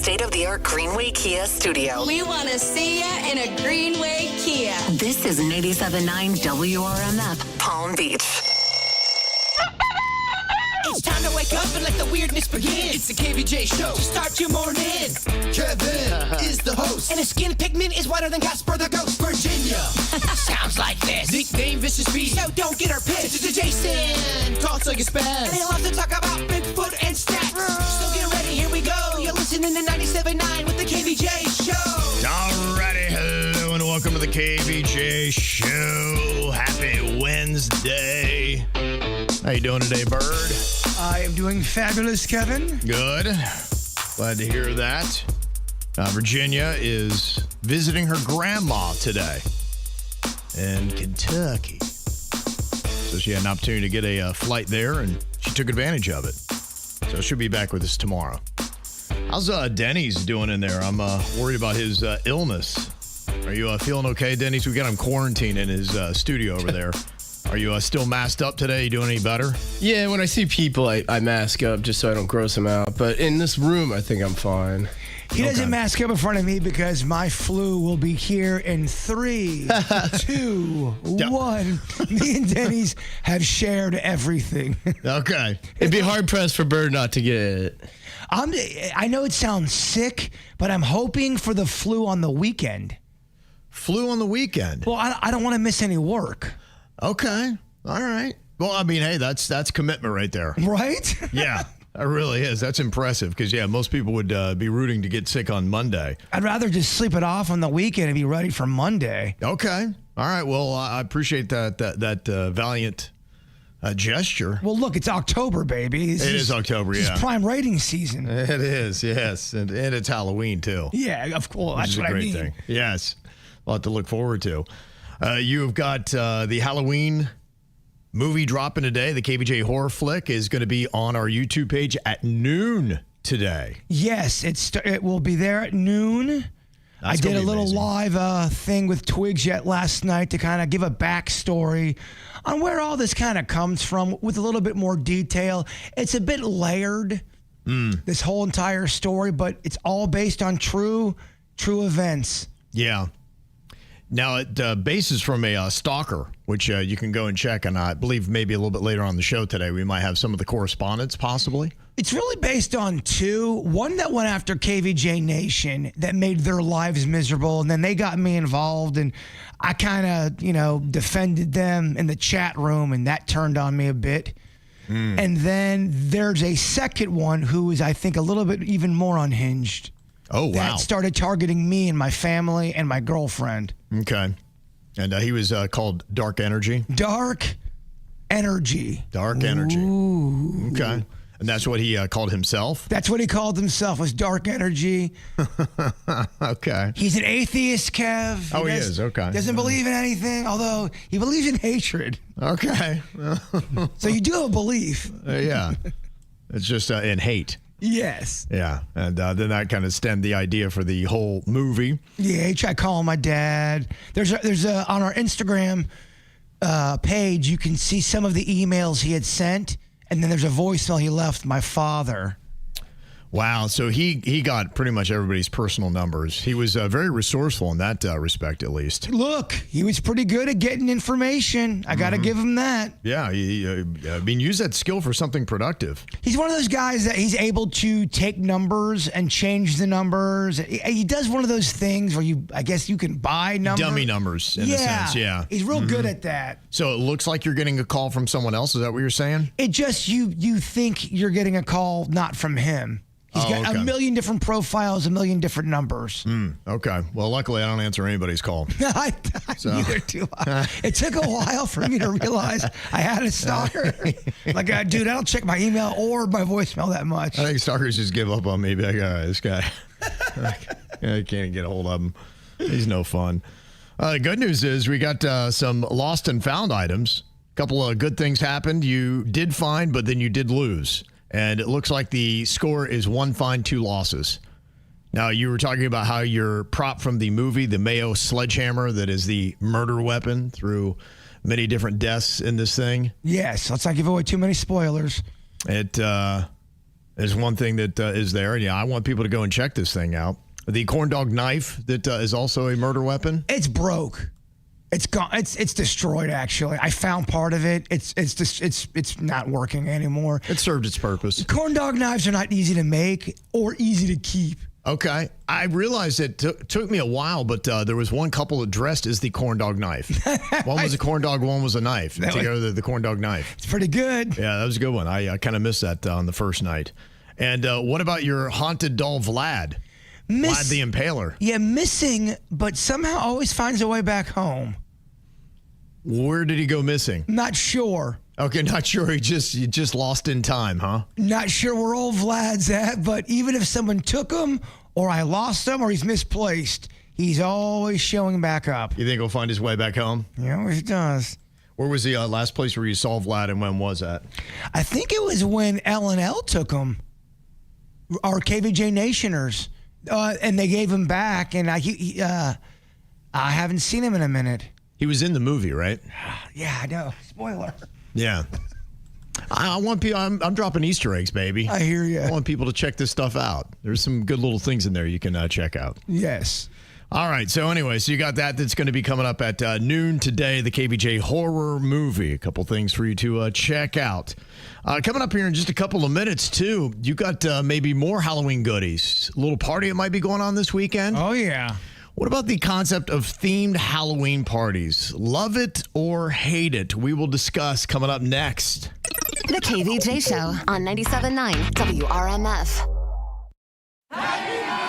state-of-the-art Greenway Kia studio. We want to see you in a Greenway Kia. This is 97.9 WRMF, Palm Beach. It's time to wake up and let the weirdness begin. It's the KVJ Show to start your morning. Kevin is the host, and his skin pigment is whiter than Casper the Ghost. Virginia sounds like this. Nickname Vicious Beast, so don't get her pissed. It's Jason, talks like a spaz, and he loves to talk about Bigfoot and stats. So get ready, here we go. You're listening to 97.9 with the KVJ Show. Alrighty, hello and welcome to the KVJ Show. Happy Wednesday. How you doing today, Bird? I am doing fabulous, Kevin. Good. Glad to hear that. Virginia is visiting her grandma today in Kentucky. So she had an opportunity to get a flight there, and she took advantage of it. So she'll be back with us tomorrow. How's Denny's doing in there? I'm worried about his illness. Are you feeling okay, Denny's? We got him quarantined in his studio over there. Are you still masked up today? You doing any better? Yeah, when I see people, I mask up just so I don't gross them out. But in this room, I think I'm fine. He doesn't mask up in front of me because my flu will be here in 3, 2, 1. Me and Denny's have shared everything. Okay. It'd be hard-pressed for Bird not to get it. I know it sounds sick, but I'm hoping for the flu on the weekend. Flu on the weekend? Well, I don't want to miss any work. Okay. All right. Well, I mean, hey, that's commitment right there. Right? Yeah, it really is. That's impressive because, yeah, most people would be rooting to get sick on Monday. I'd rather just sleep it off on the weekend and be ready for Monday. Okay. All right. Well, I appreciate that valiant gesture. Well, look, it's October, baby. It is October, yeah. It's prime rating season. It is, yes. And it's Halloween, too. Yeah, of course. That's what I mean. Which is a great thing. Yes. A lot to look forward to. You have got the Halloween movie dropping today. The KVJ horror flick is going to be on our YouTube page at noon today. Yes, it will be there at noon. I did a little live thing with Twigs yet last night to kind of give a backstory on where all this kind of comes from with a little bit more detail. It's a bit layered, this whole entire story, but it's all based on true events. Yeah. Now, it bases from a stalker, which you can go and check. And I believe maybe a little bit later on the show today, we might have some of the correspondence, possibly. It's really based on two. One that went after KVJ Nation that made their lives miserable. And then they got me involved. And I kind of, defended them in the chat room. And that turned on me a bit. And then there's a second one who is, I think, a little bit even more unhinged. Oh, wow. That started targeting me and my family and my girlfriend. Okay. And he was called Dark Energy? Dark Energy. Dark Energy. Ooh. Okay. And that's what he called himself? That's what he called himself, was Dark Energy. Okay. He's an atheist, Kev. He is. Okay. Doesn't believe in anything, although he believes in hatred. Okay. So you do have a belief. Yeah. It's just in hate. Yes. Yeah, and then that kind of stemmed the idea for the whole movie. Yeah, he tried calling my dad. There's on our Instagram page, you can see some of the emails he had sent, and then there's a voicemail he left my father. Wow, so he got pretty much everybody's personal numbers. He was very resourceful in that respect, at least. Look, he was pretty good at getting information. I got to give him that. Yeah, use that skill for something productive. He's one of those guys that he's able to take numbers and change the numbers. He does one of those things where I guess you can buy numbers. Dummy numbers, in a sense, yeah. He's real good at that. So it looks like you're getting a call from someone else. Is that what you're saying? It just, you think you're getting a call not from him. He's got a million different profiles, a million different numbers. Okay. Well, luckily, I don't answer anybody's call. Neither do I. It took a while for me to realize I had a stalker. Dude, I don't check my email or my voicemail that much. I think stalkers just give up on me. Be like, all right, this guy, I can't get a hold of him. He's no fun. The good news is we got some lost and found items. A couple of good things happened. You did find, but then you did lose. And it looks like the score is 1 find, 2 losses. Now, you were talking about how your prop from the movie, the Mayo sledgehammer, that is the murder weapon through many different deaths in this thing. Yes, let's not give away too many spoilers. It is one thing that is there. And yeah, I want people to go and check this thing out. The corn dog knife that is also a murder weapon. It's broke. It's gone. It's destroyed. Actually, I found part of it. It's not working anymore. It served its purpose. Corn dog knives are not easy to make or easy to keep. Okay, I realized it took me a while, but there was one couple that dressed as the corn dog knife. One was a corn dog, one was a knife. Together, the corn dog knife. It's pretty good. Yeah, that was a good one. I kind of missed that on the first night. And what about your haunted doll, Vlad? Vlad the Impaler. Yeah, missing, but somehow always finds a way back home. Where did he go missing? Not sure. Okay, not sure. He just lost in time, huh? Not sure where old Vlad's at, but even if someone took him, or I lost him, or he's misplaced, he's always showing back up. You think he'll find his way back home? He always does. Where was the last place where you saw Vlad, and when was that? I think it was when L&L took him, our KVJ Nationers, and they gave him back, and I haven't seen him in a minute. He was in the movie, right? Yeah, I know. Spoiler. Yeah. I want people. I'm dropping Easter eggs, baby. I hear you. I want people to check this stuff out. There's some good little things in there you can check out. Yes. All right. So anyway, so you got that's going to be coming up at noon today, the KVJ horror movie. A couple things for you to check out. Coming up here in just a couple of minutes, too, you got maybe more Halloween goodies. A little party that might be going on this weekend. Oh, yeah. What about the concept of themed Halloween parties? Love it or hate it? We will discuss coming up next. The KVJ Show on 97.9 WRMF.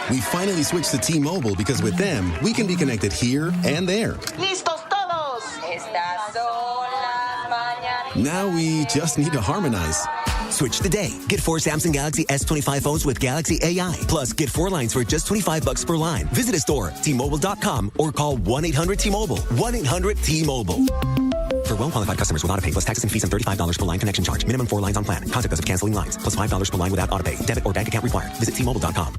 We finally switched to T-Mobile because with them, we can be connected here and there. Listos todos. Estas son las mañanas. Now we just need to harmonize. Switch today. Get 4 Samsung Galaxy S25 phones with Galaxy AI. Plus, get 4 lines for just $25 per line. Visit a store, T-Mobile.com, or call 1-800-T-Mobile. 1-800-T-Mobile. For well-qualified customers with autopay plus taxes and fees and $35 per line connection charge. Minimum 4 lines on plan. Contact us if canceling lines. Plus $5 per line without autopay. Debit or bank account required. Visit T-Mobile.com.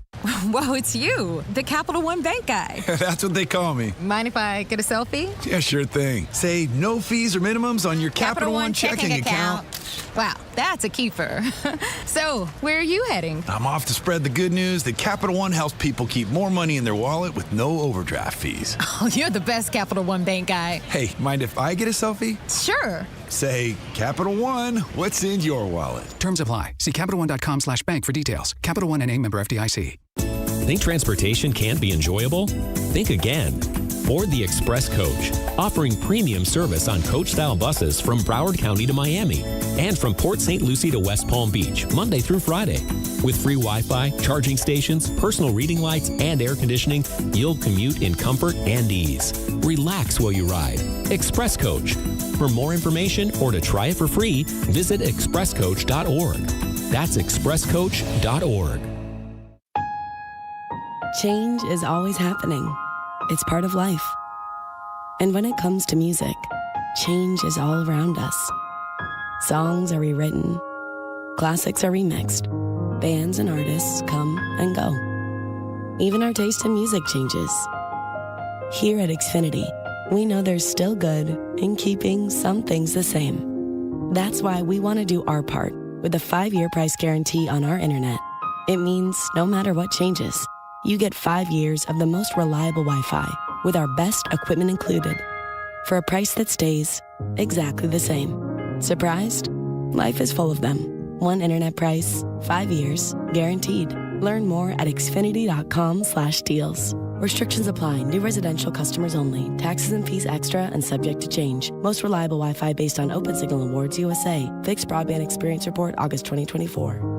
Whoa, it's you, the Capital One Bank guy. That's what they call me. Mind if I get a selfie? Yeah, sure thing. Say no fees or minimums on your Capital One checking account. Wow, that's a keeper. So, where are you heading? I'm off to spread the good news that Capital One helps people keep more money in their wallet with no overdraft fees. Oh, you're the best Capital One Bank guy. Hey, mind if I get a selfie? Sure. Say, Capital One, what's in your wallet? Terms apply. See CapitalOne.com/bank for details. Capital One N.A. member FDIC. Think transportation can't be enjoyable? Think again. Board the Express Coach, offering premium service on coach-style buses from Broward County to Miami and from Port St. Lucie to West Palm Beach, Monday through Friday. With free Wi-Fi, charging stations, personal reading lights, and air conditioning, you'll commute in comfort and ease. Relax while you ride. Express Coach. For more information or to try it for free, visit expresscoach.org. That's expresscoach.org. Change is always happening. It's part of life. And when it comes to music, change is all around us. Songs are rewritten. Classics are remixed. Bands and artists come and go. Even our taste in music changes. Here at Xfinity, we know there's still good in keeping some things the same. That's why we want to do our part with a 5-year price guarantee on our internet. It means no matter what changes, you get 5 years of the most reliable Wi-Fi with our best equipment included for a price that stays exactly the same. Surprised? Life is full of them. One internet price, 5 years, guaranteed. Learn more at Xfinity.com/deals. Restrictions apply. New residential customers only. Taxes and fees extra and subject to change. Most reliable Wi-Fi based on Open Signal Awards USA. Fixed Broadband Experience Report, August 2024.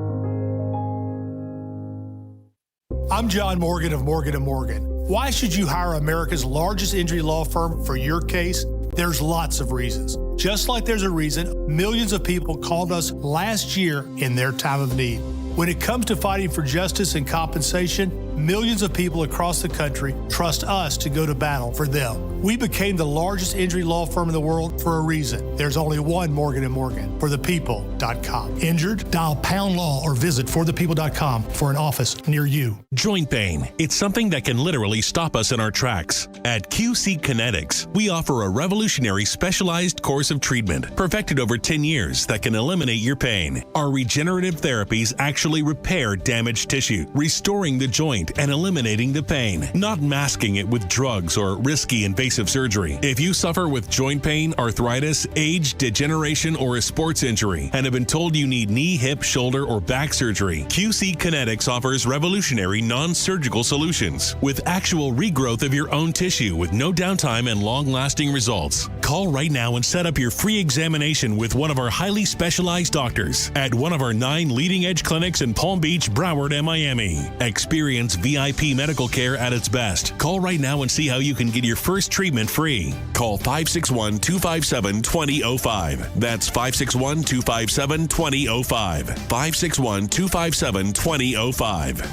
I'm John Morgan of Morgan & Morgan. Why should you hire America's largest injury law firm for your case? There's lots of reasons. Just like there's a reason millions of people called us last year in their time of need. When it comes to fighting for justice and compensation, millions of people across the country trust us to go to battle for them. We became the largest injury law firm in the world for a reason. There's only one Morgan & Morgan, forthepeople.com. Injured? Dial #law or visit forthepeople.com for an office near you. Joint pain. It's something that can literally stop us in our tracks. At QC Kinetics, we offer a revolutionary specialized course of treatment perfected over 10 years that can eliminate your pain. Our regenerative therapies actually repair damaged tissue, restoring the joint and eliminating the pain, not masking it with drugs or risky invasive surgery. If you suffer with joint pain, arthritis, age, degeneration, or a sports injury and have been told you need knee, hip, shoulder, or back surgery, QC Kinetics offers revolutionary non-surgical solutions with actual regrowth of your own tissue with no downtime and long-lasting results. Call right now and set up your free examination with one of our highly specialized doctors at one of our 9 leading-edge clinics in Palm Beach, Broward, and Miami. Experience VIP medical care at its best. Call right now and see how you can get your first treatment free. Call 561-257-2005. That's 561-257-2005. 561-257-2005.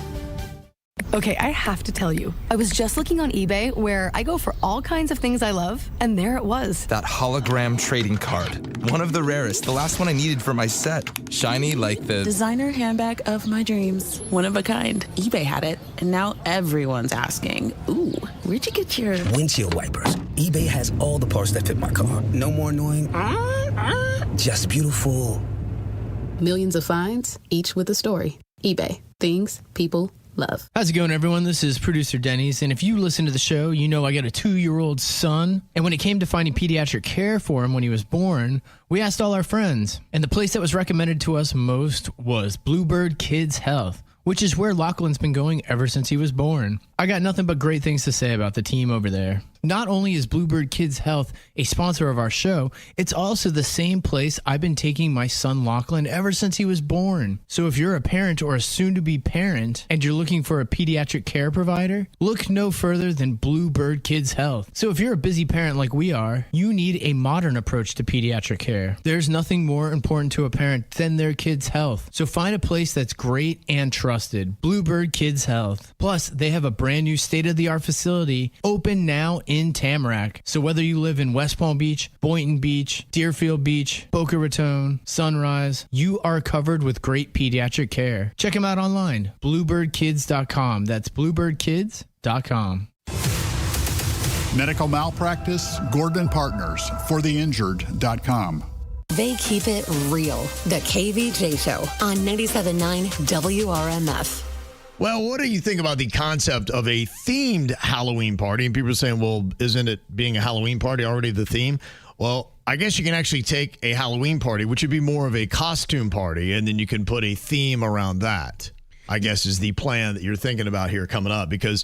Okay, I have to tell you, I was just looking on eBay where I go for all kinds of things I love, and there it was. That hologram trading card. One of the rarest. The last one I needed for my set. Shiny like the designer handbag of my dreams. One of a kind. eBay had it, and now everyone's asking, ooh, where'd you get your windshield wipers? eBay has all the parts that fit my car. No more annoying, just beautiful. Millions of finds, each with a story. eBay. Things people love. How's it going, everyone? This is producer Denny's, and if you listen to the show, you know I got a 2-year-old son, and when it came to finding pediatric care for him when he was born, we asked all our friends, and the place that was recommended to us most was Bluebird Kids Health, which is where Lachlan's been going ever since he was born. I got nothing but great things to say about the team over there. Not only is Bluebird Kids Health a sponsor of our show, it's also the same place I've been taking my son Lachlan ever since he was born. So if you're a parent or a soon-to-be parent and you're looking for a pediatric care provider, look no further than Bluebird Kids Health. So if you're a busy parent like we are, you need a modern approach to pediatric care. There's nothing more important to a parent than their kids' health. So find a place that's great and trusted. Bluebird Kids Health. Plus, they have a brand new state-of-the-art facility open now in Tamarack. So whether you live in West Palm Beach, Boynton Beach, Deerfield Beach, Boca Raton, Sunrise, you are covered with great pediatric care. Check them out online, bluebirdkids.com. That's bluebirdkids.com. Medical malpractice, Gordon Partners, fortheinjured.com. They keep it real. The KVJ Show on 97.9 WRMF. Well, what do you think about the concept of a themed Halloween party? And people are saying, well, isn't it being a Halloween party already the theme? Well, I guess you can actually take a Halloween party, which would be more of a costume party, and then you can put a theme around that, I guess, is the plan that you're thinking about here coming up. Because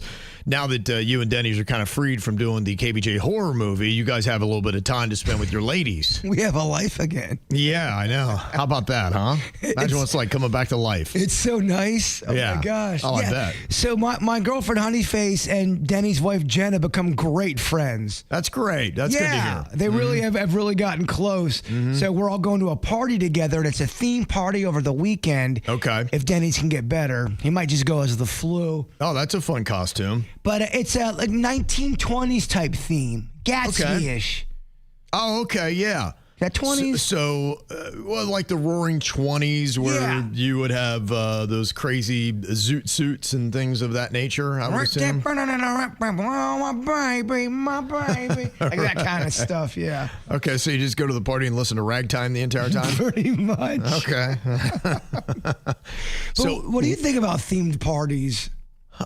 now that you and Denny's are kind of freed from doing the KVJ horror movie, you guys have a little bit of time to spend with your ladies. We have a life again. Yeah, I know. How about that, huh? Imagine what it's like coming back to life. It's so nice. Oh, yeah. my gosh. Oh, I bet. So my girlfriend, Honeyface, and Denny's wife, Jenna, become great friends. That's great. That's good to hear. They really have really gotten close. So we're all going to a party together, and it's a theme party over the weekend. Okay. If Denny's can get better. He might just go as the flu. Oh, that's a fun costume. But it's a like 1920s type theme. Gatsby-ish. Okay. Oh, okay, yeah. That 20s? So well, like the roaring 20s where you would have those crazy zoot suits and things of that nature, I would assume. My baby. Like that kind of stuff, yeah. Okay, so you just go to the party and listen to ragtime the entire time? Pretty much. Okay. So what do you think about themed parties?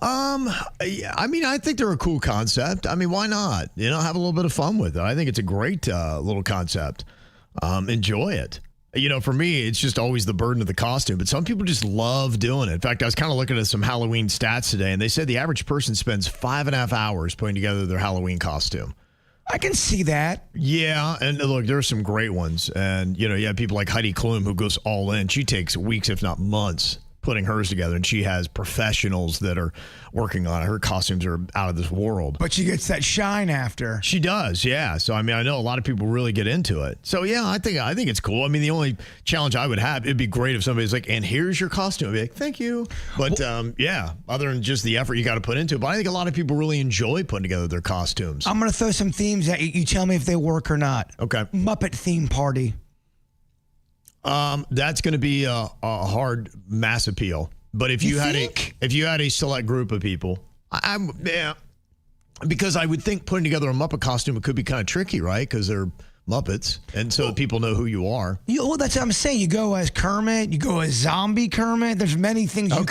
Yeah, I mean, I think they're a cool concept. I mean, why not? You know, have a little bit of fun with it. I think it's a great little concept. Enjoy it. You know, for me, it's just always the burden of the costume, but some people just love doing it. In fact, I was kind of looking at some Halloween stats today, and they said the average person spends 5.5 hours putting together their Halloween costume. I can see that. Yeah, and look, there are some great ones. And, you know, you have people like Heidi Klum who goes all in. She takes weeks, if not months, putting hers together, and she has professionals that are working on it. Her costumes are out of this world. But she gets that shine after. She does, yeah. So, I mean, I know a lot of people really get into it. So, yeah, I think it's cool. I mean, the only challenge I would have, it'd be great if somebody's like, and here's your costume. I'd be like, thank you. But, yeah, other than just the effort you got to put into it. But I think a lot of people really enjoy putting together their costumes. I'm going to throw some themes at you. You tell me if they work or not. Okay. Muppet theme party. That's going to be a hard mass appeal. But if you had a select group of people, because I would think putting together a Muppet costume, it could be kind of tricky, right? Because they're Muppets, and so people know who you are. Well, that's what I'm saying. You go as Kermit, you go as Zombie Kermit. There's many things you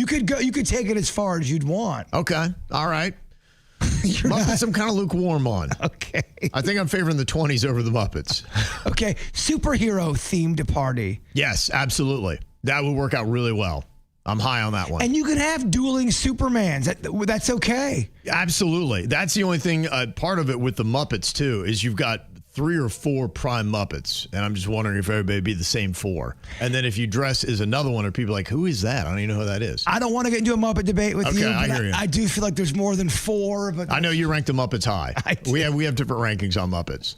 could go. You could take it as far as you'd want. Okay, all right. Muppets, I'm kind of lukewarm on. Okay. I think I'm favoring the 20s over the Muppets. Okay, superhero themed party. Yes, absolutely. That would work out really well. I'm high on that one. And you can have dueling Supermans. That's okay. Absolutely. That's the only thing, part of it with the Muppets, too, is you've got 3 or 4 prime Muppets, and I'm just wondering if everybody would be the same 4. And then if you dress as another one, are people like, who is that? I don't even know who that is. I don't want to get into a Muppet debate with you. Okay, I hear you. I do feel like there's more than 4. But I know you rank the Muppets high. We have different rankings on Muppets.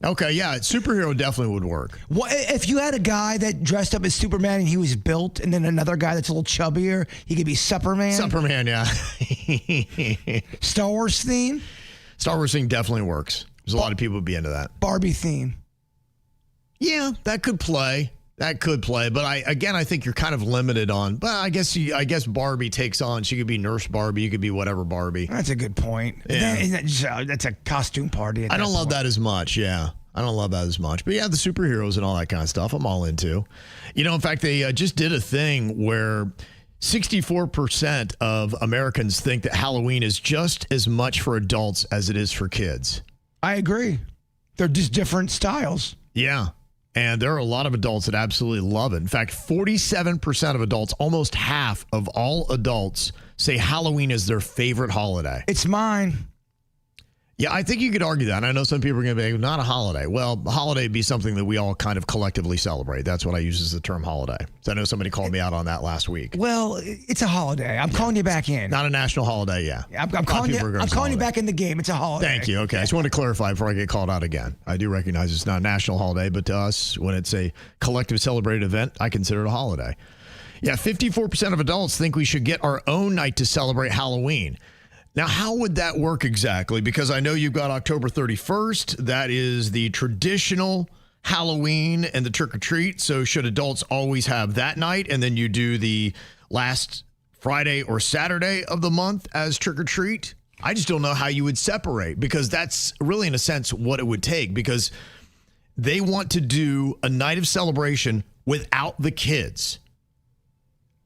Okay, yeah, superhero definitely would work. What if you had a guy that dressed up as Superman and he was built, and then another guy that's a little chubbier, he could be Superman? Superman, yeah. Star Wars theme? Star Wars theme definitely works. There's a lot of people who'd be into that. Barbie theme. Yeah, that could play. But I think you're kind of limited on. But I guess Barbie takes on. She could be Nurse Barbie. You could be whatever Barbie. That's a good point. Yeah. That's a costume party. I don't love that as much. Yeah, I don't love that as much. But yeah, the superheroes and all that kind of stuff, I'm all into. You know, in fact, they just did a thing where 64% of Americans think that Halloween is just as much for adults as it is for kids. I agree. They're just different styles. Yeah. And there are a lot of adults that absolutely love it. In fact, 47% of adults, almost half of all adults, say Halloween is their favorite holiday. It's mine. Yeah, I think you could argue that. And I know some people are going to be like, not a holiday. Well, a holiday would be something that we all kind of collectively celebrate. That's what I use as the term holiday. So I know somebody called me out on that last week. Well, it's a holiday. I'm calling you back in. Not a national holiday, yeah. I'm calling you back in the game. It's a holiday. Thank you. Okay. I just want to clarify before I get called out again. I do recognize it's not a national holiday, but to us, when it's a collective celebrated event, I consider it a holiday. Yeah, 54% of adults think we should get our own night to celebrate Halloween. Now, how would that work exactly? Because I know you've got October 31st. That is the traditional Halloween and the trick-or-treat. So should adults always have that night, and then you do the last Friday or Saturday of the month as trick-or-treat? I just don't know how you would separate, because that's really, in a sense, what it would take, because they want to do a night of celebration without the kids.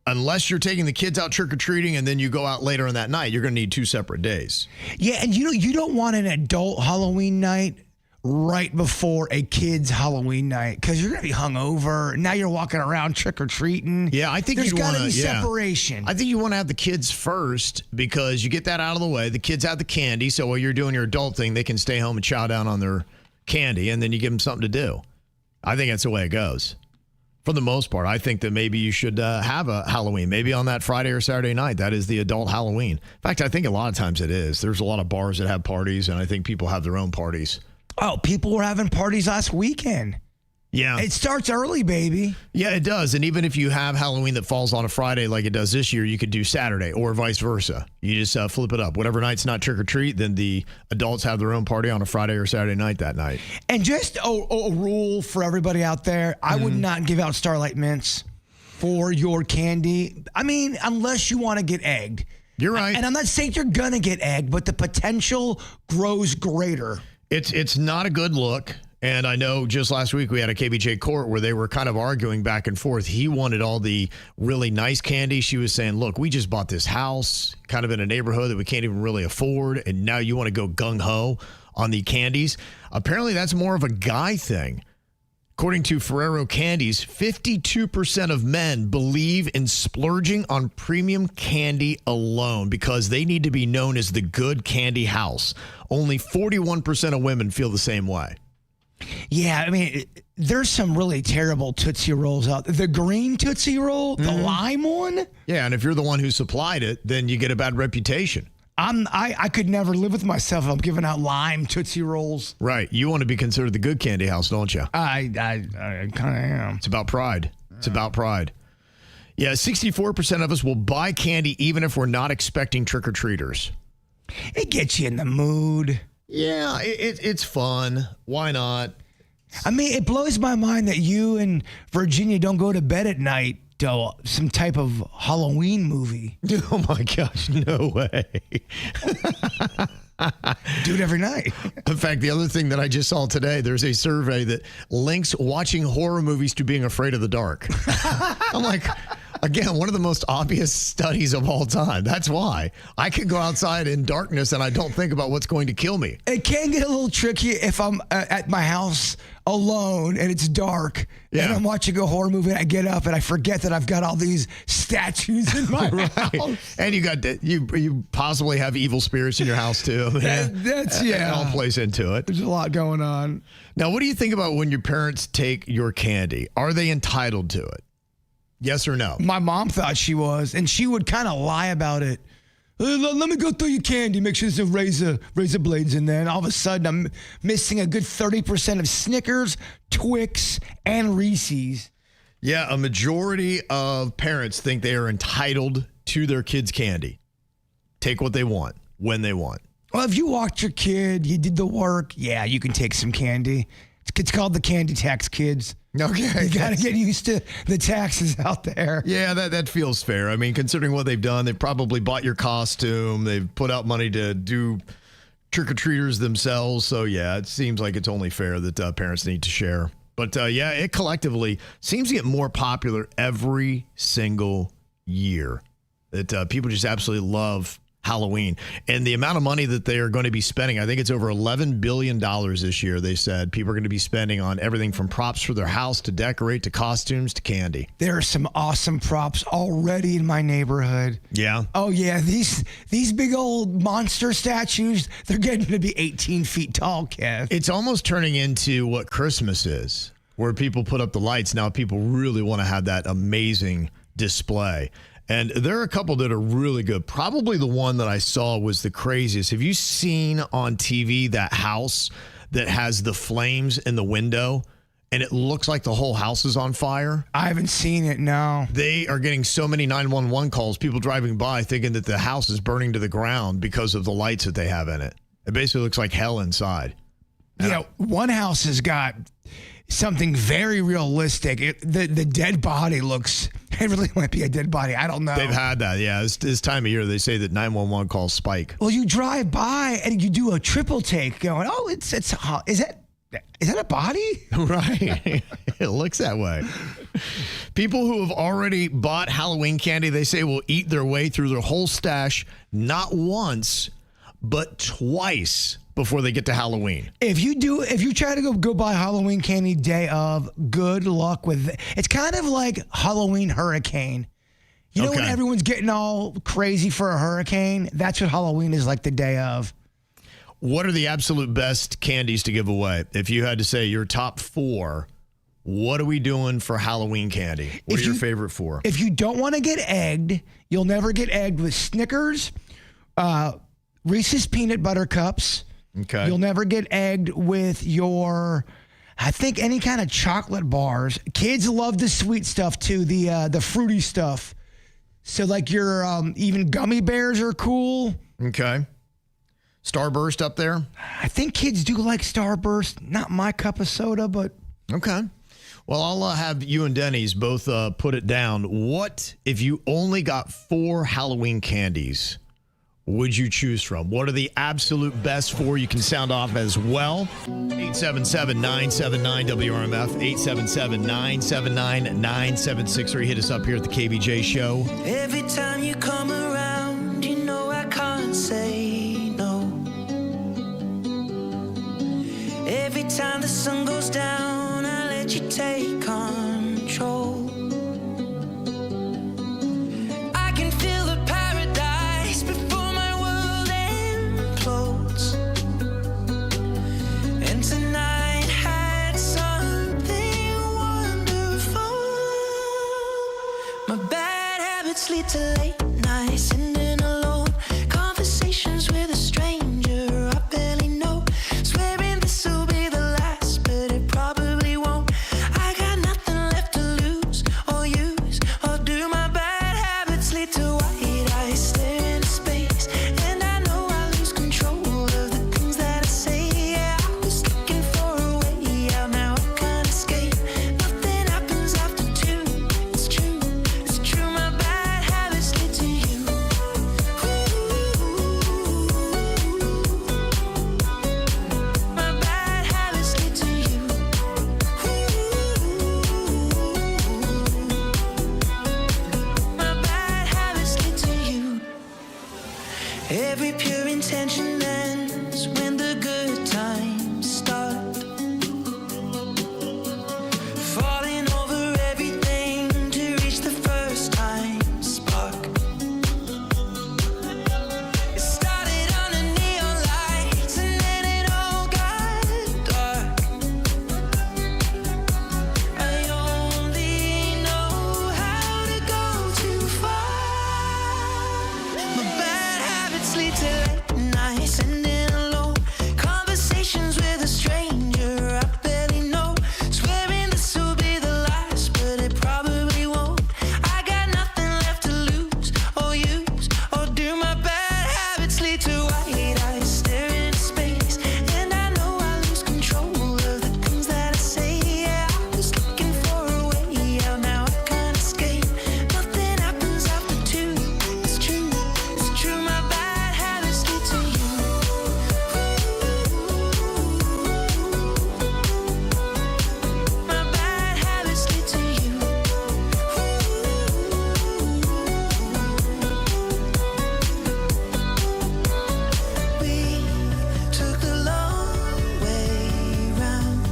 Unless you're taking the kids out trick-or-treating and then you go out later on that night, you're going to need 2 separate days. Yeah, and you don't want an adult Halloween night right before a kid's Halloween night, because you're going to be hungover. Now you're walking around trick-or-treating. Yeah, I think there's got to be separation. I think you want to have the kids first, because you get that out of the way. The kids have the candy, so while you're doing your adult thing, they can stay home and chow down on their candy, and then you give them something to do. I think that's the way it goes. For the most part, I think that maybe you should have a Halloween, maybe on that Friday or Saturday night. That is the adult Halloween. In fact, I think a lot of times it is. There's a lot of bars that have parties, and I think people have their own parties. Oh, people were having parties last weekend. Yeah. It starts early, baby. Yeah, it does. And even if you have Halloween that falls on a Friday like it does this year, you could do Saturday or vice versa. You just flip it up. Whatever night's not trick-or-treat, then the adults have their own party on a Friday or Saturday night that night. And just a rule for everybody out there, I would not give out Starlight Mints for your candy. I mean, unless you want to get egged. You're right. And I'm not saying you're going to get egged, but the potential grows greater. It's not a good look. And I know just last week we had a KVJ court where they were kind of arguing back and forth. He wanted all the really nice candy. She was saying, look, we just bought this house kind of in a neighborhood that we can't even really afford. And now you want to go gung-ho on the candies. Apparently that's more of a guy thing. According to Ferrero Candies, 52% of men believe in splurging on premium candy alone because they need to be known as the good candy house. Only 41% of women feel the same way. Yeah, I mean, there's some really terrible Tootsie Rolls out there. The green Tootsie Roll, the lime one. Yeah, and if you're the one who supplied it, then you get a bad reputation. I could never live with myself if I'm giving out lime Tootsie Rolls. Right. You want to be considered the good candy house, don't you? I kind of am. It's about pride. It's about pride. Yeah, 64% of us will buy candy even if we're not expecting trick-or-treaters. It gets you in the mood. Yeah, it's fun. Why not? I mean, it blows my mind that you and Virginia don't go to bed at night to some type of Halloween movie. Oh, my gosh, no way. Do it every night. In fact, the other thing that I just saw today, there's a survey that links watching horror movies to being afraid of the dark. I'm like, again, one of the most obvious studies of all time. That's why I can go outside in darkness and I don't think about what's going to kill me. It can get a little tricky if I'm at my house alone and it's dark and I'm watching a horror movie and I get up and I forget that I've got all these statues in my house. And you possibly have evil spirits in your house too. It all plays into it. There's a lot going on. Now, what do you think about when your parents take your candy? Are they entitled to it? Yes or no? My mom thought she was, and she would kind of lie about it. Let me go through your candy, make sure there's no razor blades in there. And all of a sudden, I'm missing a good 30% of Snickers, Twix, and Reese's. Yeah, a majority of parents think they are entitled to their kids' candy. Take what they want, when they want. Well, if you walked your kid, you did the work, yeah, you can take some candy. It's called the candy tax, kids. Okay. You got to get used to the taxes out there. Yeah, that feels fair. I mean, considering what they've done, they've probably bought your costume. They've put out money to do trick-or-treaters themselves. So, yeah, it seems like it's only fair that parents need to share. But, yeah, it collectively seems to get more popular every single year. That people just absolutely love Halloween. And the amount of money that they are going to be spending, I think it's over $11 billion this year, they said. People are going to be spending on everything from props for their house to decorate to costumes to candy. There are some awesome props already in my neighborhood. Yeah? Oh, yeah. These big old monster statues, they're getting to be 18 feet tall, Kev. It's almost turning into what Christmas is, where people put up the lights. Now people really want to have that amazing display. And there are a couple that are really good. Probably the one that I saw was the craziest. Have you seen on TV that house that has the flames in the window and it looks like the whole house is on fire? I haven't seen it, no. They are getting so many 911 calls, people driving by thinking that the house is burning to the ground because of the lights that they have in it. It basically looks like hell inside. One house has got something very realistic. The dead body looks... It really might be a dead body. I don't know. They've had that, yeah. This time of year, they say that 911 calls spike. Well, you drive by and you do a triple take going, oh, is that a body? Right. It looks that way. People who have already bought Halloween candy, they say will eat their way through their whole stash not once, but twice before they get to Halloween. If you try to go buy Halloween candy day of, good luck with it. It's kind of like Halloween hurricane. You know when everyone's getting all crazy for a hurricane? That's what Halloween is like the day of. What are the absolute best candies to give away? If you had to say your top 4, what are we doing for Halloween candy? What are your favorite 4? If you don't want to get egged, you'll never get egged with Snickers, Reese's Peanut Butter Cups. Okay. You'll never get egged with I think any kind of chocolate bars. Kids love the sweet stuff too, the fruity stuff. So like your even gummy bears are cool. Okay. Starburst up there? I think kids do like Starburst. Not my cup of soda, but... Okay. Well, I'll have you and Denny's both put it down. What if you only got 4 Halloween candies would you choose from? What are the absolute best 4? You can sound off as well. 877-979-WRMF, 877-979-9763. Hit us up here at the KVJ Show. Every time you come around, you know I can't say no. Every time the sun goes down, I let you take control. Every pure intention ends when the good times start. Falling over everything to reach the first time spark. It started under neon lights and then it all got dark. I only know how to go too far. My bad habits lead to late nights and then alone conversations with a stranger I barely know. Swearing this will be the last, but it probably won't. I got nothing left to lose or use or do. My bad habits lead to white eyes staring into space, and I know I lose control of the things that I say. Yeah, I was looking for a way out, now I can't escape. Nothing happens after two. It's true, it's true. My bad habits lead to you. My bad habits lead to you. We took the long way round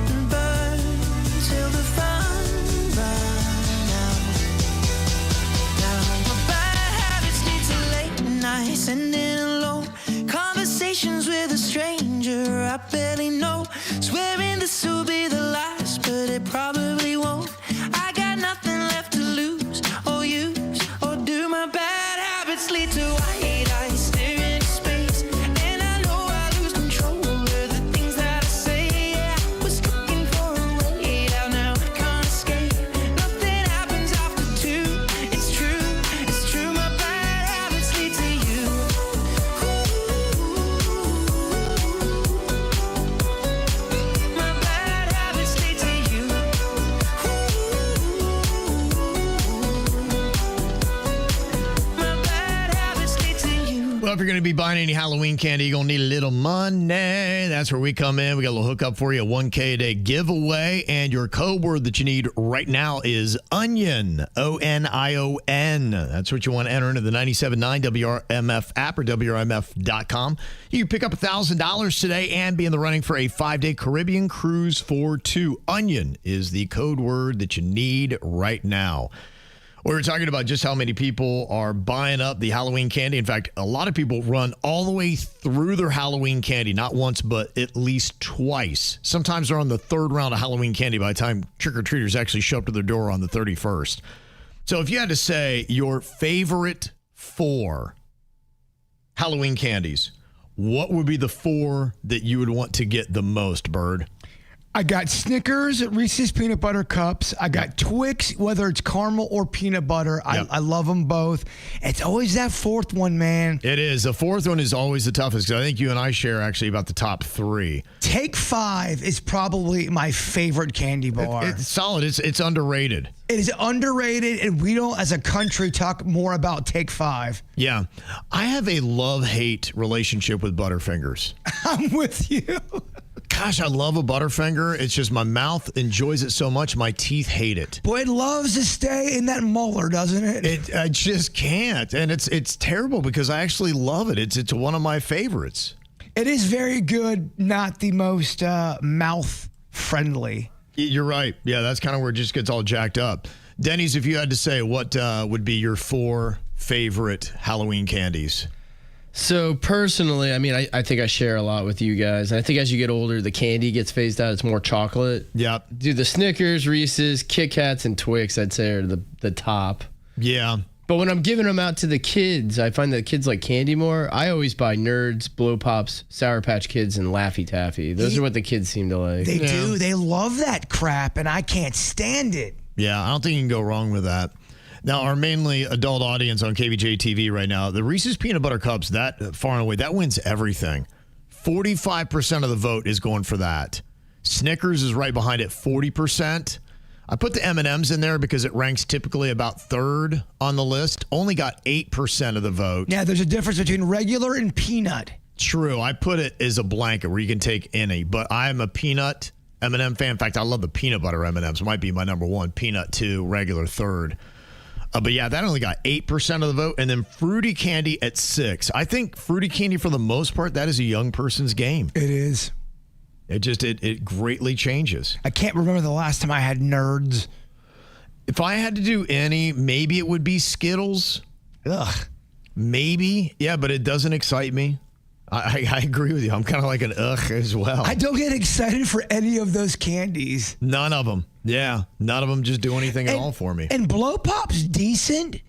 and burned till the fun ran out. Now my bad habits lead to late nights and then alone conversations with a stranger I barely know. Swearing this will be the last, but it probably won't. I got nothing left to lose or use or do. My bad habits lead to white eyes staring into space, and I know I lose control of the things that I say. Yeah, I was looking for a way out, now I can't escape. Nothing happens after two. It's true. My bad habits lead to you. My bad habits lead to you. My bad habits lead to you. Well, if you're going to be buying any Halloween candy, you're going to need a little money. That's where we come in. We got a little hookup for you, a 1K a day giveaway. And your code word that you need right now is ONION, ONION. That's what you want to enter into the 97.9 WRMF app or WRMF.com. You can pick up $1,000 today and be in the running for a 5-day Caribbean cruise for two. ONION is the code word that you need right now. We were talking about just how many people are buying up the Halloween candy. In fact, a lot of people run all the way through their Halloween candy, not once, but at least twice. Sometimes they're on the third round of Halloween candy by the time trick-or-treaters actually show up to their door on the 31st. So if you had to say your favorite 4 Halloween candies, what would be the 4 that you would want to get the most, Bird? I got Snickers, Reese's Peanut Butter Cups. I got Twix, whether it's caramel or peanut butter. I love them both. It's always that fourth one, man. It is. The fourth one is always the toughest because I think you and I share actually about the top 3. Take 5 is probably my favorite candy bar. It's solid. It's underrated. It is underrated, and we don't, as a country, talk more about Take 5. Yeah. I have a love-hate relationship with Butterfingers. I'm with you. Gosh, I love a Butterfinger. It's just my mouth enjoys it so much, my teeth hate it. Boy, it loves to stay in that molar, doesn't it? I just can't. And it's terrible because I actually love it. It's one of my favorites. It is very good, not the most mouth-friendly. You're right. Yeah, that's kind of where it just gets all jacked up. Denny's, if you had to say, what would be your 4 favorite Halloween candies? So personally, I mean, I think I share a lot with you guys. I think as you get older, the candy gets phased out. It's more chocolate. Yep. Dude, the Snickers, Reese's, Kit Kats, and Twix, I'd say, are the top. Yeah. But when I'm giving them out to the kids, I find that kids like candy more. I always buy Nerds, Blow Pops, Sour Patch Kids, and Laffy Taffy. Those are what the kids seem to like. They do. They love that crap, and I can't stand it. Yeah, I don't think you can go wrong with that. Now, our mainly adult audience on KVJ TV right now, the Reese's Peanut Butter Cups, that far and away, that wins everything. 45% of the vote is going for that. Snickers is right behind it, 40%. I put the M&Ms in there because it ranks typically about 3rd on the list. Only got 8% of the vote. Yeah, there's a difference between regular and peanut. True. I put it as a blanket where you can take any, but I'm a peanut M&M fan. In fact, I love the peanut butter M&Ms. Might be my number 1. Peanut 2, regular 3rd. But yeah, that only got 8% of the vote. And then fruity candy at 6%. I think fruity candy, for the most part, that is a young person's game. It is. It greatly changes. I can't remember the last time I had Nerds. If I had to do any, maybe it would be Skittles. Ugh. Maybe. Yeah, but it doesn't excite me. I agree with you. I'm kind of like an ugh as well. I don't get excited for any of those candies. None of them. Yeah. None of them just do anything at all for me. And Blow Pop's decent.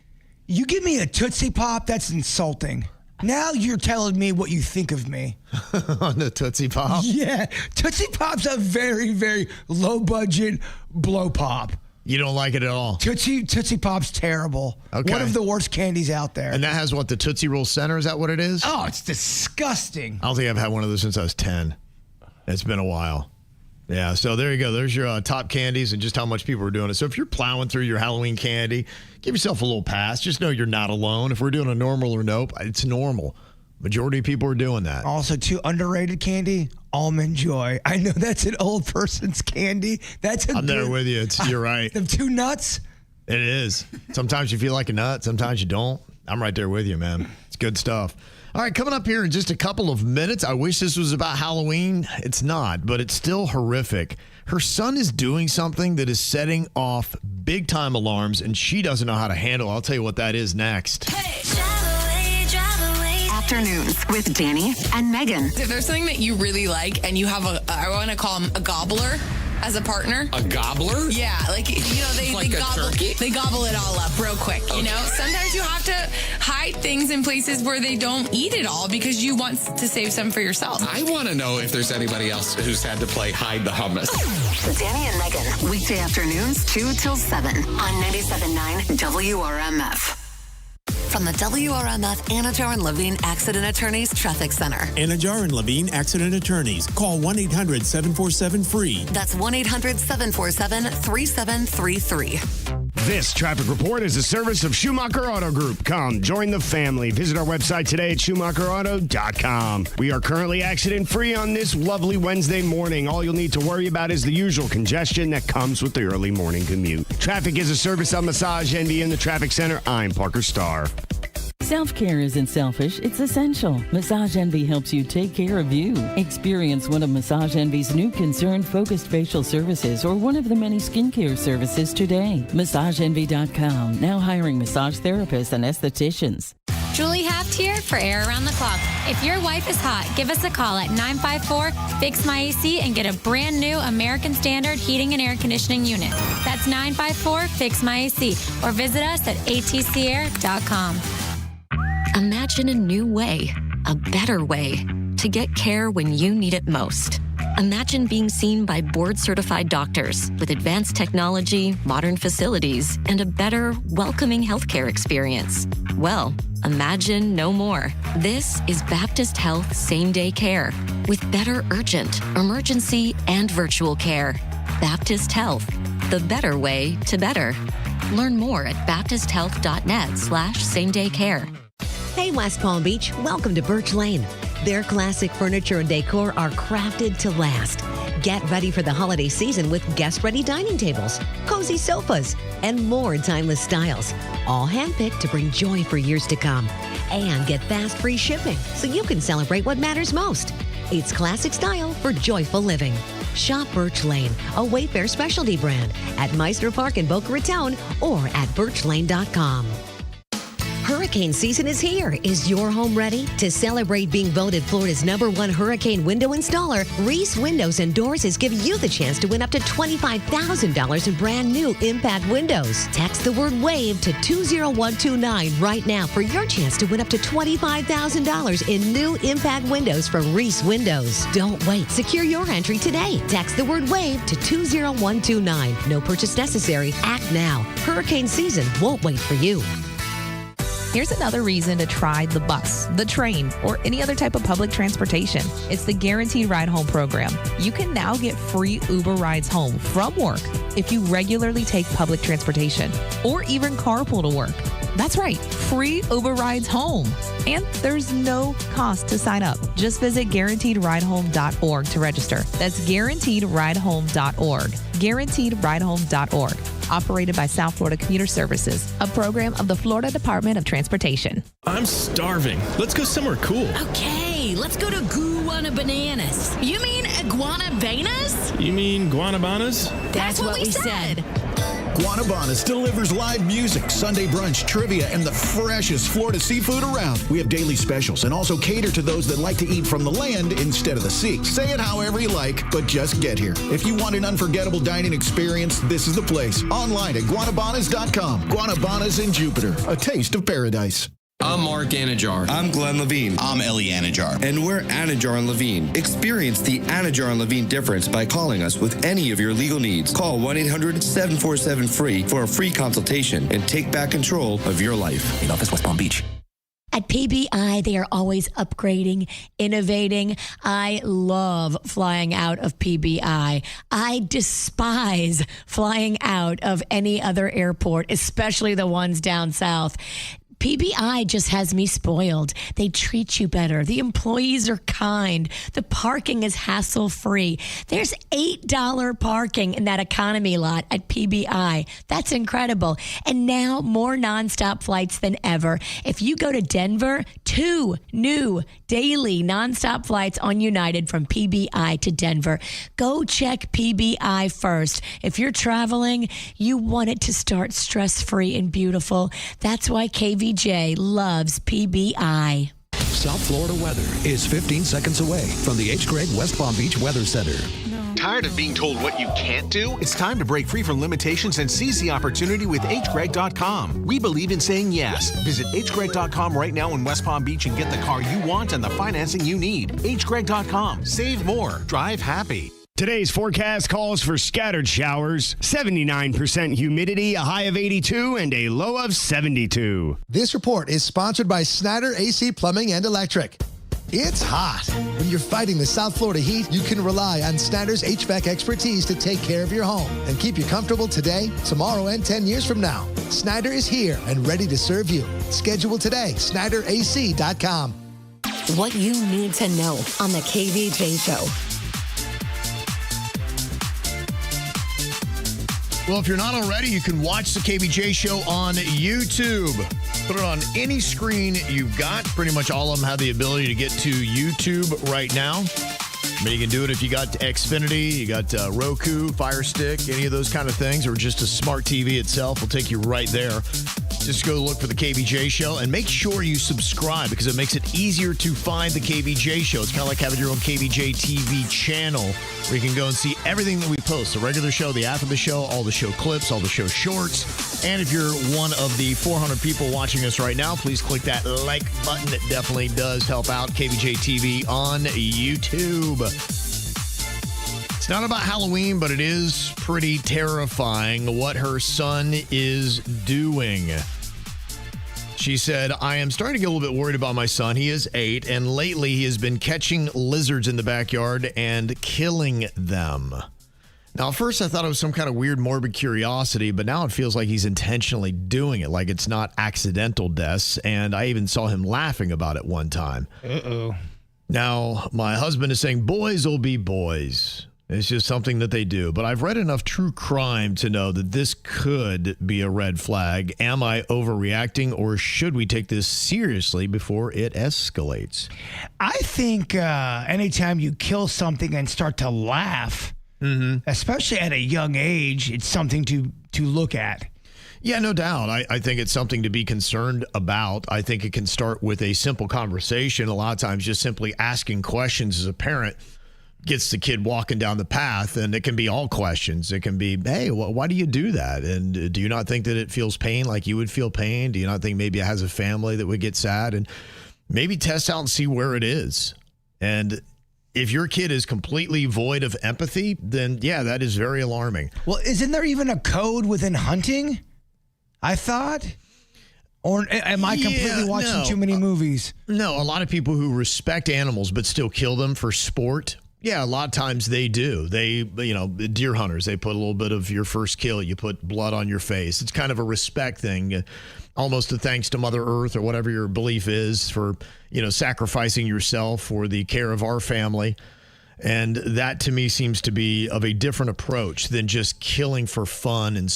You give me a Tootsie Pop, that's insulting. Now you're telling me what you think of me. On the Tootsie Pop? Yeah. Tootsie Pop's a very, very low budget Blow Pop. You don't like it at all? Tootsie Pop's terrible. Okay. One of the worst candies out there. And that has what, the Tootsie Roll Center? Is that what it is? Oh, it's disgusting. I don't think I've had one of those since I was 10. It's been a while. Yeah, so there you go. There's your top candies and just how much people are doing it. So if you're plowing through your Halloween candy, give yourself a little pass. Just know you're not alone. If we're doing a normal or nope, it's normal. Majority of people are doing that. Also, too underrated candy, Almond Joy. I know that's an old person's candy. I'm there with you. You're right. Them two nuts. It is. Sometimes you feel like a nut. Sometimes you don't. I'm right there with you, man. It's good stuff. All right, coming up here in just a couple of minutes. I wish this was about Halloween. It's not, but it's still horrific. Her son is doing something that is setting off big-time alarms, and she doesn't know how to handle it. I'll tell you what that is next. Afternoons with Danny and Megan. If there's something that you really like and you have I want to call him a gobbler as a partner. A gobbler? Yeah, like, they gobble it all up real quick, Sometimes you have to hide things in places where they don't eat it all because you want to save some for yourself. I want to know if there's anybody else who's had to play hide the hummus. Danny and Megan, weekday afternoons 2 till 7 on 97.9 WRMF. From the WRMF Anajar and Levine Accident Attorneys Traffic Center. Anajar and Levine Accident Attorneys. Call 1-800-747-FREE. That's 1-800-747-3733. This traffic report is a service of Schumacher Auto Group. Come, join the family. Visit our website today at SchumacherAuto.com. We are currently accident-free on this lovely Wednesday morning. All you'll need to worry about is the usual congestion that comes with the early morning commute. Traffic is a service of Massage Envy in the Traffic Center. I'm Parker Starr. Self-care isn't selfish, it's essential. Massage Envy helps you take care of you. Experience one of Massage Envy's new concern-focused facial services or one of the many skincare services today. MassageEnvy.com, now hiring massage therapists and estheticians. Julie Haft here for Air Around the Clock. If your wife is hot, give us a call at 954-FIX-MY-AC and get a brand new American Standard heating and air conditioning unit. That's 954-FIX-MY-AC or visit us at atcair.com. Imagine a new way, a better way, to get care when you need it most. Imagine being seen by board-certified doctors with advanced technology, modern facilities, and a better, welcoming healthcare experience. Well, imagine no more. This is Baptist Health Same-Day Care with better urgent, emergency, and virtual care. Baptist Health, the better way to better. Learn more at baptisthealth.net/same-day-care. Hey, West Palm Beach, welcome to Birch Lane. Their classic furniture and decor are crafted to last. Get ready for the holiday season with guest-ready dining tables, cozy sofas, and more timeless styles. All handpicked to bring joy for years to come. And get fast free shipping so you can celebrate what matters most. It's classic style for joyful living. Shop Birch Lane, a Wayfair specialty brand, at Meister Park in Boca Raton or at birchlane.com. Hurricane season is here. Is your home ready? To celebrate being voted Florida's #1 hurricane window installer, Reese Windows and Doors is giving you the chance to win up to $25,000 in brand new impact windows. Text the word WAVE to 20129 right now for your chance to win up to $25,000 in new impact windows from Reese Windows. Don't wait. Secure your entry today. Text the word WAVE to 20129. No purchase necessary. Act now. Hurricane season won't wait for you. Here's another reason to try the bus, the train, or any other type of public transportation. It's the Guaranteed Ride Home program. You can now get free Uber rides home from work if you regularly take public transportation or even carpool to work. That's right, free Uber rides home. And there's no cost to sign up. Just visit guaranteedridehome.org to register. That's guaranteedridehome.org. Guaranteedridehome.org. operated by South Florida Commuter Services, a program of the Florida Department of Transportation. I'm starving. Let's go somewhere cool. Okay, let's go to Guana Bananas. You mean Iguana Banas? You mean guanabanas? That's what we said. Guanabanas delivers live music, Sunday brunch, trivia, and the freshest Florida seafood around. We have daily specials and also cater to those that like to eat from the land instead of the sea. Say it however you like, but just get here. If you want an unforgettable dining experience, this is the place. Online at guanabanas.com. Guanabanas in Jupiter, a taste of paradise. I'm Mark Anajar. I'm Glenn Levine. I'm Ellie Anajar. And we're Anajar and Levine. Experience the Anajar and Levine difference by calling us with any of your legal needs. Call 1-800-747-FREE for a free consultation and take back control of your life. In office, West Palm Beach. At PBI, they are always upgrading, innovating. I love flying out of PBI. I despise flying out of any other airport, especially the ones down south. PBI just has me spoiled. They treat you better. The employees are kind. The parking is hassle-free. There's $8 parking in that economy lot at PBI. That's incredible. And now more nonstop flights than ever. If you go to Denver, 2 new daily nonstop flights on United from PBI to Denver. Go check PBI first. If you're traveling, you want it to start stress-free and beautiful. That's why KVJ loves PBI. South Florida weather is 15 seconds away from the H. Gregg West Palm Beach Weather Center. Tired of being told what you can't do? It's time to break free from limitations and seize the opportunity with hgreg.com. We believe in saying yes. Visit hgreg.com right now in West Palm Beach and get the car you want and the financing you need. hgreg.com. Save more. Drive happy. Today's forecast calls for scattered showers, 79% humidity, a high of 82, and a low of 72. This report is sponsored by Snyder AC Plumbing and Electric. It's hot. When you're fighting the South Florida heat, you can rely on Snyder's HVAC expertise to take care of your home and keep you comfortable today, tomorrow, and 10 years from now. Snyder is here and ready to serve you. Schedule today, SnyderAC.com. What you need to know on the KVJ Show. Well, if you're not already, you can watch the KVJ Show on YouTube. Put it on any screen you've got. Pretty much all of them have the ability to get to YouTube right now. I mean, you can do it if you got Xfinity, you got Roku, Fire Stick, any of those kind of things, or just a smart TV itself will take you right there. Just go look for the KVJ Show and make sure you subscribe because it makes it easier to find the KVJ Show. It's kind of like having your own KVJ TV channel where you can go and see everything that we post. The regular show, the after the show, all the show clips, all the show shorts. And if you're one of the 400 people watching us right now, please click that like button. It definitely does help out KVJ TV on YouTube. It's not about Halloween, but it is pretty terrifying what her son is doing. She said, I am starting to get a little bit worried about my son. He is 8, and lately he has been catching lizards in the backyard and killing them. Now, at first I thought it was some kind of weird, morbid curiosity, but now it feels like he's intentionally doing it, like it's not accidental deaths, and I even saw him laughing about it one time. Uh-oh. Now, my husband is saying boys will be boys. It's just something that they do. But I've read enough true crime to know that this could be a red flag. Am I overreacting, or should we take this seriously before it escalates? I think anytime you kill something and start to laugh, especially at a young age, it's something to look at. Yeah, no doubt. I think it's something to be concerned about. I think it can start with a simple conversation. A lot of times just simply asking questions as a parent gets the kid walking down the path, and it can be all questions. It can be, hey, why do you do that? And do you not think that it feels pain like you would feel pain? Do you not think maybe it has a family that would get sad? And maybe test out and see where it is. And if your kid is completely void of empathy, then yeah, that is very alarming. Well, isn't there even a code within hunting? I thought. Or am I completely watching too many movies? No, a lot of people who respect animals but still kill them for sport. Yeah, a lot of times they do. They, deer hunters, they put a little bit of your first kill. You put blood on your face. It's kind of a respect thing, almost a thanks to Mother Earth or whatever your belief is for, sacrificing yourself for the care of our family. And that to me seems to be of a different approach than just killing for fun and,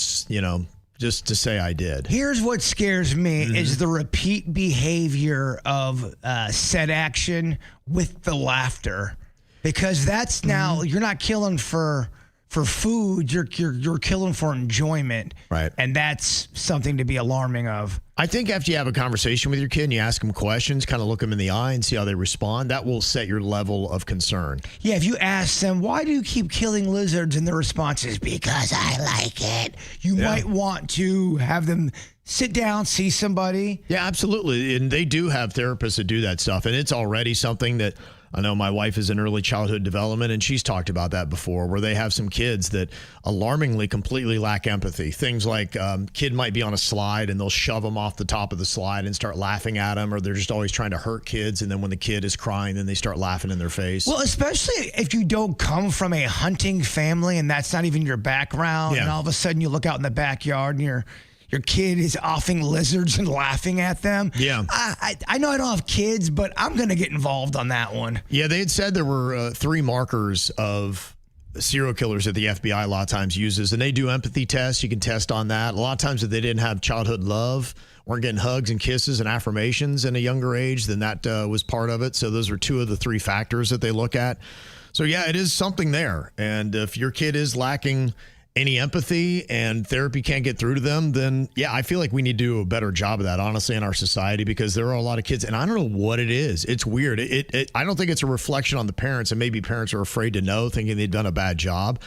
just to say I did. Here's what scares me is the repeat behavior of said action with the laughter. Because that's now, you're not killing for food, you're killing for enjoyment. Right. And that's something to be alarming of. I think after you have a conversation with your kid and you ask them questions, kind of look them in the eye and see how they respond, that will set your level of concern. Yeah, if you ask them, why do you keep killing lizards? And the response is, because I like it. You might want to have them sit down, see somebody. Yeah, absolutely. And they do have therapists that do that stuff. And it's already something that I know my wife is in early childhood development, and she's talked about that before, where they have some kids that alarmingly completely lack empathy. Things like kid might be on a slide and they'll shove them off the top of the slide and start laughing at them, or they're just always trying to hurt kids. And then when the kid is crying, then they start laughing in their face. Well, especially if you don't come from a hunting family and that's not even your background, and all of a sudden you look out in the backyard and your kid is offing lizards and laughing at them. Yeah. I know I don't have kids, but I'm going to get involved on that one. Yeah, they had said there were 3 markers of serial killers that the FBI a lot of times uses, and they do empathy tests. You can test on that. A lot of times if they didn't have childhood love, weren't getting hugs and kisses and affirmations in a younger age, then that was part of it. So those are 2 of the 3 factors that they look at. So yeah, it is something there. And if your kid is lacking any empathy and therapy can't get through to them, then yeah, I feel like we need to do a better job of that, honestly, in our society, because there are a lot of kids, and I don't know what it is. It's weird. I don't think it's a reflection on the parents, and maybe parents are afraid to know, thinking they've done a bad job.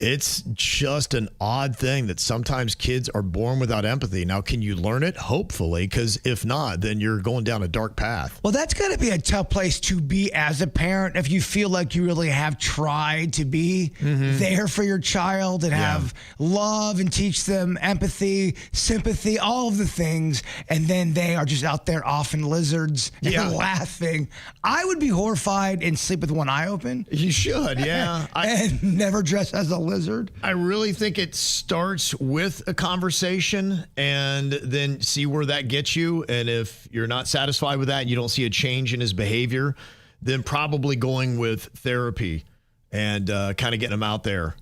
It's just an odd thing that sometimes kids are born without empathy. Now, can you learn it? Hopefully, because if not, then you're going down a dark path. Well, that's got to be a tough place to be as a parent if you feel like you really have tried to be there for your child and have love and teach them empathy, sympathy, all of the things, and then they are just out there offing lizards and laughing. I would be horrified and sleep with one eye open. You should, yeah. And never dress as a lizard. I really think it starts with a conversation and then see where that gets you. And if you're not satisfied with that and you don't see a change in his behavior, then probably going with therapy and kind of getting him out there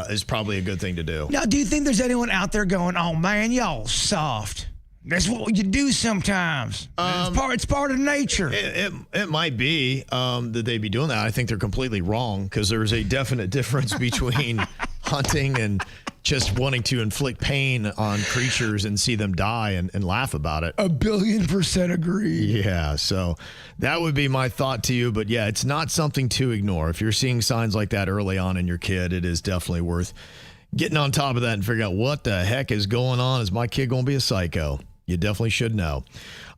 is probably a good thing to do. Now, do you think there's anyone out there going, oh man, y'all soft? That's what you do sometimes. It's part of nature. It might be that they be doing that. I think they're completely wrong, because there's a definite difference between hunting and just wanting to inflict pain on creatures and see them die and laugh about it. 1,000,000,000% agree. Yeah, so that would be my thought to you. But yeah, it's not something to ignore. If you're seeing signs like that early on in your kid, it is definitely worth getting on top of that and figuring out what the heck is going on. Is my kid going to be a psycho? You definitely should know.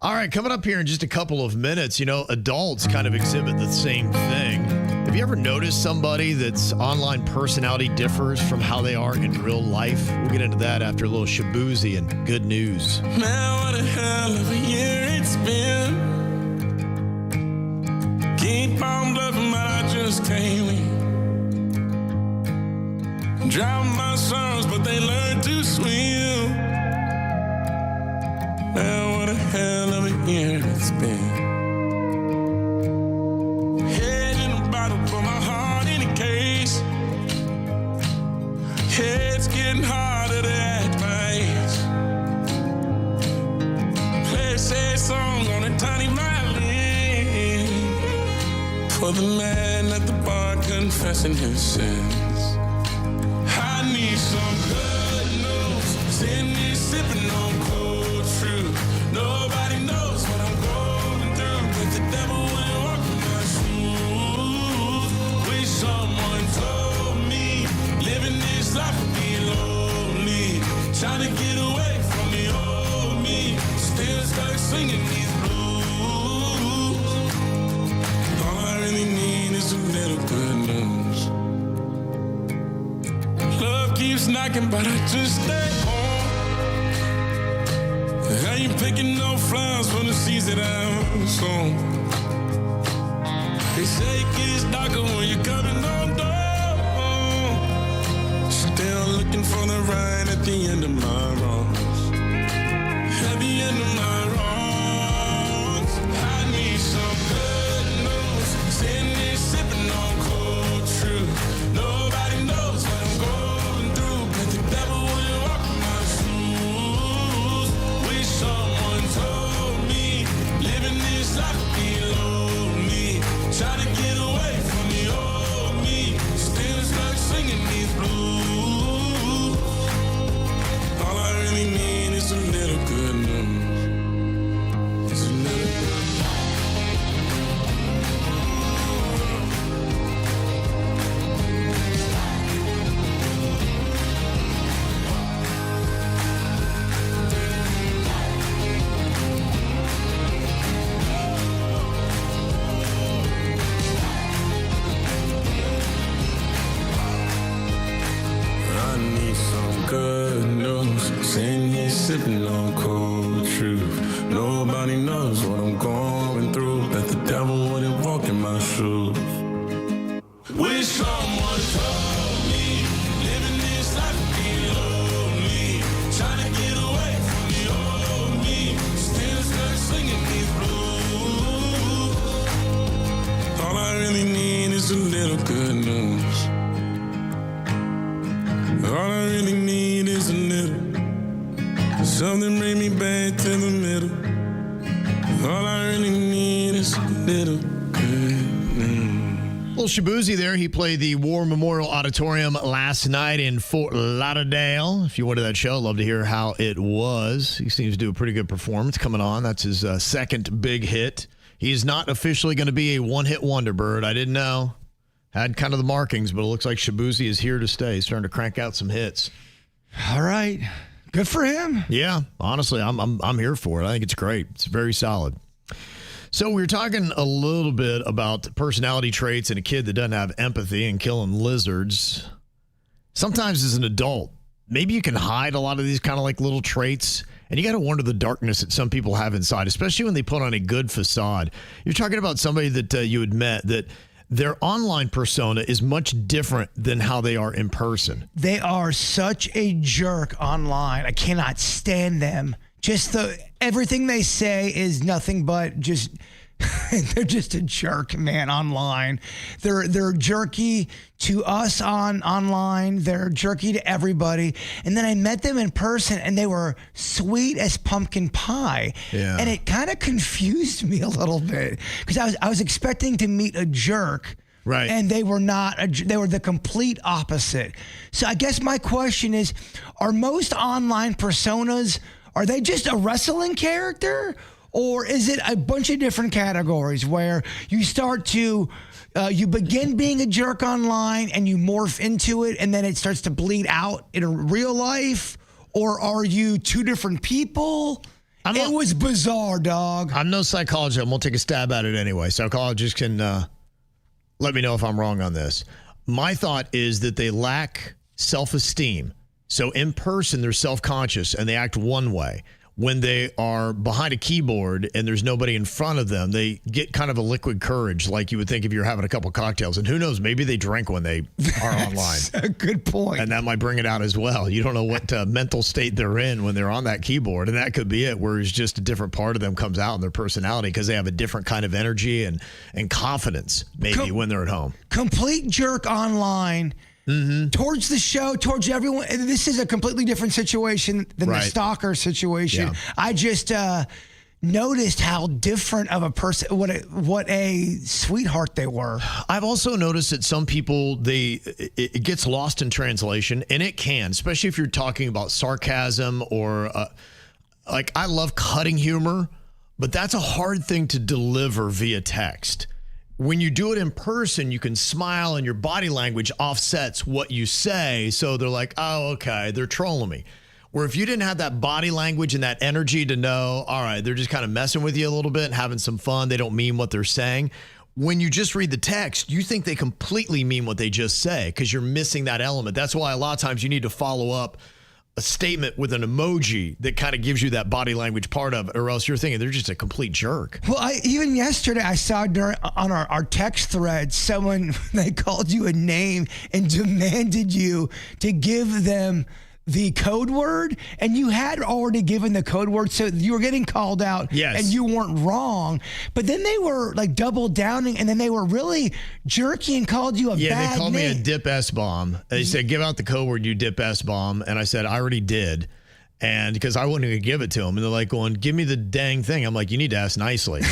All right, coming up here in just a couple of minutes, adults kind of exhibit the same thing. Have you ever noticed somebody that's online personality differs from how they are in real life? We'll get into that after a little Shabuzi and good news. Man, what a hell of a year it's been. Keep on bluffing, but I just can't win. Drown my sons, but they learn to swim. Man, what a hell of a year it's been. Head in a bottle, put my heart in a case. It's getting harder to act my age. Play a sad song on a tiny violin for the man at the bar confessing his sins. I need some good news. Send me sipping on cold fruit. Nobody knows what I'm going through, but the devil wouldn't walk in my shoes. Wish someone told me living this life would be lonely. Trying to get away from the old me. Still stuck singing these blues. All I really need is a little good news. Love keeps knocking, but I just stay home. I ain't picking no flowers for the seeds that I've sown. They say it gets darker when you're coming on down. Still looking for the right at the end of my wrongs. At the end of my wrongs, I need some good news. Sitting there sipping on cold this life below me. Try to get away from the old me. Still stuck singing these blues. All I really need is a little good news. It's a little good news, sitting here sipping on cold truth. Nobody knows what I'm going through. Bet the devil wouldn't walk in my shoes. Wish someone told me, living this life below me. Trying to get away from the old me. Still stuck singing these blues. All I really need is a little good news. All I really need is a little. Something bring me back to the middle. All I really need is a little good news. Little Shabuzi there. He played the War Memorial Auditorium last night in Fort Lauderdale. If you went to that show, I'd love to hear how it was. He seems to do a pretty good performance coming on. That's his second big hit. He's not officially going to be a one-hit wonder, Bird. I didn't know. Had kind of the markings, but it looks like Shabuzi is here to stay. He's starting to crank out some hits. All right. Good for him. Yeah, honestly, I'm here for it. I think it's great. It's very solid. So we were talking a little bit about personality traits in a kid that doesn't have empathy and killing lizards. Sometimes as an adult, maybe you can hide a lot of these kind of like little traits, and you got to wonder the darkness that some people have inside, especially when they put on a good facade. You're talking about somebody that you had met that their online persona is much different than how they are in person. They are such a jerk online. I cannot stand them. Just everything they say is nothing but just they're just a jerk, man, online. They're jerky to us online. They're jerky to everybody. And then I met them in person and they were sweet as pumpkin pie. Yeah. And it kind of confused me a little bit because I was expecting to meet a jerk. Right. And they were not, they were the complete opposite. So I guess my question is, are most online personas, are they just a wrestling character? Or is it a bunch of different categories where you start to, you begin being a jerk online and you morph into it and then it starts to bleed out in real life? Or are you two different people? It was bizarre, dog. I'm no psychologist. I'm going to take a stab at it anyway. Psychologists can let me know if I'm wrong on this. My thought is that they lack self-esteem. So in person, they're self-conscious and they act one way. When they are behind a keyboard and there's nobody in front of them, they get kind of a liquid courage like you would think if you're having a couple cocktails. And who knows, maybe they drink when they are online. That's a good point. And that might bring it out as well. You don't know what mental state they're in when they're on that keyboard. And that could be it, where it's just a different part of them comes out in their personality because they have a different kind of energy and confidence maybe when they're at home. Complete jerk online. Mm-hmm. Towards the show, towards everyone. This is a completely different situation than the stalker situation. Yeah. I just noticed how different of a person, what a sweetheart they were. I've also noticed that some people, it gets lost in translation, and it can, especially if you're talking about sarcasm or like I love cutting humor, but that's a hard thing to deliver via text. When you do it in person, you can smile and your body language offsets what you say. So they're like, oh, okay, they're trolling me. Where if you didn't have that body language and that energy to know, all right, they're just kind of messing with you a little bit and having some fun. They don't mean what they're saying. When you just read the text, you think they completely mean what they just say because you're missing that element. That's why a lot of times you need to follow up a statement with an emoji that kind of gives you that body language part of it, or else you're thinking they're just a complete jerk. Well, even yesterday I saw on our text thread, someone, they called you a name and demanded you to give them the code word, and you had already given the code word, so you were getting called out, yes, and you weren't wrong. But then they were like double downing, and then they were really jerky and called you a bad name. Yeah, they called me a dip S-bomb. They said, give out the code word, you dip S-bomb. And I said, I already did. And because I wouldn't even give it to them. And they're like going, give me the dang thing. I'm like, you need to ask nicely.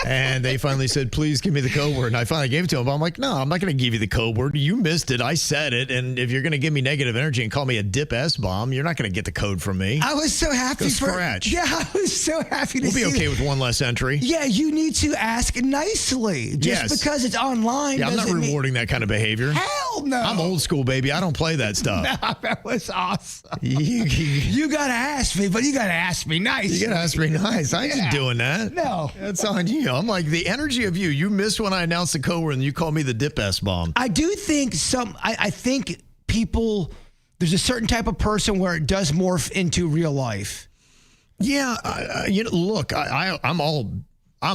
And they finally said, please give me the code word. And I finally gave it to them. But I'm like, no, I'm not going to give you the code word. You missed it. I said it. And if you're going to give me negative energy and call me a dip S-bomb, you're not going to get the code from me. I was so happy Go scratch. Yeah, I was so happy to see We'll be okay with one less entry. Yeah, you need to ask nicely. Just because it's online I'm not doesn't rewarding that kind of behavior. Hell no. I'm old school, baby. I don't play that stuff. No, that was awesome. You got to ask me, but you got to ask me nice. You got to ask me nice. I ain't doing that. No. That's on you. I'm like, the energy of you. You missed when I announced the code word and you called me the dip S-bomb. I do think I think people, there's a certain type of person where it does morph into real life. Yeah. Look, I'm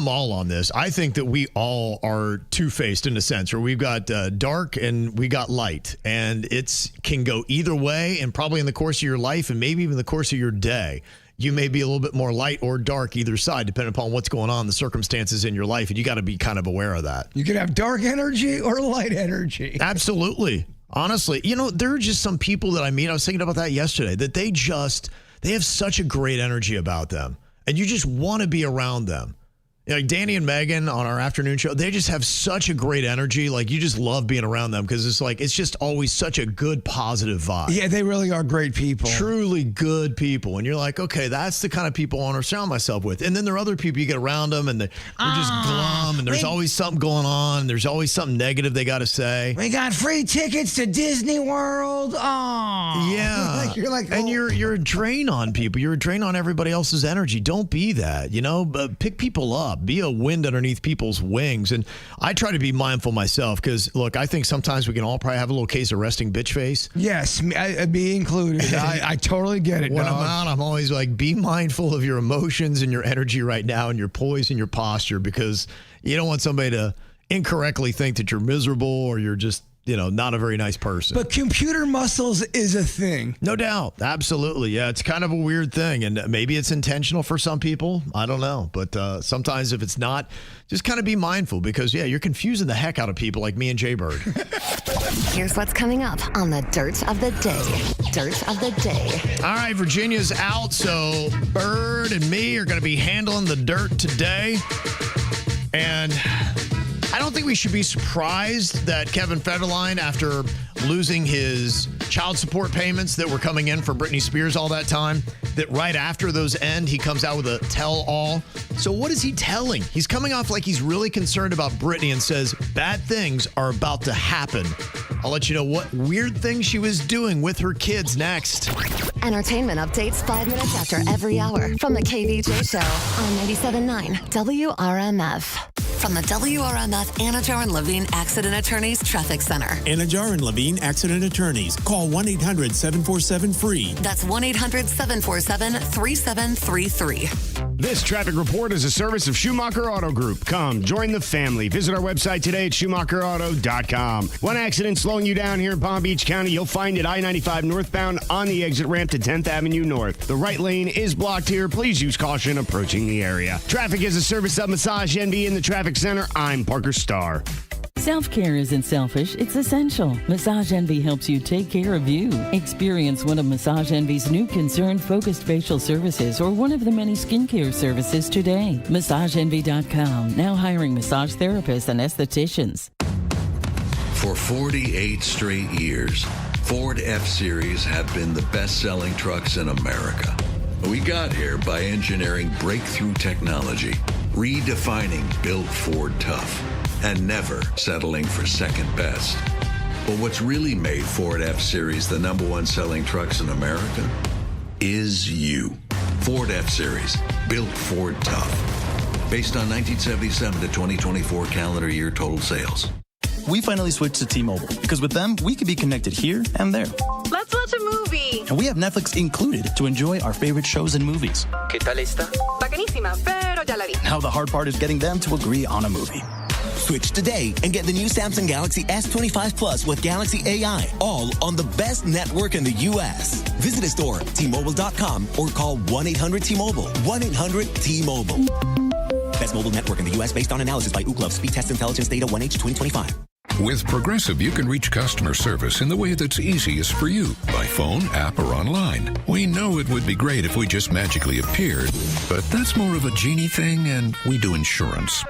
all on this. I think that we all are two-faced in a sense, where we've got dark and we got light, and it can go either way. And probably in the course of your life, and maybe even the course of your day, you may be a little bit more light or dark either side, depending upon what's going on, the circumstances in your life, and you got to be kind of aware of that. You can have dark energy or light energy. Absolutely. Honestly, there are just some people that I meet. I was thinking about that yesterday. That they have such a great energy about them, and you just want to be around them. Like Danny and Megan on our afternoon show, they just have such a great energy. Like, you just love being around them because it's just always such a good, positive vibe. Yeah, they really are great people. Truly good people. And you're like, okay, that's the kind of people I want to surround myself with. And then there are other people you get around them and they're just glum, and there's always something going on. And there's always something negative they got to say. We got free tickets to Disney World. Oh, yeah. You're like, and you're a drain on people. You're a drain on everybody else's energy. Don't be that. Pick people up. Be a wind underneath people's wings. And I try to be mindful myself because, look, I think sometimes we can all probably have a little case of resting bitch face. Yes, me included. I totally get it. When I'm out, I'm always like, be mindful of your emotions and your energy right now and your poise and your posture, because you don't want somebody to incorrectly think that you're miserable or you're just not a very nice person. But computer muscles is a thing. No doubt. Absolutely. Yeah, it's kind of a weird thing. And maybe it's intentional for some people. I don't know. But sometimes if it's not, just kind of be mindful because, you're confusing the heck out of people like me and Jay Bird. Here's what's coming up on the Dirt of the Day. Dirt of the Day. All right, Virginia's out, so Bird and me are going to be handling the dirt today. And I don't think we should be surprised that Kevin Federline, after losing his child support payments that were coming in for Britney Spears all that time, that right after those end, he comes out with a tell-all. So what is he telling? He's coming off like he's really concerned about Britney and says bad things are about to happen. I'll let you know what weird things she was doing with her kids next. Entertainment updates 5 minutes after every hour from the KVJ Show on 97.9 WRMF. From the WRMF Anajar and Levine Accident Attorneys Traffic Center. Anajar and Levine Accident Attorneys. Call 1-800-747-FREE. That's 1-800-747-3733. This traffic report is a service of Schumacher Auto Group. Come, join the family. Visit our website today at SchumacherAuto.com. One accident slowing you down here in Palm Beach County. You'll find it I-95 northbound on the exit ramp to 10th Avenue North. The right lane is blocked here. Please use caution approaching the area. Traffic is a service of Massage NV in the Traffic Center. I'm Parker Starr. Self-care isn't selfish, it's essential. Massage Envy helps you take care of you. Experience one of Massage Envy's new concern-focused facial services or one of the many skincare services today. MassageEnvy.com, now hiring massage therapists and estheticians. For 48 straight years, Ford F-Series have been the best-selling trucks in America. We got here by engineering breakthrough technology, redefining Built Ford Tough, and never settling for second best. But what's really made Ford F-Series the #1 selling trucks in America is you. Ford F-Series, Built Ford Tough. Based on 1977 to 2024 calendar year total sales. We finally switched to T-Mobile because with them, we can be connected here and there. Let's watch a movie. And we have Netflix included to enjoy our favorite shows and movies. ¿Qué tal esta? Bacanísima, pero ya la vi. Now the hard part is getting them to agree on a movie. Switch today and get the new Samsung Galaxy S25 Plus with Galaxy AI, all on the best network in the U.S. Visit a store, T-Mobile.com, or call 1-800-T-Mobile. 1-800-T-Mobile. Best mobile network in the U.S. based on analysis by Ookla Speed Test Intelligence Data 1H 2025. With Progressive, you can reach customer service in the way that's easiest for you, by phone, app, or online. We know it would be great if we just magically appeared, but that's more of a genie thing, and we do insurance.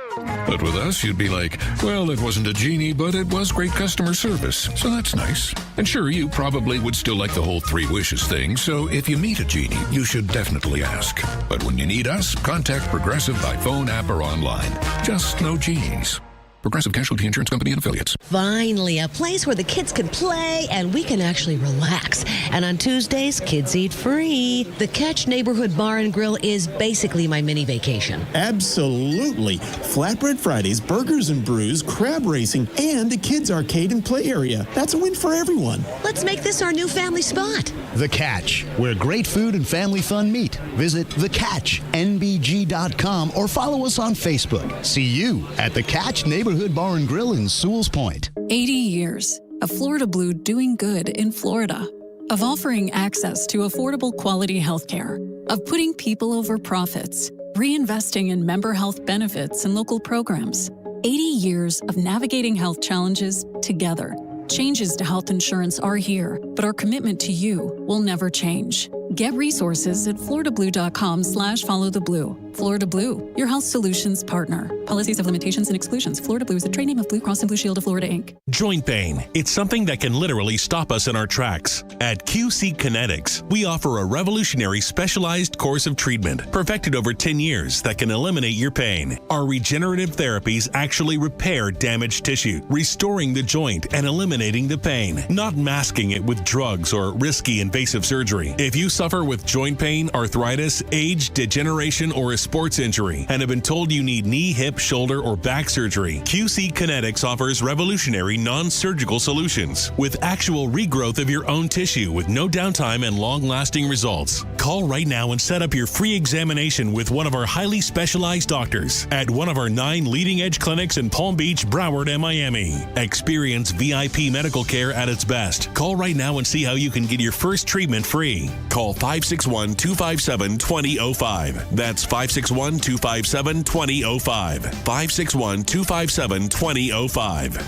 But with us, you'd be like, well, it wasn't a genie, but it was great customer service, so that's nice. And sure, you probably would still like the whole 3 wishes thing, so if you meet a genie, you should definitely ask. But when you need us, contact Progressive by phone, app, or online. Just no genies. Progressive Casualty Insurance Company and Affiliates. Finally, a place where the kids can play and we can actually relax. And on Tuesdays, kids eat free. The Catch Neighborhood Bar and Grill is basically my mini vacation. Absolutely. Flatbread Fridays, burgers and brews, crab racing, and a kids arcade and play area. That's a win for everyone. Let's make this our new family spot. The Catch, where great food and family fun meet. Visit thecatchnbg.com or follow us on Facebook. See you at the Catch Neighborhood Bar and Grill in Sewell's Point. 80 years of Florida Blue doing good in Florida, of offering access to affordable quality health care, of putting people over profits, reinvesting in member health benefits and local programs. 80 years of navigating health challenges together. Changes to health insurance are here, but our commitment to you will never change. Get resources at floridablue.com/followtheblue. Florida Blue, your health solutions partner. Policies have limitations and exclusions. Florida Blue is a trade name of Blue Cross and Blue Shield of Florida, Inc. Joint pain. It's something that can literally stop us in our tracks. At QC Kinetics, we offer a revolutionary specialized course of treatment perfected over 10 years that can eliminate your pain. Our regenerative therapies actually repair damaged tissue, restoring the joint and eliminating the pain, not masking it with drugs or risky invasive surgery. If you suffer with joint pain, arthritis, age, degeneration, or a sports injury and have been told you need knee, hip, shoulder, or back surgery, QC Kinetics offers revolutionary non-surgical solutions with actual regrowth of your own tissue with no downtime and long-lasting results. Call right now and set up your free examination with one of our highly specialized doctors at one of our 9 leading-edge clinics in Palm Beach, Broward, and Miami. Experience VIP medical care at its best. Call right now and see how you can get your first treatment free. Call 561-257-2005. That's 561-257-2005. 561-257-2005.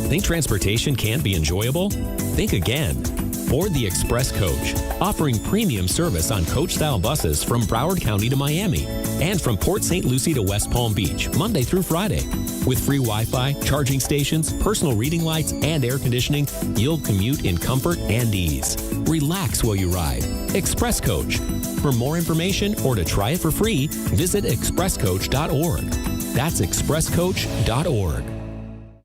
Think transportation can't be enjoyable? Think again. Board the Express Coach, offering premium service on coach-style buses from Broward County to Miami and from Port St. Lucie to West Palm Beach, Monday through Friday. With free Wi-Fi, charging stations, personal reading lights, and air conditioning, you'll commute in comfort and ease. Relax while you ride. Express Coach. For more information or to try it for free, visit expresscoach.org. That's expresscoach.org.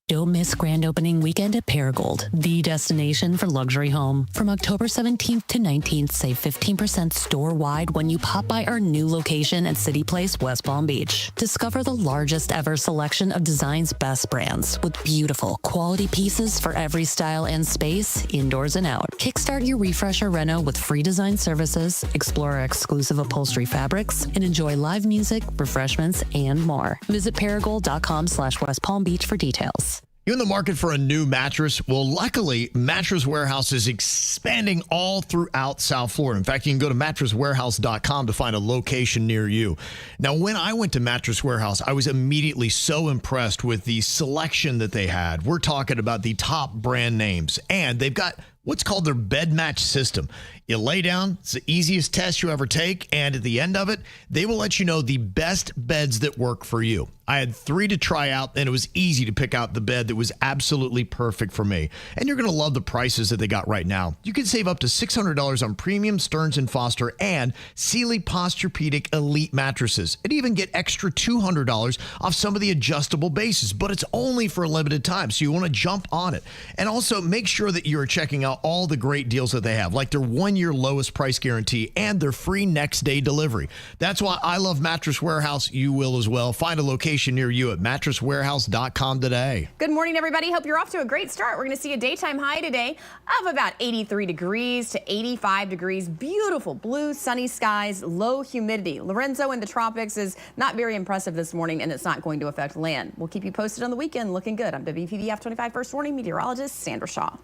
Don't miss grand opening weekend at Paragold, the destination for luxury home. From October 17th to 19th, save 15% store-wide when you pop by our new location at City Place, West Palm Beach. Discover the largest ever selection of design's best brands with beautiful, quality pieces for every style and space, indoors and out. Kickstart your refresh or reno with free design services, explore our exclusive upholstery fabrics, and enjoy live music, refreshments, and more. Visit paragold.com/West Palm Beach for details. You in the market for a new mattress? Well, luckily, Mattress Warehouse is expanding all throughout South Florida. In fact, you can go to mattresswarehouse.com to find a location near you. Now, when I went to Mattress Warehouse, I was immediately so impressed with the selection that they had. We're talking about the top brand names, and they've got what's called their bed match system. You lay down, it's the easiest test you ever take, and at the end of it, they will let you know the best beds that work for you. I had 3 to try out, and it was easy to pick out the bed that was absolutely perfect for me. And you're going to love the prices that they got right now. You can save up to $600 on premium Stearns & Foster and Sealy Posturepedic Elite mattresses, and even get extra $200 off some of the adjustable bases, but it's only for a limited time, so you want to jump on it. And also make sure that you're checking out all the great deals that they have, like their 1-year lowest price guarantee and their free next day delivery. That's why I love Mattress Warehouse. You will as well. Find a location near you at mattresswarehouse.com today. Good morning, everybody. Hope you're off to a great start. We're going to see a daytime high today of about 83 degrees to 85 degrees. Beautiful blue, sunny skies, low humidity. Lorenzo in the tropics is not very impressive this morning, and it's not going to affect land. We'll keep you posted on the weekend. Looking good. I'm WPVF 25 First Warning meteorologist Sandra Shaw.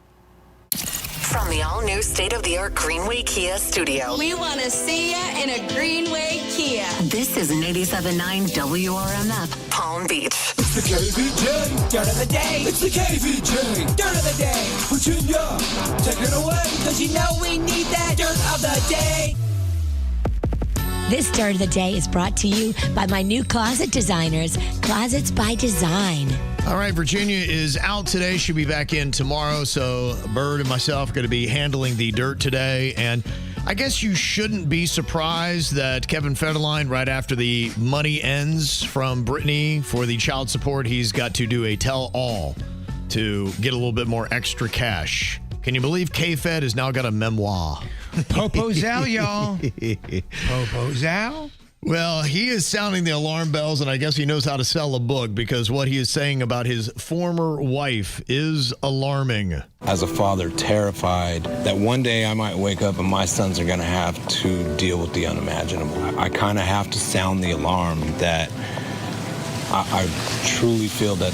From the all-new state-of-the-art Greenway Kia studio. We want to see you in a Greenway Kia. This is 87.9 WRMF, Palm Beach. It's the KVJ Dirt of the Day. It's the KVJ Dirt of the Day. Virginia, take it away. Because you know we need that Dirt of the Day. This Dirt of the Day is brought to you by my new closet designers, Closets by Design. All right, Virginia is out today. She'll be back in tomorrow. So Bird and myself are going to be handling the dirt today. And I guess you shouldn't be surprised that Kevin Federline, right after the money ends from Britney for the child support, he's got to do a tell-all to get a little bit more extra cash. Can you believe K-Fed has now got a memoir? Popo's out, y'all. Popo's out. Well, he is sounding the alarm bells, and I guess he knows how to sell a book because what he is saying about his former wife is alarming. As a father, terrified that one day I might wake up and my sons are going to have to deal with the unimaginable. I kind of have to sound the alarm that I truly feel that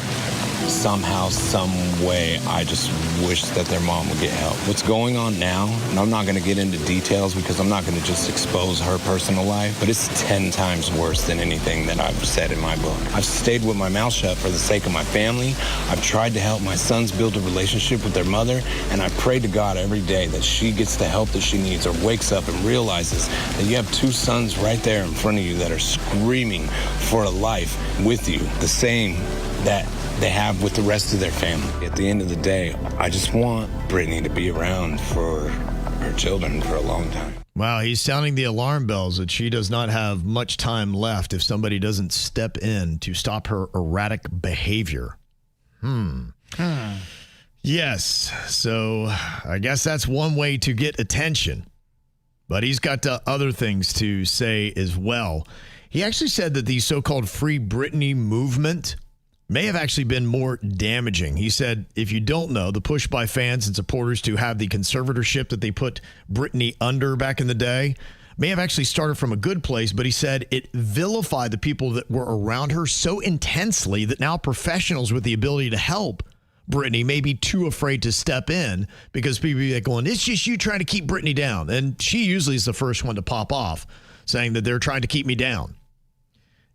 somehow, some way, I just wish that their mom would get help. What's going on now, and I'm not going to get into details because I'm not going to just expose her personal life, but it's 10 times worse than anything that I've said in my book. I've stayed with my mouth shut for the sake of my family. I've tried to help my sons build a relationship with their mother, and I pray to God every day that she gets the help that she needs or wakes up and realizes that you have two sons right there in front of you that are screaming for a life with you, the same that they have with the rest of their family. At the end of the day, I just want Britney to be around for her children for a long time. Wow, he's sounding the alarm bells that she does not have much time left if somebody doesn't step in to stop her erratic behavior. Yes, so I guess that's one way to get attention. But he's got other things to say as well. He actually said that the so-called Free Britney movement may have actually been more damaging. He said, if you don't know, the push by fans and supporters to have the conservatorship that they put Britney under back in the day may have actually started from a good place, but he said it vilified the people that were around her so intensely that now professionals with the ability to help Britney may be too afraid to step in because people be like going, it's just you trying to keep Britney down. And she usually is the first one to pop off saying that they're trying to keep me down.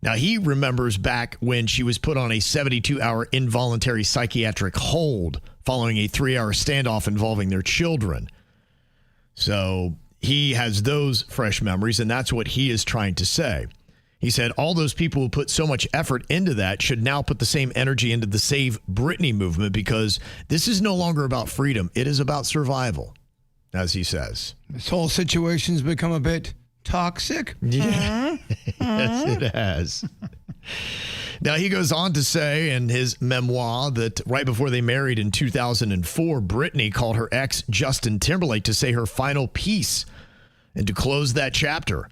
Now, he remembers back when she was put on a 72-hour involuntary psychiatric hold following a 3-hour standoff involving their children. So he has those fresh memories, and that's what he is trying to say. He said all those people who put so much effort into that should now put the same energy into the Save Britney movement because this is no longer about freedom. It is about survival, as he says. This whole situation's become a bit toxic. Yeah. Yes, it has. Now, he goes on to say in his memoir that right before they married in 2004, Britney called her ex, Justin Timberlake, to say her final piece and to close that chapter.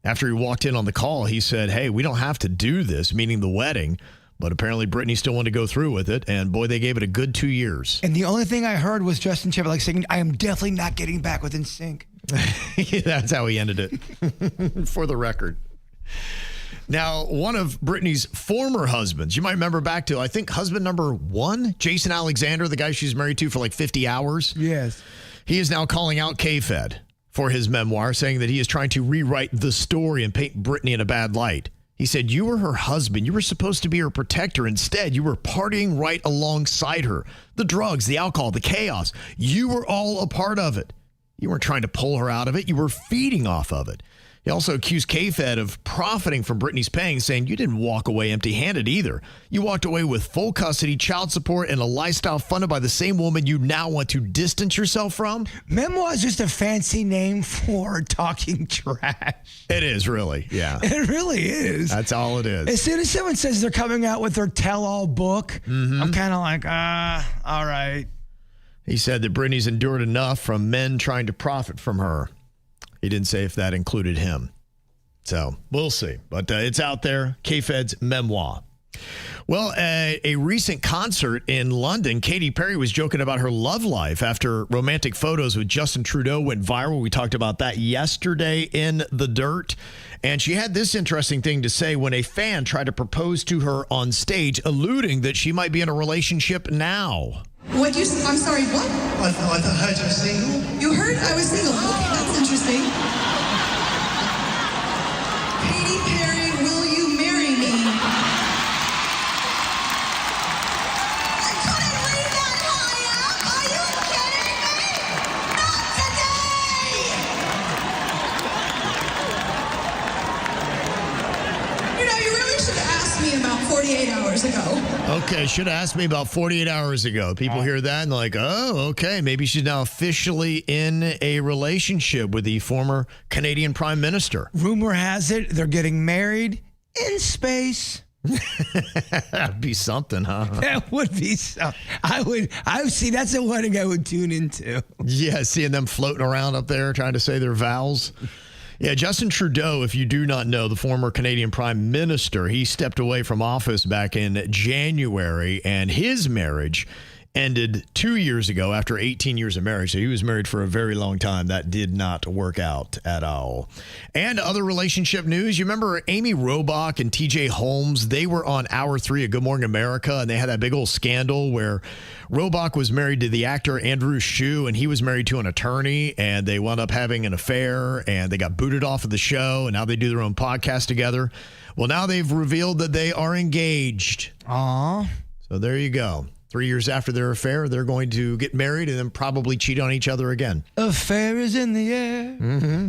After he walked in on the call, he said, hey, we don't have to do this, meaning the wedding. But apparently Britney still wanted to go through with it. And boy, they gave it a good 2 years. And the only thing I heard was Justin Timberlake saying, I am definitely not getting back with NSYNC. That's how he ended it, for the record. Now, one of Britney's former husbands, you might remember back to, I think, husband number 1, Jason Alexander, the guy she's married to for like 50 hours. Yes. He is now calling out K-Fed for his memoir, saying that he is trying to rewrite the story and paint Britney in a bad light. He said, you were her husband. You were supposed to be her protector. Instead, you were partying right alongside her. The drugs, the alcohol, the chaos. You were all a part of it. You weren't trying to pull her out of it. You were feeding off of it. He also accused K-Fed of profiting from Britney's pain, saying you didn't walk away empty-handed either. You walked away with full custody, child support, and a lifestyle funded by the same woman you now want to distance yourself from. Memoir is just a fancy name for talking trash. It is, really. Yeah. It really is. That's all it is. As soon as someone says they're coming out with their tell-all book, I'm kind of like, all right. He said that Britney's endured enough from men trying to profit from her. He didn't say if that included him. So we'll see. But it's out there, K-Fed's memoir. Well, a recent concert in London, Katy Perry was joking about her love life after romantic photos with Justin Trudeau went viral. We talked about that yesterday in The Dirt. And she had this interesting thing to say when a fan tried to propose to her on stage, alluding that she might be in a relationship now. What you? I'm sorry, what? I heard you were single. You heard I was single. That's interesting. Katy Perry, will you marry me? 48 hours ago. Okay, should have asked me about 48 hours ago. People hear that and like, oh, okay, maybe she's now officially in a relationship with the former Canadian Prime Minister. Rumor has it they're getting married in space. That'd be something, huh? That would be something. I would see. That's the wedding I would tune into. Yeah, seeing them floating around up there trying to say their vows. Yeah, Justin Trudeau, if you do not know, the former Canadian Prime Minister, he stepped away from office back in January, and his marriage ended 2 years ago after 18 years of marriage. So he was married for a very long time. That did not work out at all. And other relationship news, you remember Amy Robach and TJ Holmes? They were on Hour 3 of Good Morning America, and they had that big old scandal where Robach was married to the actor Andrew Shue, and he was married to an attorney, and they wound up having an affair, and they got booted off of the show, and now they do their own podcast together. Well, now they've revealed that they are engaged. Aww. So there you go. 3 years after their affair, they're going to get married and then probably cheat on each other again. Affair is in the air. Mm-hmm.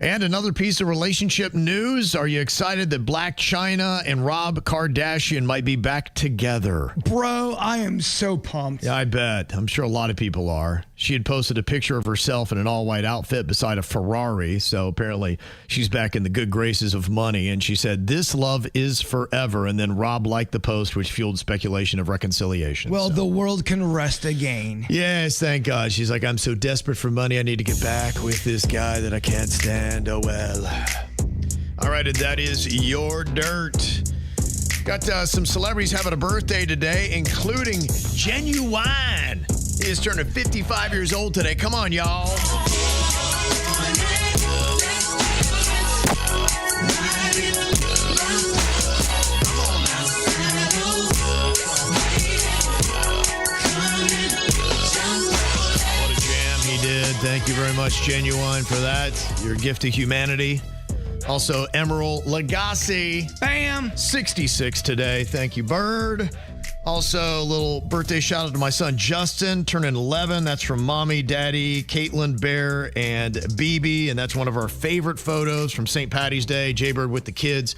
And another piece of relationship news. Are you excited that Blac Chyna and Rob Kardashian might be back together? Bro, I am so pumped. Yeah, I bet. I'm sure a lot of people are. She had posted a picture of herself in an all-white outfit beside a Ferrari. So apparently she's back in the good graces of money. And she said, "This love is forever." And then Rob liked the post, which fueled speculation of reconciliation. Well, the world can rest again. Yes, thank God. She's like, "I'm so desperate for money. I need to get back with this guy that I can't stand." Oh, well. All right, and that is your dirt. Got some celebrities having a birthday today, including Genuine. He is turning 55 years old today. Come on, y'all. Thank you very much, Genuine, for that. Your gift to humanity. Also, Emerald Lagasse. Bam! 66 today. Thank you, Bird. Also, a little birthday shout out to my son, Justin, turning 11. That's from Mommy, Daddy, Caitlin, Bear, and BB. And that's one of our favorite photos from St. Patty's Day. Jay-Bird with the kids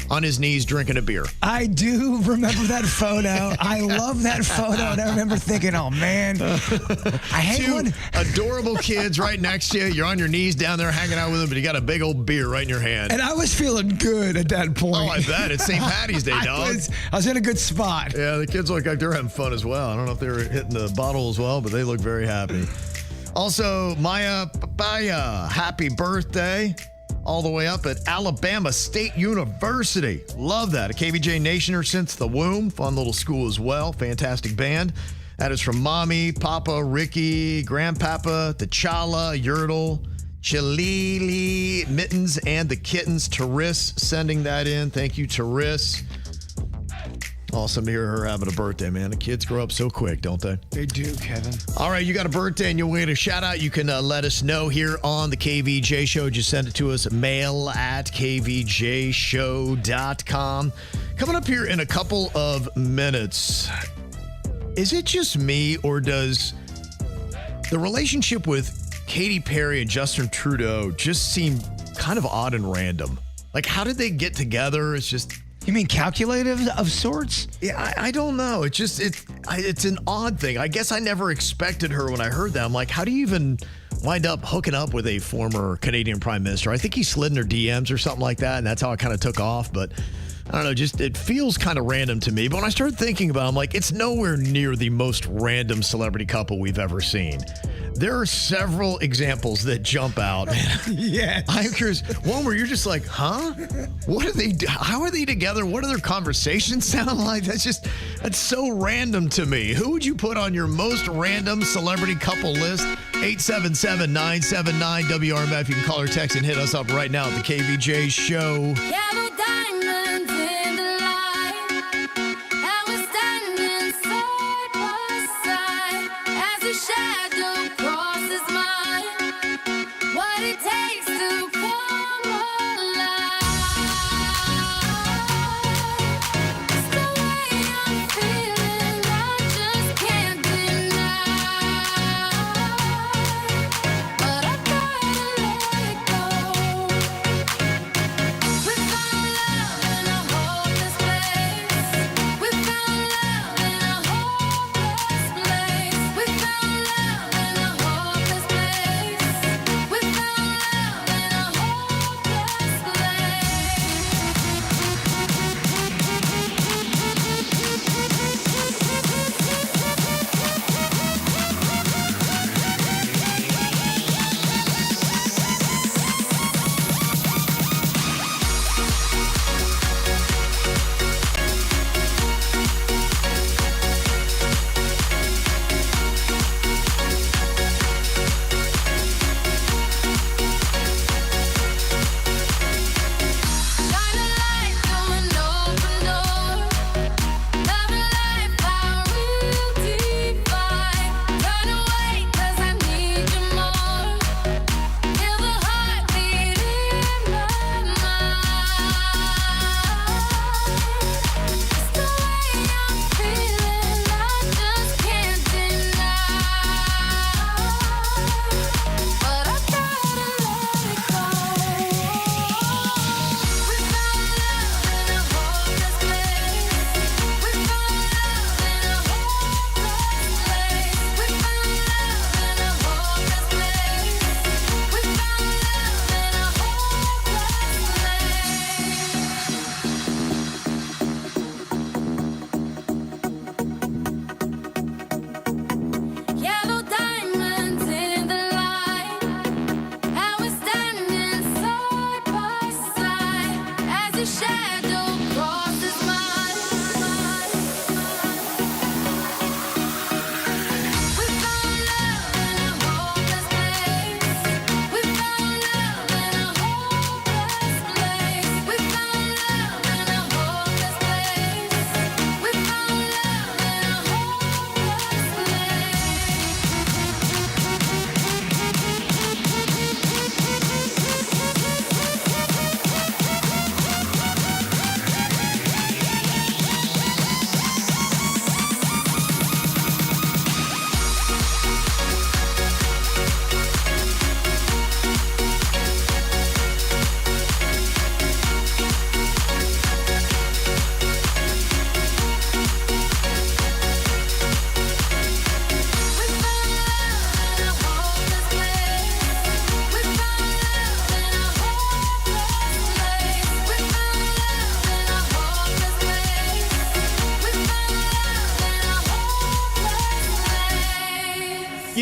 on his knees drinking a beer. I do remember that photo. I love that photo. And I remember thinking, oh, man, I hate Two adorable kids right next to you. You're on your knees down there hanging out with them, but you got a big old beer right in your hand. And I was feeling good at that point. Oh, I bet. It's St. Patty's Day, dog. I was in a good spot. Yeah, the kids look like they're having fun as well. I don't know if they were hitting the bottle as well, but they look very happy. Also, Maya Papaya, happy birthday. All the way up at Alabama State University. Love that. A KVJ Nationer since the womb. Fun little school as well. Fantastic band. That is from Mommy, Papa, Ricky, Grandpapa, T'Challa, Yertle, Chalili, Mittens, and the Kittens. Taris sending that in. Thank you, Taris. Awesome to hear her having a birthday, man. The kids grow up so quick, don't they? They do, Kevin. All right, you got a birthday and you want a shout out, you can let us know here on the KVJ Show. Just send it to us, mail@kvjshow.com. Coming up here in a couple of minutes, is it just me or does the relationship with Katy Perry and Justin Trudeau just seem kind of odd and random? Like, how did they get together? It's just... You mean calculative of sorts? Yeah, I don't know. It's an odd thing. I guess I never expected her when I heard that. I'm like, how do you even wind up hooking up with a former Canadian Prime Minister? I think he slid in her DMs or something like that, and that's how it kind of took off. But I don't know, just it feels kind of random to me. But when I started thinking about it, I'm like, it's nowhere near the most random celebrity couple we've ever seen. There are several examples that jump out. Yes. I'm curious. One where you're just like, huh? What are they? How are they together? What do their conversations sound like? That's so random to me. Who would you put on your most random celebrity couple list? 877-979-WRMF. You can call or text and hit us up right now at the KVJ Show.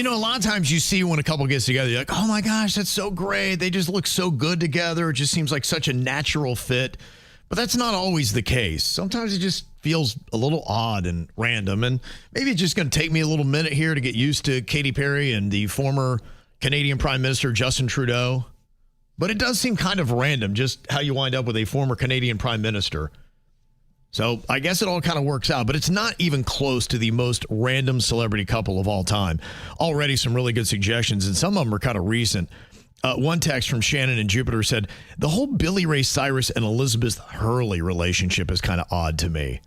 You know, a lot of times you see when a couple gets together, you're like, oh my gosh, that's so great. They just look so good together. It just seems like such a natural fit. But that's not always the case. Sometimes it just feels a little odd and random. And maybe it's just going to take me a little minute here to get used to Katy Perry and the former Canadian Prime Minister Justin Trudeau. But it does seem kind of random just how you wind up with a former Canadian Prime Minister. So I guess it all kind of works out, but it's not even close to the most random celebrity couple of all time. Already some really good suggestions, and some of them are kind of recent. One text from Shannon in Jupiter said, the whole Billy Ray Cyrus and Elizabeth Hurley relationship is kind of odd to me.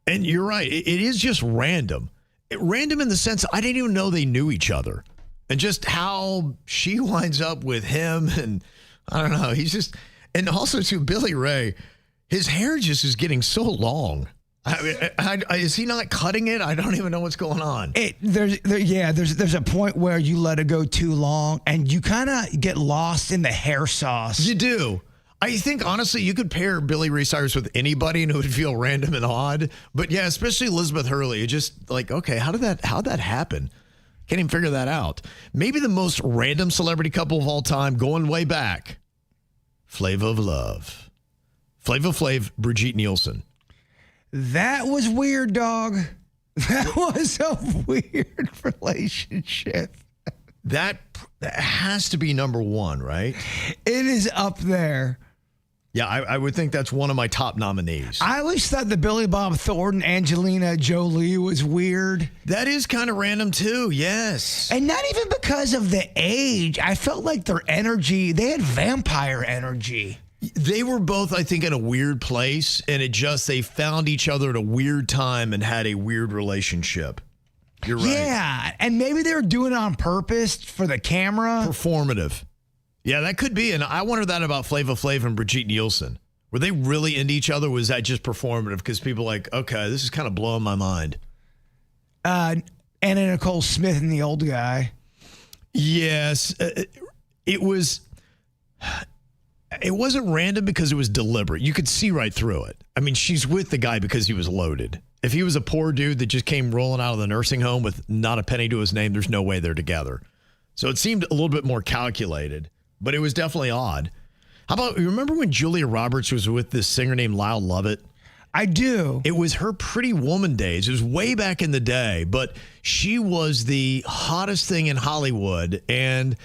And you're right. It is just random. Random in the sense I didn't even know they knew each other. And just how she winds up with him. And I don't know. He's just, and also to Billy Ray, his hair just is getting so long. Is he not cutting it? I don't even know what's going on. There's a point where you let it go too long and you kind of get lost in the hair sauce. You do. I think, honestly, you could pair Billy Ray Cyrus with anybody and it would feel random and odd. But yeah, especially Elizabeth Hurley. It just like, okay, how'd that happen? Can't even figure that out. Maybe the most random celebrity couple of all time, going way back. Flavor of Love. Flavor Flav, Brigitte Nielsen. That was weird, dog. That was a weird relationship. That has to be number one, right? It is up there. Yeah, I would think that's one of my top nominees. I always thought the Billy Bob Thornton, Angelina Jolie was weird. That is kind of random too, yes. And not even because of the age. I felt like their energy, they had vampire energy. They were both, I think, in a weird place, and they found each other at a weird time and had a weird relationship. You're right. Yeah, and maybe they were doing it on purpose for the camera. Performative. Yeah, that could be, and I wonder that about Flavor Flav and Brigitte Nielsen. Were they really into each other, or was that just performative? Because people are like, okay, this is kind of blowing my mind. Anna Nicole Smith and the old guy. Yes, it was... It wasn't random because it was deliberate. You could see right through it. I mean, she's with the guy because he was loaded. If he was a poor dude that just came rolling out of the nursing home with not a penny to his name, there's no way they're together. So it seemed a little bit more calculated, but it was definitely odd. How about, you remember when Julia Roberts was with this singer named Lyle Lovett? I do. It was her Pretty Woman days. It was way back in the day, but she was the hottest thing in Hollywood, and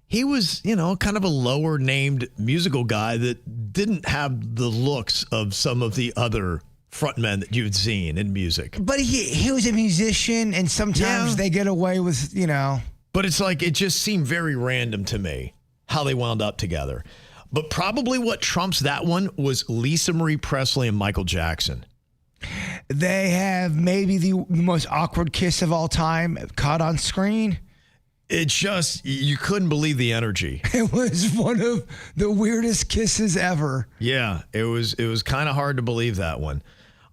he was, kind of a lower named musical guy that didn't have the looks of some of the other frontmen that you'd seen in music. But he was a musician, and sometimes they get away with, But it's like, it just seemed very random to me how they wound up together. But probably what trumps that one was Lisa Marie Presley and Michael Jackson. They have maybe the most awkward kiss of all time caught on screen. It just, you couldn't believe the energy. It was one of the weirdest kisses ever. Yeah, it was kind of hard to believe that one.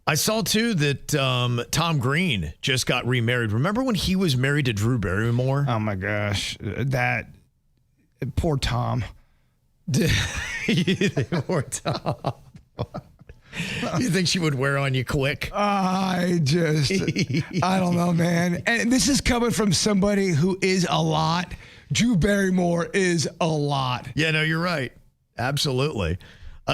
I saw, too, that Tom Green just got remarried. Remember when he was married to Drew Barrymore? Oh, my gosh. That, poor Tom. Poor Tom. You think she would wear on you quick? I don't know, man. And this is coming from somebody who is a lot. Drew Barrymore is a lot. Yeah, no, you're right. Absolutely.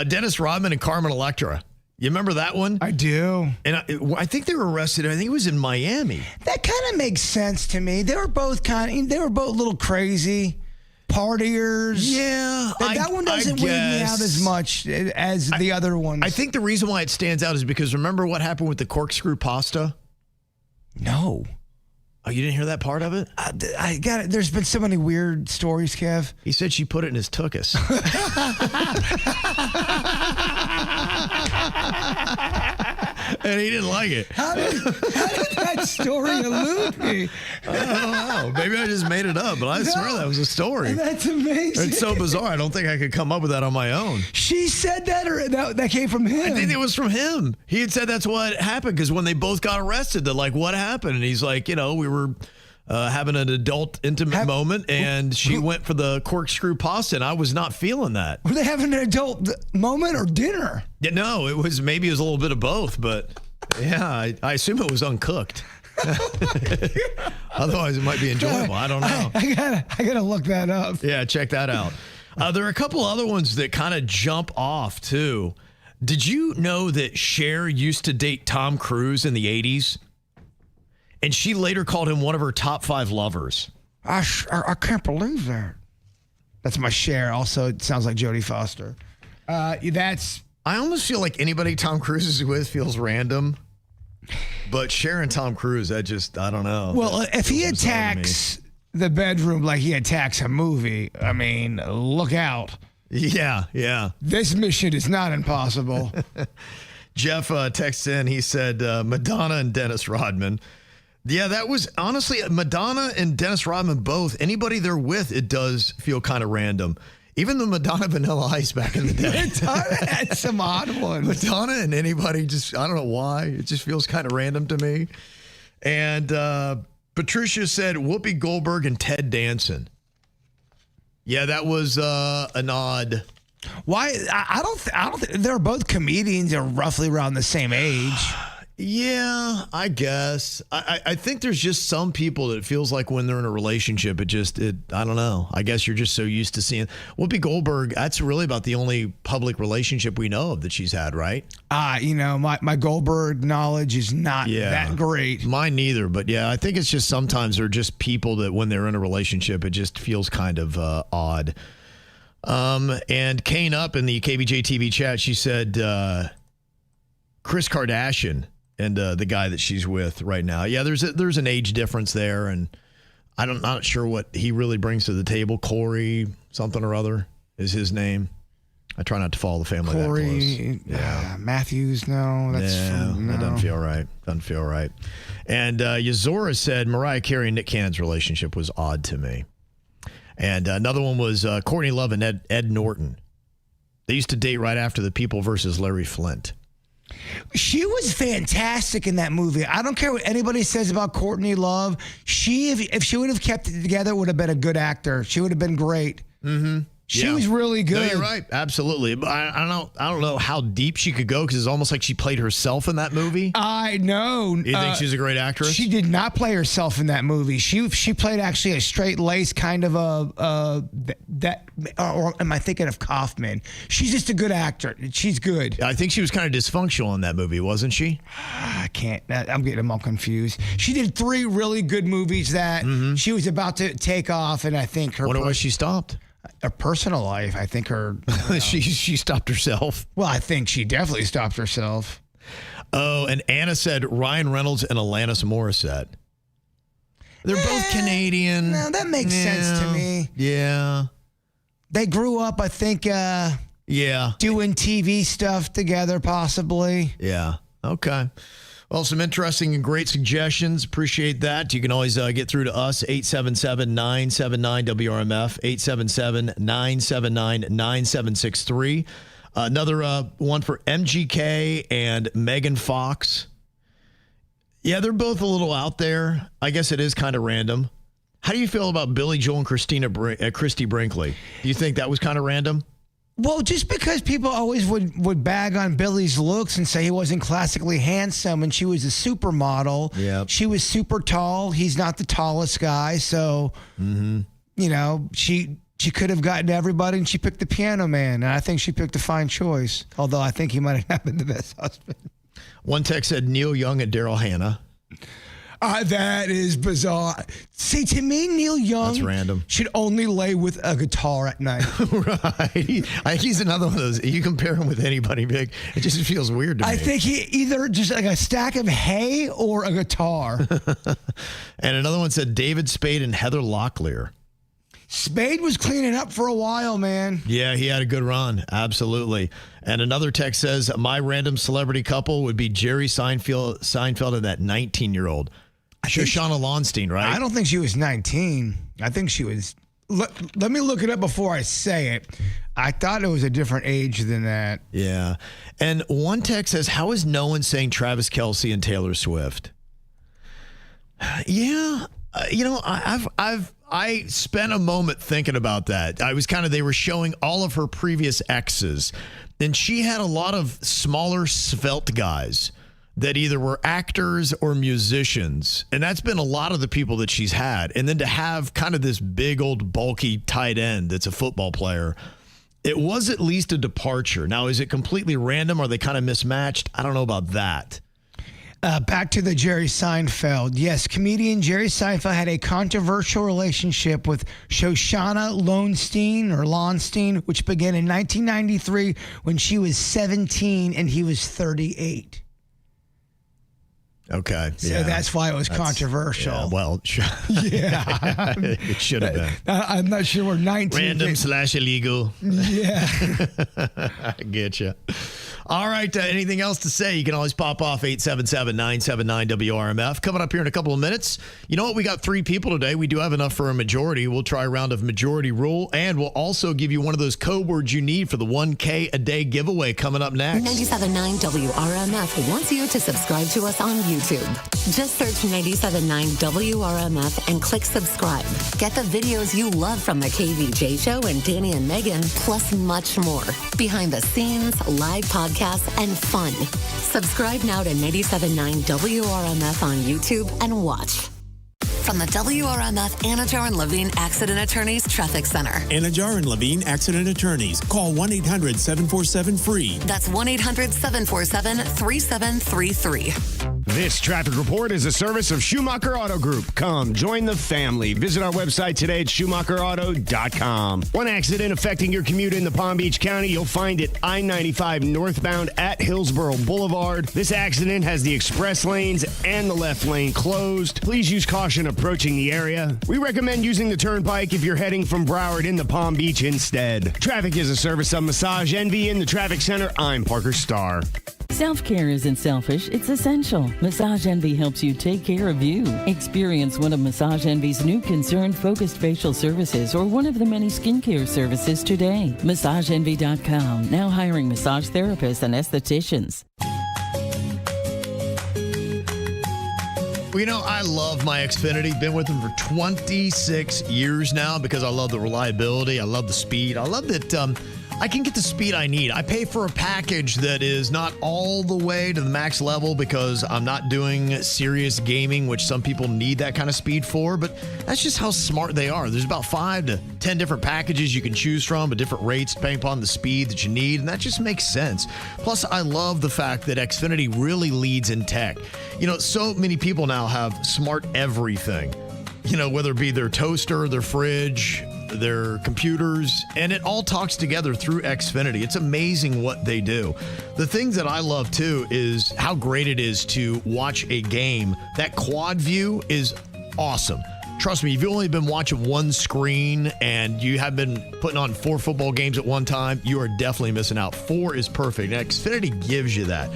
Dennis Rodman and Carmen Electra. You remember that one? I do. And I think they were arrested. I think it was in Miami. That kind of makes sense to me. They were both a little crazy. Partiers. Yeah. That one doesn't weird me out as much as the other ones. I think the reason why it stands out is because remember what happened with the corkscrew pasta? No. Oh, you didn't hear that part of it? I got it. There's been so many weird stories, Kev. He said she put it in his tuchus. And he didn't like it. How did that story elude me? I don't know. Maybe I just made it up, but I swear that was a story. That's amazing. It's so bizarre. I don't think I could come up with that on my own. She said that, or that came from him? I think it was from him. He had said that's what happened, because when they both got arrested, they're like, what happened? And he's like, we were having an adult intimate moment, and she went for the corkscrew pasta, and I was not feeling that. Were they having an adult moment or dinner? Yeah, no, it was a little bit of both, but yeah, I assume it was uncooked. Otherwise, it might be enjoyable. I don't know. I gotta look that up. Yeah, check that out. There are a couple other ones that kind of jump off, too. Did you know that Cher used to date Tom Cruise in the 80s? And she later called him one of her top 5 lovers. I can't believe that. That's my Cher. Also, it sounds like Jodie Foster. I almost feel like anybody Tom Cruise is with feels random. But Cher and Tom Cruise, I don't know. Well, if he attacks the bedroom like he attacks a movie, I mean, look out. Yeah. This mission is not impossible. Jeff texts in, he said, Madonna and Dennis Rodman. Yeah, that was, honestly, Madonna and Dennis Rodman both. Anybody they're with, it does feel kind of random. Even the Madonna Vanilla Ice back in the day. Madonna had some odd ones. Madonna and anybody, just, I don't know why. It just feels kind of random to me. And Patricia said Whoopi Goldberg and Ted Danson. Yeah, that was an odd. Why? I don't think they're both comedians. They're roughly around the same age. Yeah, I guess. I think there's just some people that it feels like when they're in a relationship, I don't know. I guess you're just so used to seeing Whoopi Goldberg. That's really about the only public relationship we know of that she's had, right? My Goldberg knowledge is not that great. Mine neither. But yeah, I think it's just sometimes they're just people that when they're in a relationship, it just feels kind of odd. And Kane Up in the KVJ TV chat, she said Kris Kardashian and the guy that she's with right now. Yeah, there's an age difference there, and I'm not sure what he really brings to the table. Corey something or other is his name. I try not to follow the family Corey, that close. Yeah. Matthews, no. That doesn't feel right. And Yazora said Mariah Carey and Nick Cannon's relationship was odd to me. And another one was Courtney Love and Ed Norton. They used to date right after The People versus Larry Flint. She was fantastic in that movie. I don't care what anybody says about Courtney Love. If she would have kept it together, would have been a good actor. She would have been great. Mm-hmm. She was really good. No, you're right. Absolutely. But I don't know how deep she could go because it's almost like she played herself in that movie. I know. You think she's a great actress? She did not play herself in that movie. She played actually a straight lace kind of or am I thinking of Kaufman? She's just a good actor. She's good. I think she was kind of dysfunctional in that movie, wasn't she? I can't. I'm getting them all confused. She did 3 really good movies that she was about to take off, and I think her. Wonder why she stopped. Her personal life, I think her. She stopped herself. Well, I think she definitely stopped herself. Oh, and Anna said Ryan Reynolds and Alanis Morissette. They're both Canadian. No, that makes sense to me. Yeah. They grew up, I think, doing TV stuff together, possibly. Yeah. Okay. Well, some interesting and great suggestions. Appreciate that. You can always get through to us, 877-979-WRMF, 877-979-9763. Another one for MGK and Megan Fox. Yeah, they're both a little out there. I guess it is kind of random. How do you feel about Billy Joel and Christy Brinkley? Do you think that was kind of random? Well, just because people always would bag on Billy's looks and say he wasn't classically handsome and she was a supermodel. Yeah. She was super tall. He's not the tallest guy. So, she could have gotten everybody and she picked the Piano Man. And I think she picked a fine choice. Although I think he might have been the best husband. One text said Neil Young and Daryl Hannah. That is bizarre. See, to me, Neil Young That's random. should only lay with a guitar at night. Right. He's another one of those. You compare him with anybody big, it just feels weird to me. I think he either just like a stack of hay or a guitar. And another one said David Spade and Heather Locklear. Spade was cleaning up for a while, man. Yeah, he had a good run. Absolutely. And another text says, my random celebrity couple would be Jerry Seinfeld and that 19-year-old. Shoshana Lonstein, right? I don't think she was 19. I think she was. Let me look it up before I say it. I thought it was a different age than that. Yeah. And one text says, how is no one saying Travis Kelce and Taylor Swift? Yeah. I spent a moment thinking about that. They were showing all of her previous exes, and she had a lot of smaller, svelte guys that either were actors or musicians. And that's been a lot of the people that she's had. And then to have kind of this big old bulky tight end that's a football player, it was at least a departure. Now, is it completely random? Are they kind of mismatched? I don't know about that. Back to the Jerry Seinfeld. Yes, comedian Jerry Seinfeld had a controversial relationship with Shoshana Lowenstein, which began in 1993 when she was 17 and he was 38. Okay. So that's why it was controversial. Yeah, well, yeah. It should have been. I'm not sure we're 19. Random/illegal. Yeah. I get you. All right. Anything else to say? You can always pop off 877-979-WRMF. Coming up here in a couple of minutes. You know what? We got 3 people today. We do have enough for a majority. We'll try a round of majority rule, and we'll also give you one of those code words you need for the 1K a day giveaway coming up next. 97.9 WRMF wants you to subscribe to us on YouTube. Just search 97.9 WRMF and click subscribe. Get the videos you love from the KVJ Show and Danny and Megan, plus much more. Behind the scenes, live podcasts, and fun. Subscribe now to 97.9 WRMF on YouTube and watch. From the WRMF Anajar and Levine Accident Attorneys Traffic Center. Anajar and Levine Accident Attorneys. Call 1-800-747-FREE. That's 1-800-747-3733. This traffic report is a service of Schumacher Auto Group. Come, join the family. Visit our website today at SchumacherAuto.com. One accident affecting your commute in the Palm Beach County. You'll find it I-95 northbound at Hillsborough Boulevard. This accident has the express lanes and the left lane closed. Please use caution approaching the area. We recommend using the turnpike if you're heading from Broward into Palm Beach instead. Traffic is a service of Massage Envy in the Traffic Center. I'm Parker Starr. Self-care isn't selfish, it's essential. Massage Envy helps you take care of you. Experience one of Massage Envy's new concern-focused facial services or one of the many skincare services today. MassageEnvy.com, now hiring massage therapists and estheticians. Well, you know, I love my Xfinity. Been with them for 26 years now because I love the reliability. I love the speed. I love that I can get the speed I need. I pay for a package that is not all the way to the max level because I'm not doing serious gaming, which some people need that kind of speed for, but that's just how smart they are. There's about 5 to 10 different packages you can choose from at different rates depending upon the speed that you need, and that just makes sense. Plus, I love the fact that Xfinity really leads in tech. You know, so many people now have smart everything, you know, whether it be their toaster, their fridge, their computers, and it all talks together through Xfinity. It's amazing what they do. The thing that I love too is how great it is to watch a game. That quad view is awesome. Trust me, if you've only been watching one screen and you have been putting on 4 football games at one time, you are definitely missing out. 4 is perfect. And Xfinity gives you that.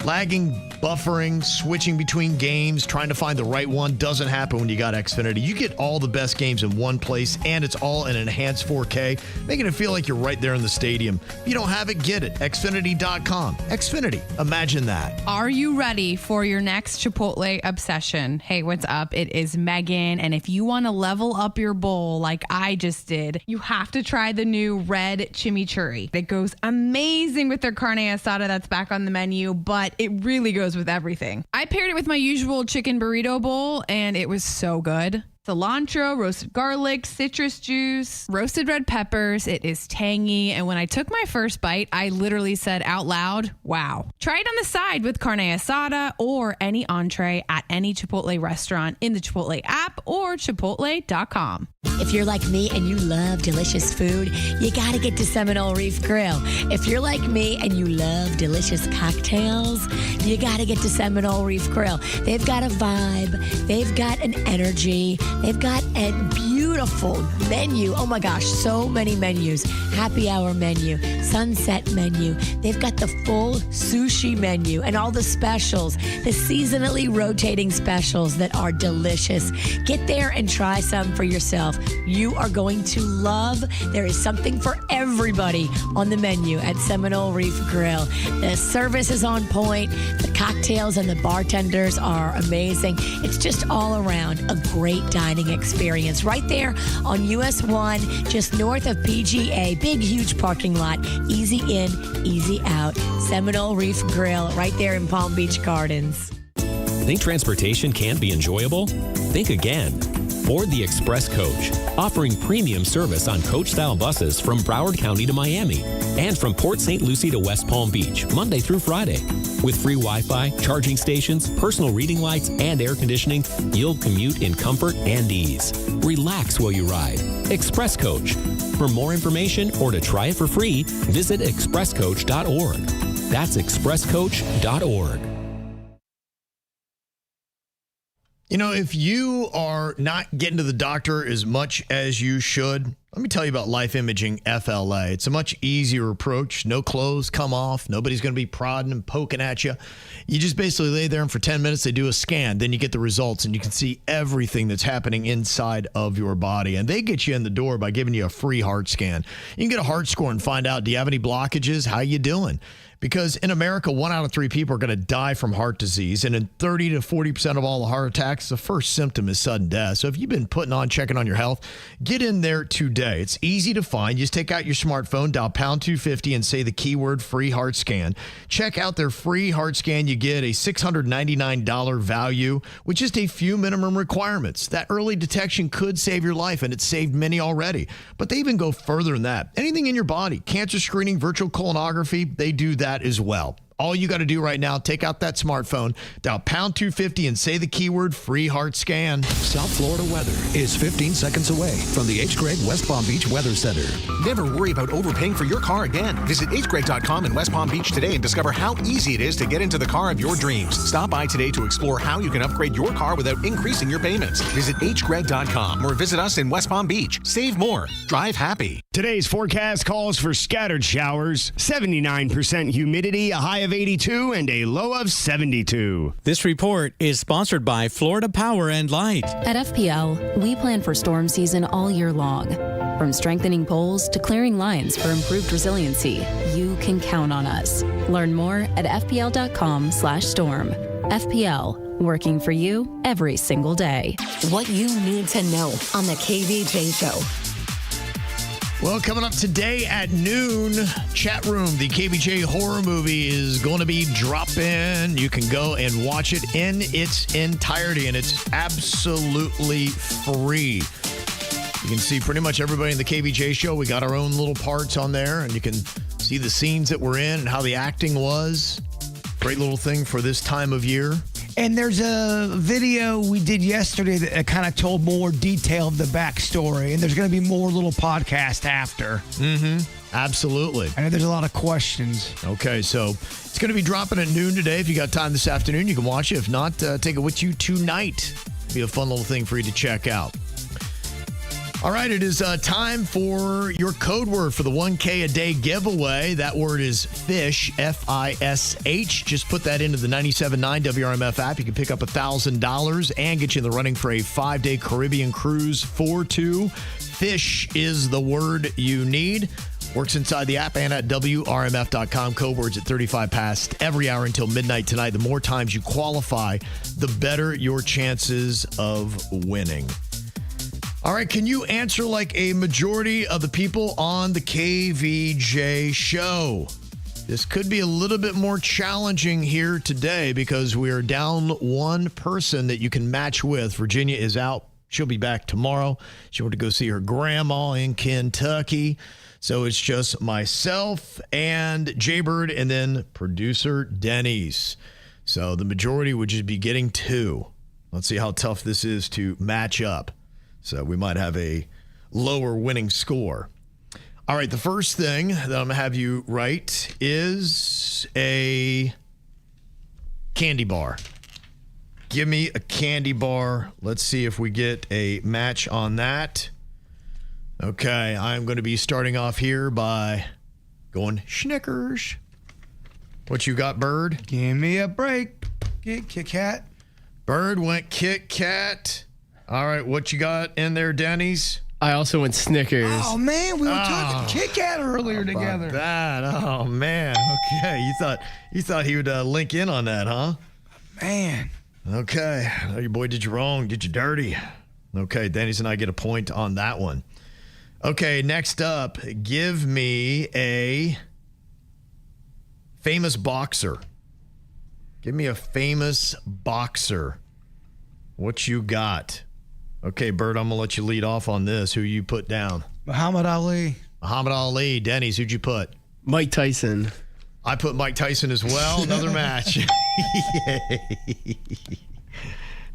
Lagging, buffering, switching between games, trying to find the right one doesn't happen when you got Xfinity. You get all the best games in one place, and it's all in enhanced 4K, making it feel like you're right there in the stadium. If you don't have it, get it. Xfinity.com. Xfinity. Imagine that. Are you ready for your next Chipotle obsession? Hey, what's up? It is Megan, and if you want to level up your bowl like I just did, you have to try the new red chimichurri. It goes amazing with their carne asada that's back on the menu, but it really goes with everything. I paired it with my usual chicken burrito bowl, and it was so good. Cilantro, roasted garlic, citrus juice, roasted red peppers. It is tangy. And when I took my first bite, I literally said out loud, wow. Try it on the side with carne asada or any entree at any Chipotle restaurant in the Chipotle app or chipotle.com. If you're like me and you love delicious food, you got to get to Seminole Reef Grill. If you're like me and you love delicious cocktails, you got to get to Seminole Reef Grill. They've got a vibe. They've got an energy. They've got a beautiful menu. Oh my gosh, so many menus. Happy hour menu, sunset menu. They've got the full sushi menu and all the specials, the seasonally rotating specials that are delicious. Get there and try some for yourself. You are going to love. There is something for everybody on the menu at Seminole Reef Grill. The service is on point. The cocktails and the bartenders are amazing. It's just all around a great dining experience right there on US 1, just north of PGA. Big, huge parking lot. Easy in, easy out. Seminole Reef Grill right there in Palm Beach Gardens. Think transportation can't be enjoyable? Think again. Board the Express Coach, offering premium service on coach-style buses from Broward County to Miami and from Port St. Lucie to West Palm Beach, Monday through Friday. With free Wi-Fi, charging stations, personal reading lights, and air conditioning, you'll commute in comfort and ease. Relax while you ride. Express Coach. For more information or to try it for free, visit expresscoach.org. That's expresscoach.org. You know, if you are not getting to the doctor as much as you should, let me tell you about Life Imaging FLA. It's a much easier approach. No clothes come off. Nobody's going to be prodding and poking at you. You just basically lay there and for 10 minutes they do a scan. Then you get the results and you can see everything that's happening inside of your body. And they get you in the door by giving you a free heart scan. You can get a heart score and find out, do you have any blockages? How you doing? Because in America, 1 out of 3 people are going to die from heart disease. And in 30 to 40% of all the heart attacks, the first symptom is sudden death. So if you've been checking on your health, get in there today. It's easy to find. You just take out your smartphone, dial pound 250 and say the keyword free heart scan. Check out their free heart scan. You get a $699 value with just a few minimum requirements. That early detection could save your life, and it's saved many already. But they even go further than that. Anything in your body, cancer screening, virtual colonography, they do that as well. All you got to do right now, take out that smartphone, dial pound 250 and say the keyword free heart scan. South Florida weather is 15 seconds away from the H. Gregg West Palm Beach Weather Center. Never worry about overpaying for your car again. Visit hgregg.com in West Palm Beach today and discover how easy it is to get into the car of your dreams. Stop by today to explore how you can upgrade your car without increasing your payments. Visit hgregg.com or visit us in West Palm Beach. Save more. Drive happy. Today's forecast calls for scattered showers, 79% humidity, a high of 82 and a low of 72. This report is sponsored by Florida Power and Light. At FPL, we plan for storm season all year long. From strengthening poles to clearing lines for improved resiliency, you can count on us. Learn more at fpl.com/storm. FPL, working for you every single day. What you need to know on the KVJ Show. Well, coming up today at noon, chat room, the KVJ horror movie is going to be dropping. You can go and watch it in its entirety, and it's absolutely free. You can see pretty much everybody in the KVJ show. We got our own little parts on there, and you can see the scenes that we're in and how the acting was. Great little thing for this time of year. And there's a video we did yesterday that kind of told more detail of the backstory. And there's going to be more little podcasts after. Mm-hmm. Absolutely. I know there's a lot of questions. Okay, so it's going to be dropping at noon today. If you got time this afternoon, you can watch it. If not, take it with you tonight. It'll be a fun little thing for you to check out. All right, it is time for your code word for the 1K a day giveaway. That word is FISH, F-I-S-H. Just put that into the 97.9 WRMF app. You can pick up $1,000 and get you in the running for a 5-day Caribbean cruise for 2. FISH is the word you need. Works inside the app and at WRMF.com. Code words at 35 past every hour until midnight tonight. The more times you qualify, the better your chances of winning. All right, can you answer like a majority of the people on the KVJ show? This could be a little bit more challenging here today because we are down one person that you can match with. Virginia is out. She'll be back tomorrow. She went to go see her grandma in Kentucky. So it's just myself and Jaybird and then producer Denny's. So the majority would just be getting 2. Let's see how tough this is to match up. So we might have a lower winning score. All right, the first thing that I'm going to have you write is a candy bar. Give me a candy bar. Let's see if we get a match on that. Okay, I'm going to be starting off here by going Snickers. What you got, Bird? Give me a break. Get Kit Kat. Bird went Kit Kat. All right, what you got in there, Denny's? I also went Snickers. Oh, man, we were talking Kit Kat earlier together. That. Oh, man. Okay. You thought he would link in on that, huh? Man. Okay. Oh, your boy did you wrong. Did you dirty. Okay. Denny's and I get a point on that one. Okay. Next up, give me a famous boxer. Give me a famous boxer. What you got? Okay, Bert, I'm going to let you lead off on this. Who you put down? Muhammad Ali. Muhammad Ali. Denny's, who'd you put? Mike Tyson. I put Mike Tyson as well. Another match.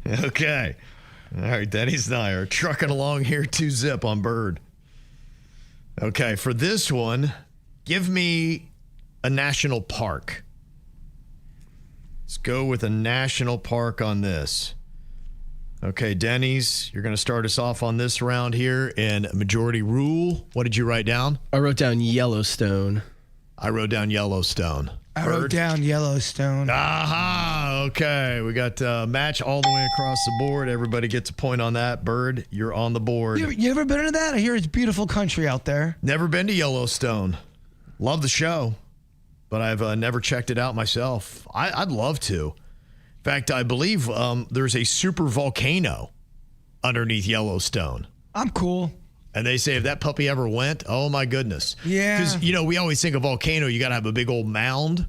Okay. All right, Denny's and I are trucking along here 2-zip on Bird. Okay, for this one, give me a national park. Let's go with a national park on this. Okay, Denny's, you're going to start us off on this round here in majority rule. What did you write down? I wrote down Yellowstone. I wrote down Yellowstone. I wrote down Yellowstone. Aha, okay. We got a match all the way across the board. Everybody gets a point on that. Bird, you're on the board. You ever been to that? I hear it's beautiful country out there. Never been to Yellowstone. Love the show, but I've never checked it out myself. I'd love to. In fact, I believe there's a super volcano underneath Yellowstone. I'm cool. And they say if that puppy ever went, oh my goodness. Yeah. Because, we always think of volcano, you got to have a big old mound.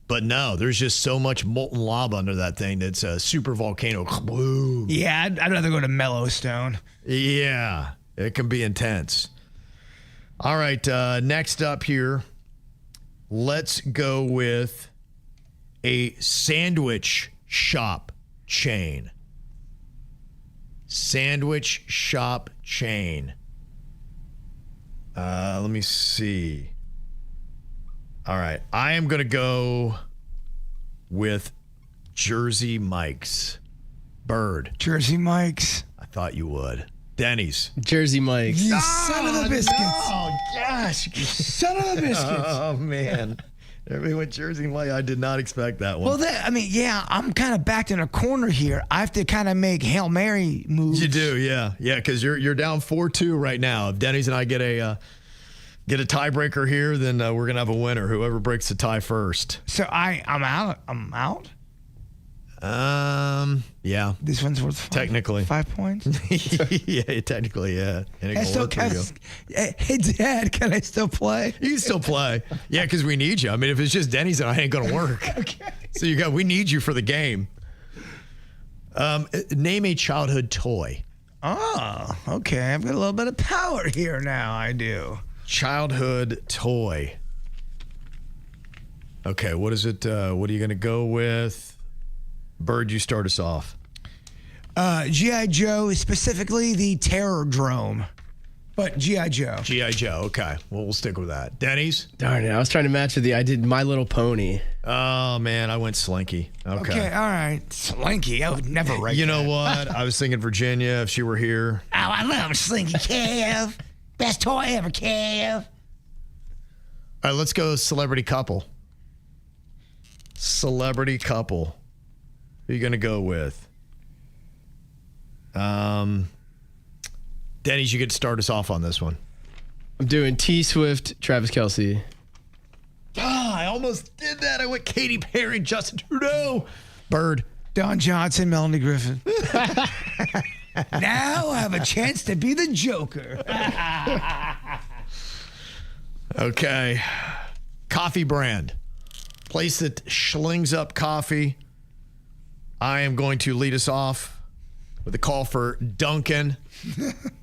But no, there's just so much molten lava under that thing that's a super volcano. Boom. Yeah, I'd rather go to Mellowstone. Yeah, it can be intense. All right, next up here, let's go with a sandwich shop chain. Sandwich shop chain. Let me see. All right. I am going to go with Jersey Mike's. Bird. Jersey Mike's. I thought you would. Denny's. Jersey Mike's. You son of a biscuits. Oh, gosh. Son of a biscuits. Oh, man. Everybody went Jersey Mike. I did not expect that one. Well, I'm kind of backed in a corner here. I have to kind of make Hail Mary moves. You do, yeah. Yeah, because you're down 4-2 right now. If Denny's and I get a tiebreaker here, then we're going to have a winner. Whoever breaks the tie first. So I'm out? I'm out? Yeah. This one's worth technically 5 points? Yeah, technically, yeah. And it still hey, Dad, can I still play? You can still play. Yeah, because we need you. I mean, if it's just Denny's, I ain't going to work. Okay. So we need you for the game. Name a childhood toy. Oh, okay. I've got a little bit of power here now. I do. Childhood toy. Okay, what is it? What are you going to go with? Bird, you start us off. G.I. Joe, specifically the Terror Drome. But G.I. Joe. G.I. Joe, okay. Well, we'll stick with that. Denny's? Darn it, I was trying to match with I did My Little Pony. Oh, man, I went Slinky. Okay, all right. Slinky, I would never write You know what? I was thinking Virginia, if she were here. Oh, I love Slinky, Kev. Best toy ever, Kev. All right, let's go celebrity couple. Celebrity couple. Who are you going to go with? Denny's, you get to start us off on this one. I'm doing T Swift, Travis Kelce. I almost did that. I went Katy Perry, Justin Trudeau. Bird. Don Johnson, Melanie Griffin. Now I have a chance to be the Joker. Okay. Coffee brand. Place that schlings up coffee. I am going to lead us off with a call for Duncan.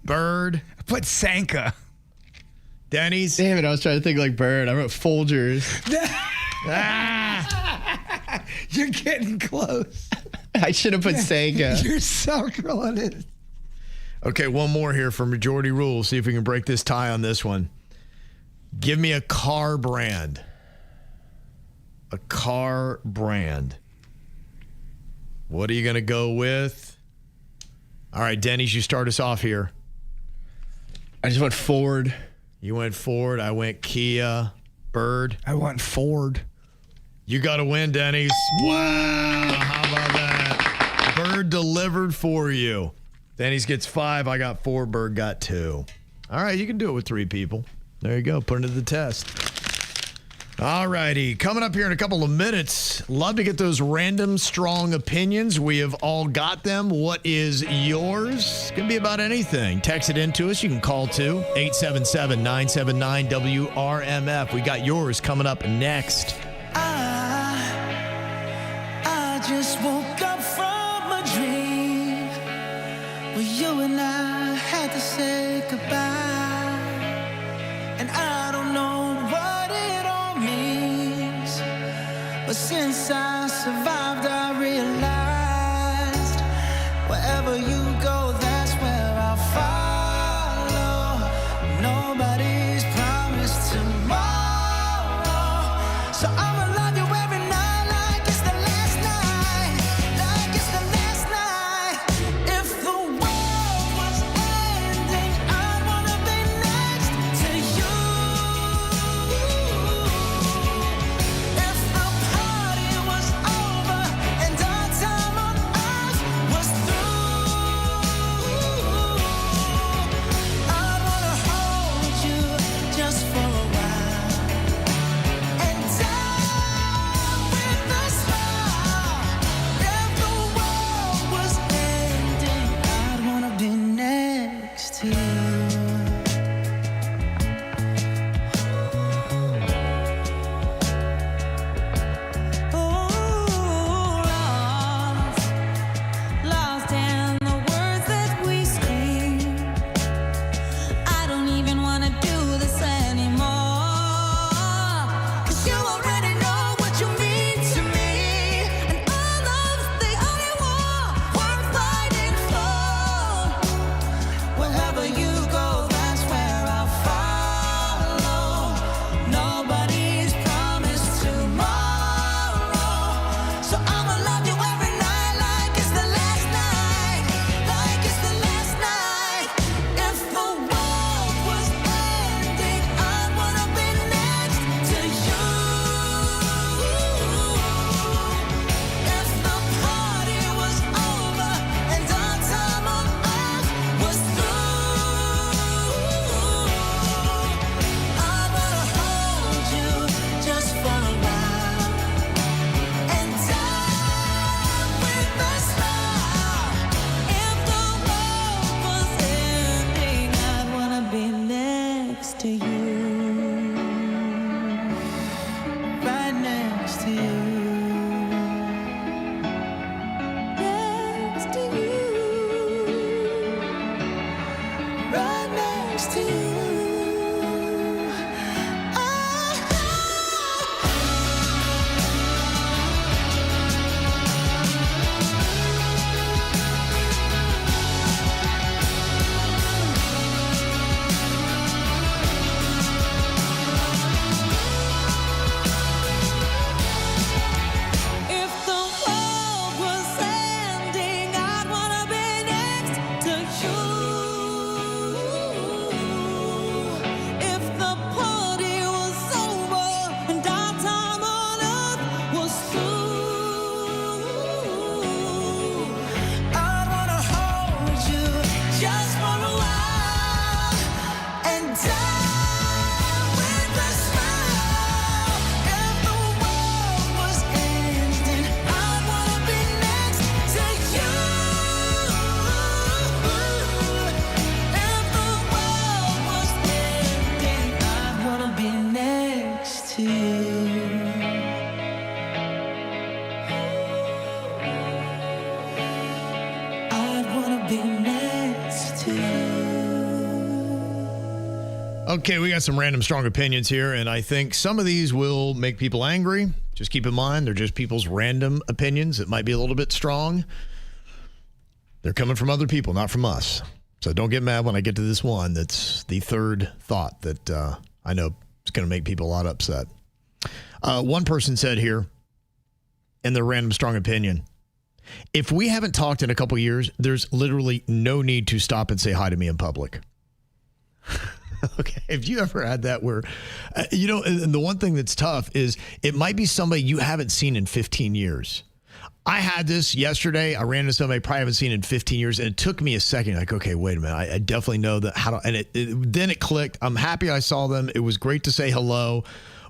Bird. Put Sanka. Denny's. Damn it, I was trying to think like Bird. I wrote Folgers. You're getting close. I should have put Sanka. You're so close. Okay, one more here for majority rule. See if we can break this tie on this one. Give me a car brand. A car brand. What are you going to go with? All right, Denny's, you start us off here. I just went Ford. You went Ford. I went Kia. Bird. I went Ford. You got to win, Denny's. Wow. How about that? Bird delivered for you. Denny's gets 5. I got 4. Bird got 2. All right, you can do it with 3 people. There you go. Put it to the test. All righty. Coming up here in a couple of minutes, love to get those random strong opinions. We have all got them. What is yours? Can be about anything. Text it in to us. You can call too. 877-979-WRMF. We got yours coming up next. I just woke up from a dream where you and I had to say goodbye, and I don't know what it all means, but since I survived I realized wherever you go, that's where I'll follow. Nobody's promised tomorrow, so I'ma love you every night like it's the last night, like it's the last night. If the world was ending, I'd wanna be next to you. If the party was over and our time on earth was through, I'd wanna hold you just for a while and die with a smile. If the world was ending, I'd wanna be next to you. Lost in the words that we scream. I don't even wanna do this anymore, 'cause you already know what you mean to me, and our love's the only war worth fighting for. Wherever you go, that's where I'll follow. Nobody's promised tomorrow, so I'ma love you every night like it's the last night, like it's the last night. If the world was ending, I'd wanna be next to you. If the party was over and our time on earth was through, I wanna hold you just for a while and die with a smile. If the world was ending, I'd wanna be next to you, right next to you, next to you, right next to you. If the world was ending, I'd wanna be next to you. If the party was over and our time on earth was through, I'd wanna hold you just for a while and die with a smile. If the world was ending, I'd wanna be next to you. If the world was ending, I'd wanna be next to you. I'd wanna be next to you. Okay, we got some random strong opinions here, and I think some of these will make people angry. Just keep in mind, they're just people's random opinions. It might be a little bit strong. They're coming from other people, not from us. So don't get mad when I get to this one. That's the third thought that I know is going to make people a lot upset. One person said here in their random strong opinion, if we haven't talked in a couple years, there's literally no need to stop and say hi to me in public. Okay. Have you ever had that where, and the one thing that's tough is it might be somebody you haven't seen in 15 years. I had this yesterday. I ran into somebody I probably haven't seen in 15 years, and it took me a second. Like, okay, wait a minute. I definitely know that how to, and then it clicked. I'm happy I saw them. It was great to say hello,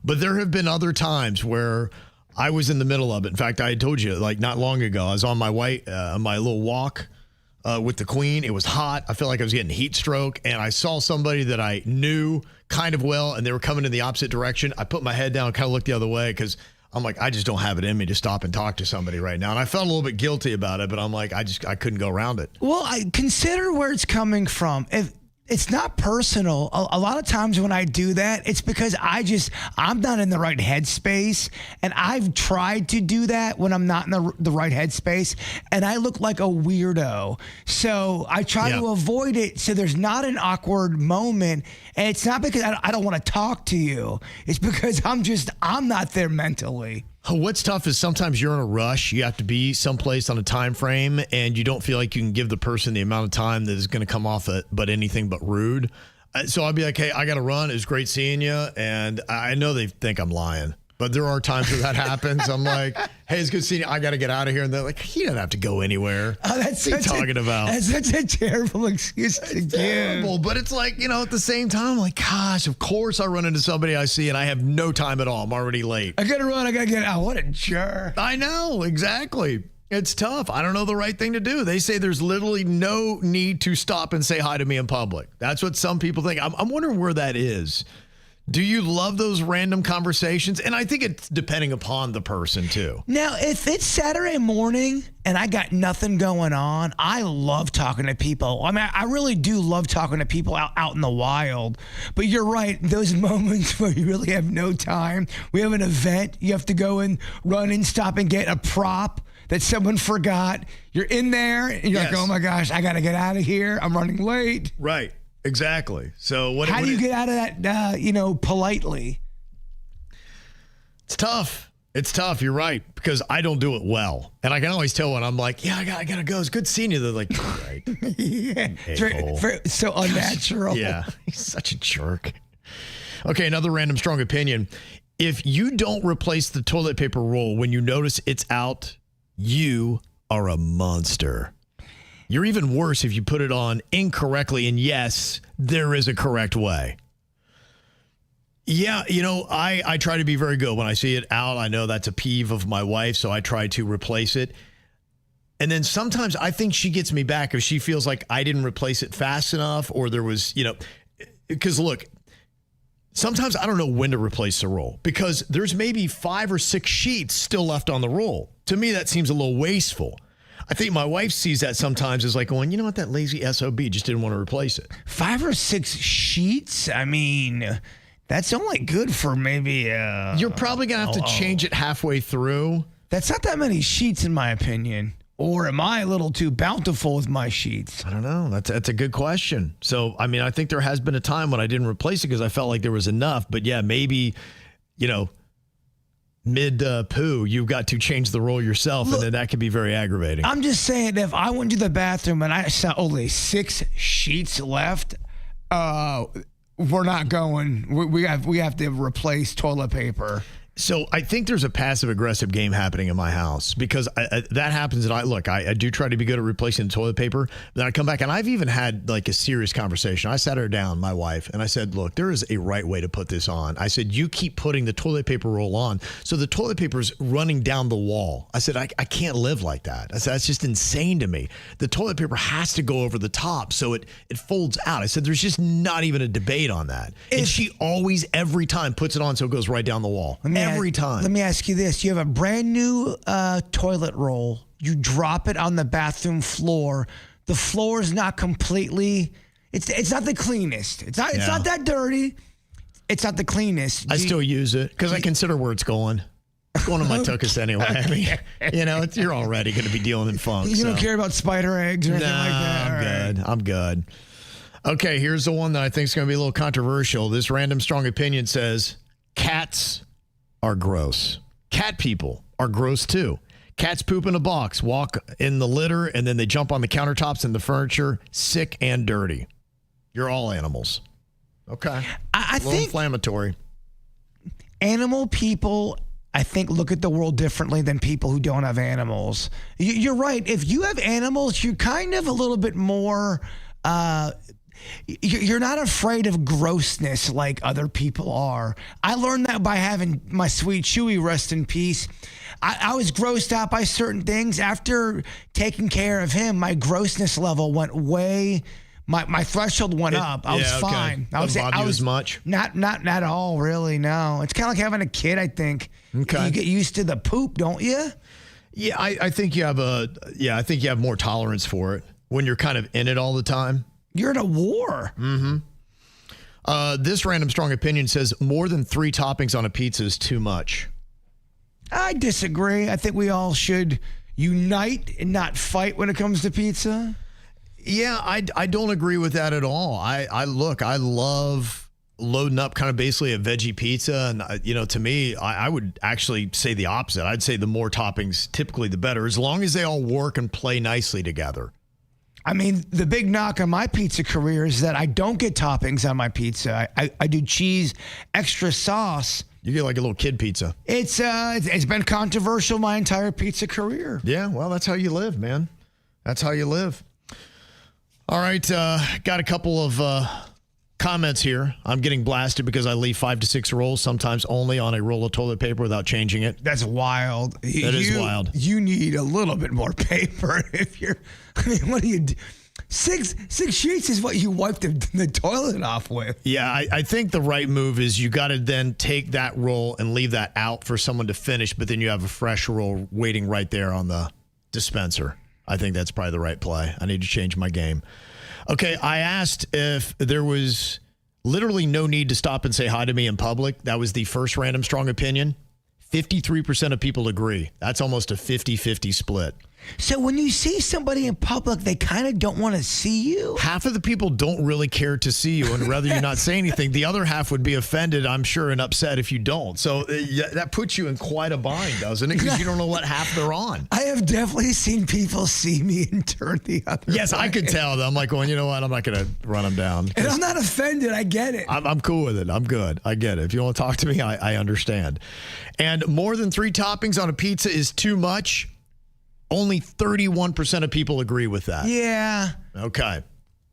but there have been other times where I was in the middle of it. In fact, I had told you like not long ago, I was on my my little walk with the Queen. It was hot. I felt like I was getting heat stroke, and I saw somebody that I knew kind of well, and they were coming in the opposite direction. I put my head down, kind of looked the other way because I'm like, I just don't have it in me to stop and talk to somebody right now. And I felt a little bit guilty about it, but I'm like, I couldn't go around it. Well, I consider where it's coming from. If it's not personal, a lot of times when I do that, it's because I'm not in the right headspace. And I've tried to do that when I'm not in the right headspace. And I look like a weirdo. So I try to avoid it so there's not an awkward moment. And it's not because I don't want to talk to you. It's because I'm not there mentally. What's tough is sometimes you're in a rush. You have to be someplace on a time frame, and you don't feel like you can give the person the amount of time that is going to come off but anything but rude. So I'll be like, hey, I got to run. It was great seeing you. And I know they think I'm lying, but there are times where that happens. I'm like, hey, it's good seeing you. I got to get out of here. And they're like, he doesn't have to go anywhere. That's what are you talking about? That's such a terrible excuse to give. Terrible, but it's like, at the same time, I'm like, gosh, of course I run into somebody I see and I have no time at all. I'm already late. I got to run. I got to get out. What a jerk. I know, exactly. It's tough. I don't know the right thing to do. They say there's literally no need to stop and say hi to me in public. That's what some people think. I'm wondering where that is. Do you love those random conversations? And I think it's depending upon the person, too. Now, if it's Saturday morning and I got nothing going on, I love talking to people. I mean, I really do love talking to people out in the wild. But you're right. Those moments where you really have no time. We have an event. You have to go and run and stop and get a prop that someone forgot. You're in there and you're like, oh, my gosh, I got to get out of here. I'm running late. Right. Exactly. So how do you get out of that, politely? It's tough. It's tough. You're right. Because I don't do it well. And I can always tell when I'm like, I got to go. It's good seeing you. They're like, right. It's so unnatural. Yeah. He's such a jerk. Okay. Another random strong opinion. If you don't replace the toilet paper roll when you notice it's out, you are a monster. You're even worse if you put it on incorrectly. And yes, there is a correct way. Yeah, I try to be very good. When I see it out, I know that's a peeve of my wife, so I try to replace it. And then sometimes I think she gets me back if she feels like I didn't replace it fast enough, or there was, because look, sometimes I don't know when to replace the roll because there's maybe 5 or 6 sheets still left on the roll. To me, that seems a little wasteful. I think my wife sees that sometimes as like going, you know what, that lazy SOB just didn't want to replace it. 5 or 6 sheets? I mean, that's only good for maybe... You're probably going to have to change it halfway through. That's not that many sheets in my opinion. Or am I a little too bountiful with my sheets? I don't know. That's a good question. So, I mean, I think there has been a time when I didn't replace it because I felt like there was enough. But yeah, maybe, mid-poo, you've got to change the roll yourself, and then that can be very aggravating. I'm just saying, if I went to the bathroom and I saw only 6 sheets left, we're not going. We have to replace toilet paper. So I think there's a passive-aggressive game happening in my house because that happens. And I do try to be good at replacing the toilet paper. Then I come back, and I've even had like a serious conversation. I sat her down, my wife, and I said, look, there is a right way to put this on. I said, you keep putting the toilet paper roll on, so the toilet paper's running down the wall. I said, I can't live like that. I said, that's just insane to me. The toilet paper has to go over the top so it folds out. I said, there's just not even a debate on that. And she always, every time, puts it on so it goes right down the wall. Every time. Let me ask you this. You have a brand new toilet roll. You drop it on the bathroom floor. The floor is not completely, it's not the cleanest. It's not that dirty. It's not the cleanest. I still use it because I consider where it's going. It's going to my tuchus anyway. I mean, you're already going to be dealing in funk. You don't care about spider eggs or anything like that? I'm good. Okay, here's the one that I think is going to be a little controversial. This random strong opinion says cats are gross. Cat people are gross too. Cats poop in a box, walk in the litter, and then they jump on the countertops and the furniture. Sick and dirty. You're all animals. Okay. I think inflammatory. Animal people I think, look at the world differently than people who don't have animals. You're right. If you have animals, you're kind of a little bit more, you're not afraid of grossness like other people are. I learned that by having my sweet Chewy, rest in peace. I was grossed out by certain things. After taking care of him, my grossness level went way... My threshold went up. I was fine. I was as much. Not at all, really. No, it's kind of like having a kid. I think. Okay. You get used to the poop, don't you? Yeah, I think you have I think you have more tolerance for it when you're kind of in it all the time. You're in a war. Mm-hmm. This random strong opinion says more than 3 toppings on a pizza is too much. I disagree. I think we all should unite and not fight when it comes to pizza. Yeah, I don't agree with that at all. I love loading up kind of basically a veggie pizza. And, to me, I would actually say the opposite. I'd say the more toppings, typically the better, as long as they all work and play nicely together. I mean, the big knock on my pizza career is that I don't get toppings on my pizza. I do cheese, extra sauce. You get like a little kid pizza. It's been controversial my entire pizza career. Yeah, well, that's how you live, man. That's how you live. All right, got a couple of comments here. I'm getting blasted because I leave 5 to 6 rolls, sometimes only on a roll of toilet paper without changing it. That's wild. That is wild. You need a little bit more paper if you're. I mean, what do you do? 6 sheets is what you wipe the toilet off with. Yeah, I think the right move is you got to then take that roll and leave that out for someone to finish, but then you have a fresh roll waiting right there on the dispenser. I think that's probably the right play. I need to change my game. Okay, I asked if there was literally no need to stop and say hi to me in public. That was the first random strong opinion. 53% of people agree. That's almost a 50-50 split. So when you see somebody in public, they kind of don't want to see you? Half of the people don't really care to see you and rather you not say anything. The other half would be offended, I'm sure, and upset if you don't. So that puts you in quite a bind, doesn't it? Because you don't know what half they're on. I have definitely seen people see me and turn the other way. Yes, I could tell. I'm like going, you know what? I'm not going to run them down. And I'm not offended. I get it. I'm cool with it. I'm good. I get it. If you want to talk to me, I understand. And more than 3 toppings on a pizza is too much. Only 31% of people agree with that. Yeah. Okay.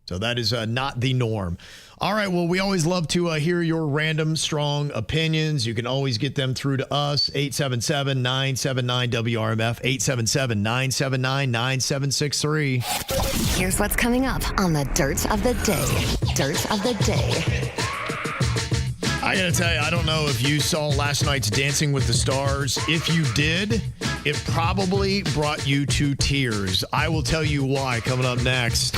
So that is not the norm. All right. Well, we always love to hear your random, strong opinions. You can always get them through to us. 877-979-WRMF. 877-979-9763. Here's what's coming up on the Dirt of the Day. Dirt of the Day. I got to tell you, I don't know if you saw last night's Dancing with the Stars. If you did, it probably brought you to tears. I will tell you why coming up next.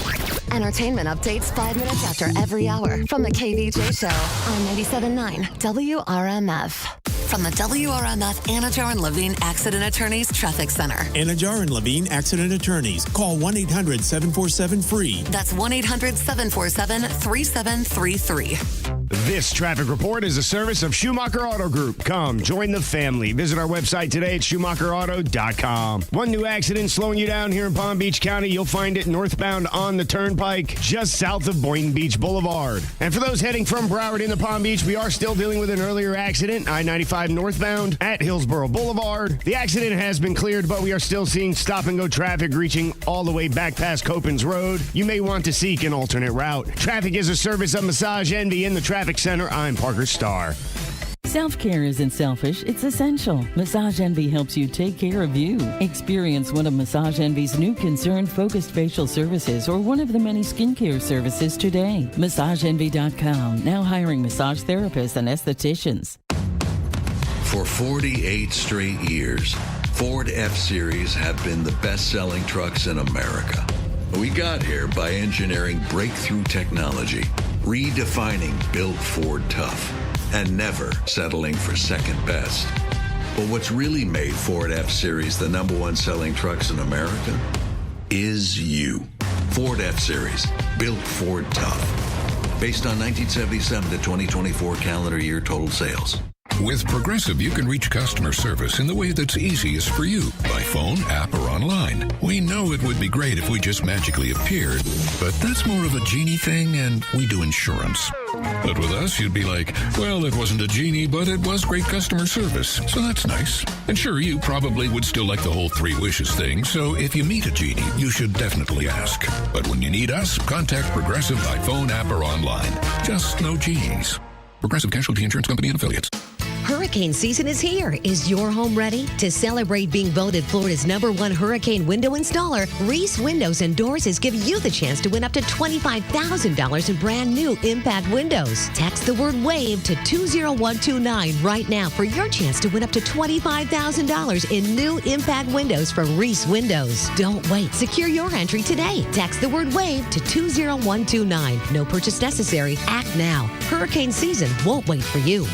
Entertainment updates 5 minutes after every hour from the KVJ Show on 97.9 WRMF. From the WRMF Anajar and Levine Accident Attorneys Traffic Center. Anajar and Levine Accident Attorneys. Call 1-800-747-FREE. That's 1-800-747-3733. This traffic report is a service of Schumacher Auto Group. Come, join the family. Visit our website today at SchumacherAuto.com. One new accident slowing you down here in Palm Beach County. You'll find it northbound on the Turnpike, just south of Boynton Beach Boulevard. And for those heading from Broward into Palm Beach, we are still dealing with an earlier accident, I-95 northbound at Hillsborough Boulevard. The accident has been cleared, but we are still seeing stop-and-go traffic reaching all the way back past Copans Road. You may want to seek an alternate route. Traffic is a service of Massage Envy in the Traffic Center. I'm Parker Starr. Self-care isn't selfish, it's essential. Massage Envy helps you take care of you. Experience one of Massage Envy's new concern-focused facial services or one of the many skincare services today. MassageEnvy.com, now hiring massage therapists and estheticians. For 48 straight years, Ford F-Series have been the best-selling trucks in America. We got here by engineering breakthrough technology, redefining Built Ford Tough, and never settling for second best. But what's really made Ford F-Series the #1 selling trucks in America is you. Ford F-Series, Built Ford Tough. Based on 1977 to 2024 calendar year total sales. With Progressive, you can reach customer service in the way that's easiest for you, by phone, app, or online. We know it would be great if we just magically appeared, but that's more of a genie thing, and we do insurance. But with us, you'd be like, well, it wasn't a genie, but it was great customer service, so that's nice. And sure, you probably would still like the whole 3 wishes thing, so if you meet a genie, you should definitely ask. But when you need us, contact Progressive by phone, app, or online. Just no genies. Progressive Casualty Insurance Company and Affiliates. Hurricane season is here. Is your home ready? To celebrate being voted Florida's #1 hurricane window installer, Reese Windows and Doors is giving you the chance to win up to $25,000 in brand new impact windows. Text the word WAVE to 20129 right now for your chance to win up to $25,000 in new impact windows from Reese Windows. Don't wait. Secure your entry today. Text the word WAVE to 20129. No purchase necessary. Act now. Hurricane season won't wait for you.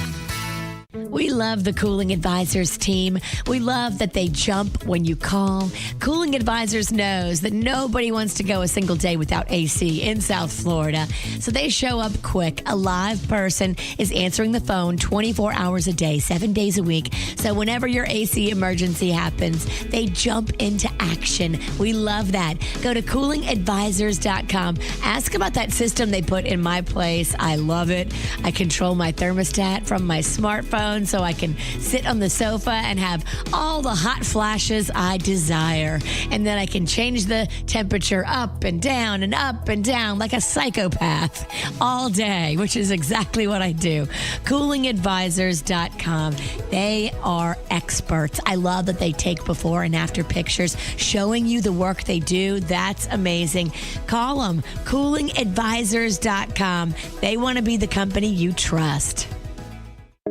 We love the Cooling Advisors team. We love that they jump when you call. Cooling Advisors knows that nobody wants to go a single day without AC in South Florida. So they show up quick. A live person is answering the phone 24 hours a day, 7 days a week. So whenever your AC emergency happens, they jump into action. We love that. Go to coolingadvisors.com. Ask about that system they put in my place. I love it. I control my thermostat from my smartphone, so I can sit on the sofa and have all the hot flashes I desire. And then I can change the temperature up and down and up and down like a psychopath all day, which is exactly what I do. Coolingadvisors.com. They are experts. I love that they take before and after pictures showing you the work they do. That's amazing. Call them, coolingadvisors.com. They want to be the company you trust.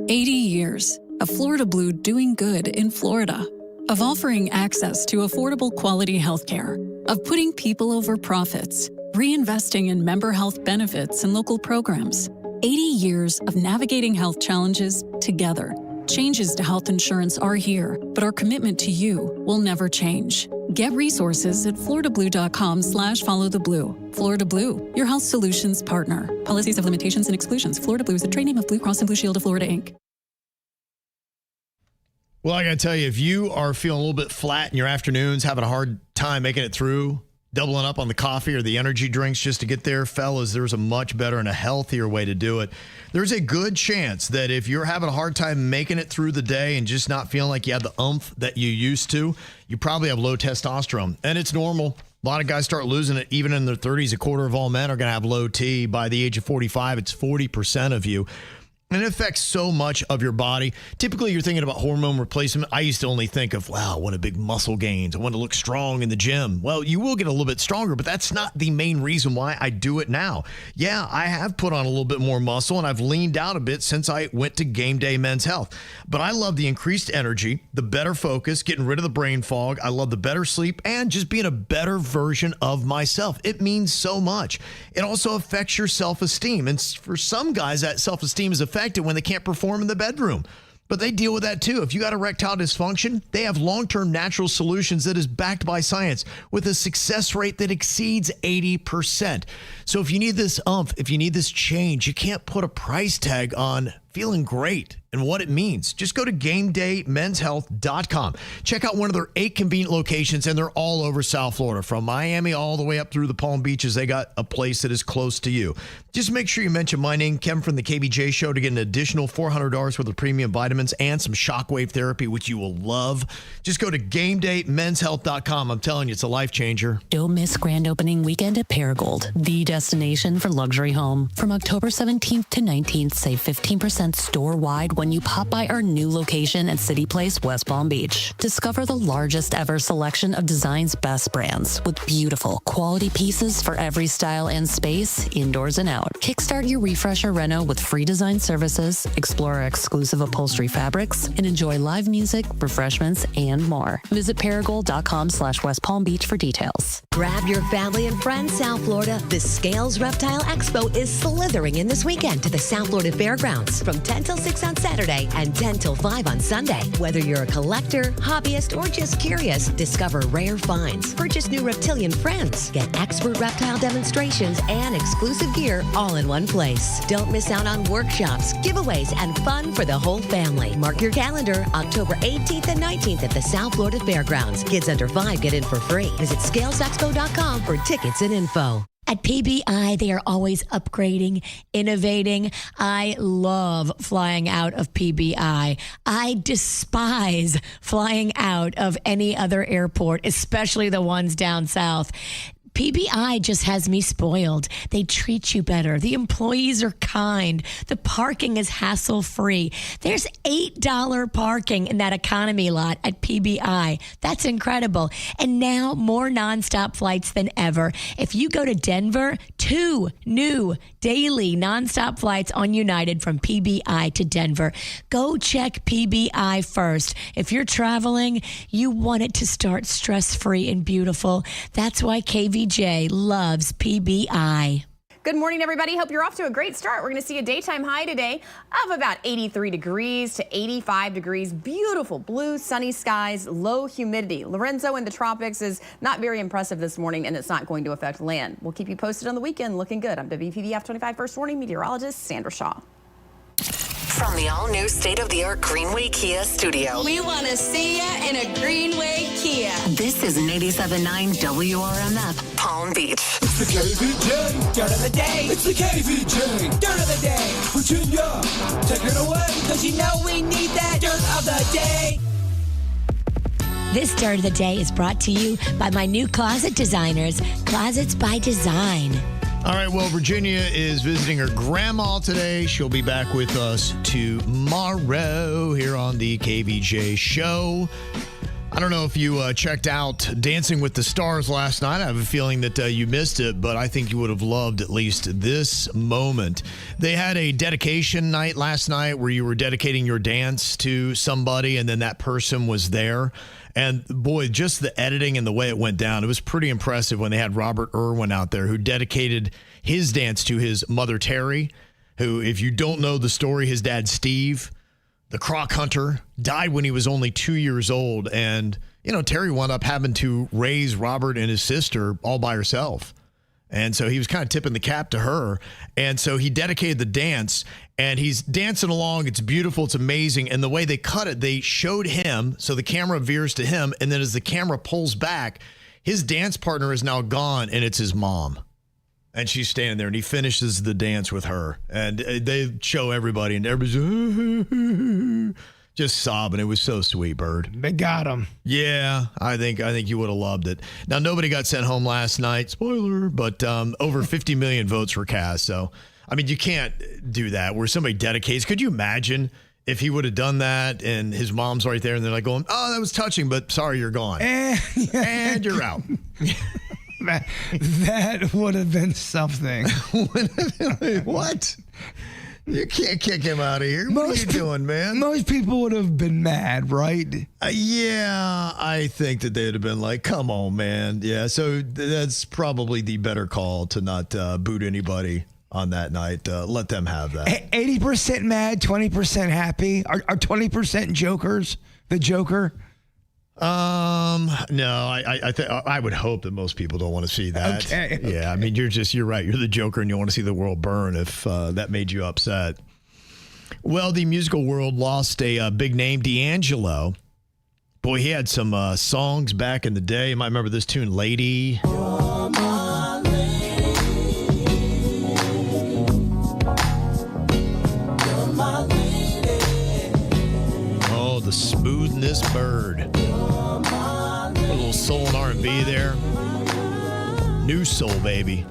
80 years of Florida Blue doing good in Florida, of offering access to affordable quality health care, of putting people over profits, reinvesting in member health benefits and local programs. 80 years of navigating health challenges together. Changes to health insurance are here, but our commitment to you will never change. Get resources at floridablue.com/followtheblue. Florida Blue, your health solutions partner. Policies have limitations and exclusions. Florida Blue is a trade name of Blue Cross and Blue Shield of Florida, Inc. Well, I got to tell you, if you are feeling a little bit flat in your afternoons, having a hard time making it through, doubling up on the coffee or the energy drinks just to get there, fellas, there's a much better and a healthier way to do it. There's a good chance that if you're having a hard time making it through the day and just not feeling like you have the oomph that you used to, you probably have low testosterone. And it's normal. A lot of guys start losing it even in their 30s. A quarter of all men are going to have low T. By the age of 45, it's 40% of you. And it affects so much of your body. Typically, you're thinking about hormone replacement. I used to only think of, wow, I want a big muscle gains. I want to look strong in the gym. Well, you will get a little bit stronger, but that's not the main reason why I do it now. Yeah, I have put on a little bit more muscle, and I've leaned out a bit since I went to Game Day Men's Health. But I love the increased energy, the better focus, getting rid of the brain fog. I love the better sleep, and just being a better version of myself. It means so much. It also affects your self-esteem. And for some guys, that self-esteem is affected when they can't perform in the bedroom. But they deal with that too. If you got erectile dysfunction, they have long-term natural solutions that is backed by science with a success rate that exceeds 80%. So if you need this if you need this change, you can't put a price tag on feeling great and what it means. Just go to GameDayMen'sHealth.com. Check out one of their 8 convenient locations, and they're all over South Florida. From Miami all the way up through the Palm Beaches, they got a place that is close to you. Just make sure you mention my name, Kevin from the KVJ Show, to get an additional $400 worth of premium vitamins and some shockwave therapy, which you will love. Just go to GameDayMen'sHealth.com. I'm telling you, it's a life changer. Don't miss grand opening weekend at Paragold, the destination for luxury home. From October 17th to 19th, save 15% store-wide when you pop by our new location at City Place, West Palm Beach. Discover the largest ever selection of design's best brands with beautiful quality pieces for every style and space, indoors and out. Kickstart your refresh or reno with free design services, explore our exclusive upholstery fabrics, and enjoy live music, refreshments, and more. Visit Paragold.com/West Palm Beach for details. Grab your family and friends, South Florida. The Scales Reptile Expo is slithering in this weekend to the South Florida Fairgrounds. From from 10 till 6 on Saturday and 10 till 5 on Sunday. Whether you're a collector, hobbyist, or just curious, discover rare finds, purchase new reptilian friends, get expert reptile demonstrations, and exclusive gear all in one place. Don't miss out on workshops, giveaways, and fun for the whole family. Mark your calendar, October 18th and 19th at the South Florida Fairgrounds. Kids under 5 get in for free. Visit scalesexpo.com for tickets and info. At PBI, they are always upgrading, innovating. I love flying out of PBI. I despise flying out of any other airport, especially the ones down south. PBI just has me spoiled. They treat you better. The employees are kind. The parking is hassle-free. There's $8 parking in that economy lot at PBI. That's incredible. And now more nonstop flights than ever. If you go to Denver, 2 new daily nonstop flights on United from PBI to Denver. Go check PBI first. If you're traveling, you want it to start stress-free and beautiful. That's why KVJ loves PBI. Good morning, everybody. Hope you're off to a great start. We're going to see a daytime high today of about 83 degrees to 85 degrees. Beautiful blue, sunny skies, low humidity. Lorenzo in the tropics is not very impressive this morning, and it's not going to affect land. We'll keep you posted on the weekend. Looking good. I'm WPBF 25 First Warning meteorologist Sandra Shaw. From the all-new state-of-the-art Greenway Kia studio. We want to see you in a Greenway Kia. This is 87.9 WRMF, Palm Beach. It's the KVJ Dirt of the Day. It's the KVJ Dirt of the Day. Virginia, take it away, because you know we need that Dirt of the Day. This Dirt of the Day is brought to you by my new closet designers, Closets by Design. All right, well, Virginia is visiting her grandma today. She'll be back with us tomorrow here on the KVJ Show. I don't know if you checked out Dancing with the Stars last night. I have a feeling that you missed it, but I think you would have loved at least this moment. They had a dedication night last night where you were dedicating your dance to somebody, and then that person was there. And boy, just the editing and the way it went down, it was pretty impressive when they had Robert Irwin out there who dedicated his dance to his mother, Terry, who, if you don't know the story, his dad, Steve, the croc hunter, died when he was only 2 years old. And, you know, Terry wound up having to raise Robert and his sister all by herself. And so he was kind of tipping the cap to her. And so he dedicated the dance, and he's dancing along. It's beautiful. It's amazing. And the way they cut it, they showed him. So the camera veers to him. And then as the camera pulls back, his dance partner is now gone, and it's his mom. And she's standing there, and he finishes the dance with her. And they show everybody, and everybody's just sobbing. It was so sweet, Bird. They got him. Yeah, I think you would have loved it. Now, nobody got sent home last night. Spoiler, but over 50 million votes were cast. So, I mean, you can't do that where somebody dedicates. Could you imagine if he would have done that and his mom's right there and they're like going, oh, that was touching, but sorry, you're gone. And you're out. That would have been something. What? You can't kick him out of here. What are you doing, man? Most people would have been mad, right? Yeah, I think that they'd have been like, come on, man. Yeah, so that's probably the better call to not boot anybody on that night. Let them have that. 80% mad, 20% happy. Are 20% jokers? The Joker? No, I would hope that most people don't want to see that. Okay. Yeah, I mean, you're right. You're the Joker and you want to see the world burn if that made you upset. Well, the musical world lost a big name, D'Angelo. Boy, he had some songs back in the day. You might remember this tune, Lady. Oh, the smoothness bird. A little soul and R&B there. New soul, baby.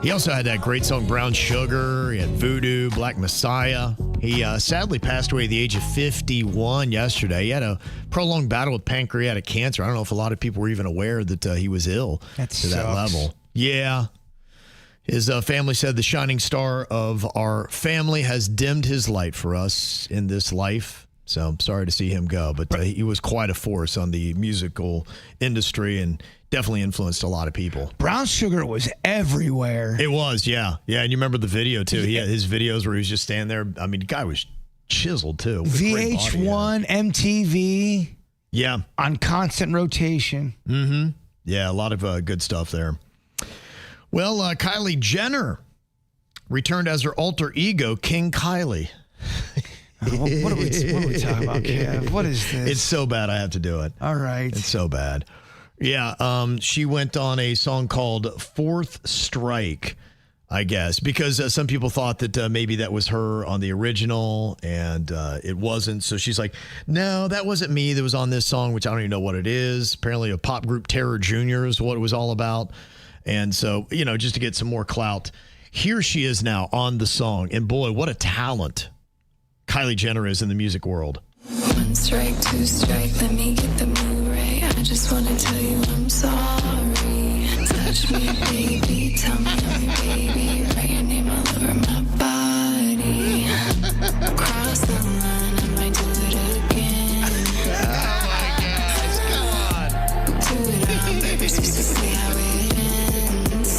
He also had that great song, Brown Sugar. He had Voodoo, Black Messiah. He sadly passed away at the age of 51 yesterday. He had a prolonged battle with pancreatic cancer. I don't know if a lot of people were even aware that he was ill that level. Yeah. His family said the shining star of our family has dimmed his light for us in this life. So I'm sorry to see him go, but he was quite a force on the musical industry and definitely influenced a lot of people. Brown sugar was everywhere. It was, yeah. Yeah, and you remember the video, too. He had his videos where he was just standing there. I mean, the guy was chiseled, too. VH1, MTV. Yeah. On constant rotation. Mm-hmm. Yeah, a lot of good stuff there. Well, Kylie Jenner returned as her alter ego, King Kylie. What are we talking about, Kev? What is this? It's so bad I have to do it. All right. It's so bad. Yeah, she went on a song called Fourth Strike, I guess, because some people thought that maybe that was her on the original, and it wasn't. So she's like, no, that wasn't me that was on this song, which I don't even know what it is. Apparently a pop group, Terror Jr. is what it was all about. And so, you know, just to get some more clout, here she is now on the song. And boy, what a talent Kylie Jenner is in the music world. 1 strike, 2 strike, let me get the move right. I just wanna tell you I'm sorry. Touch me, baby, tell me I'm your baby. Write your name all over my body. Cross the line, I might do it again. Oh my gosh, come on. Do it on, baby, just to see how it ends.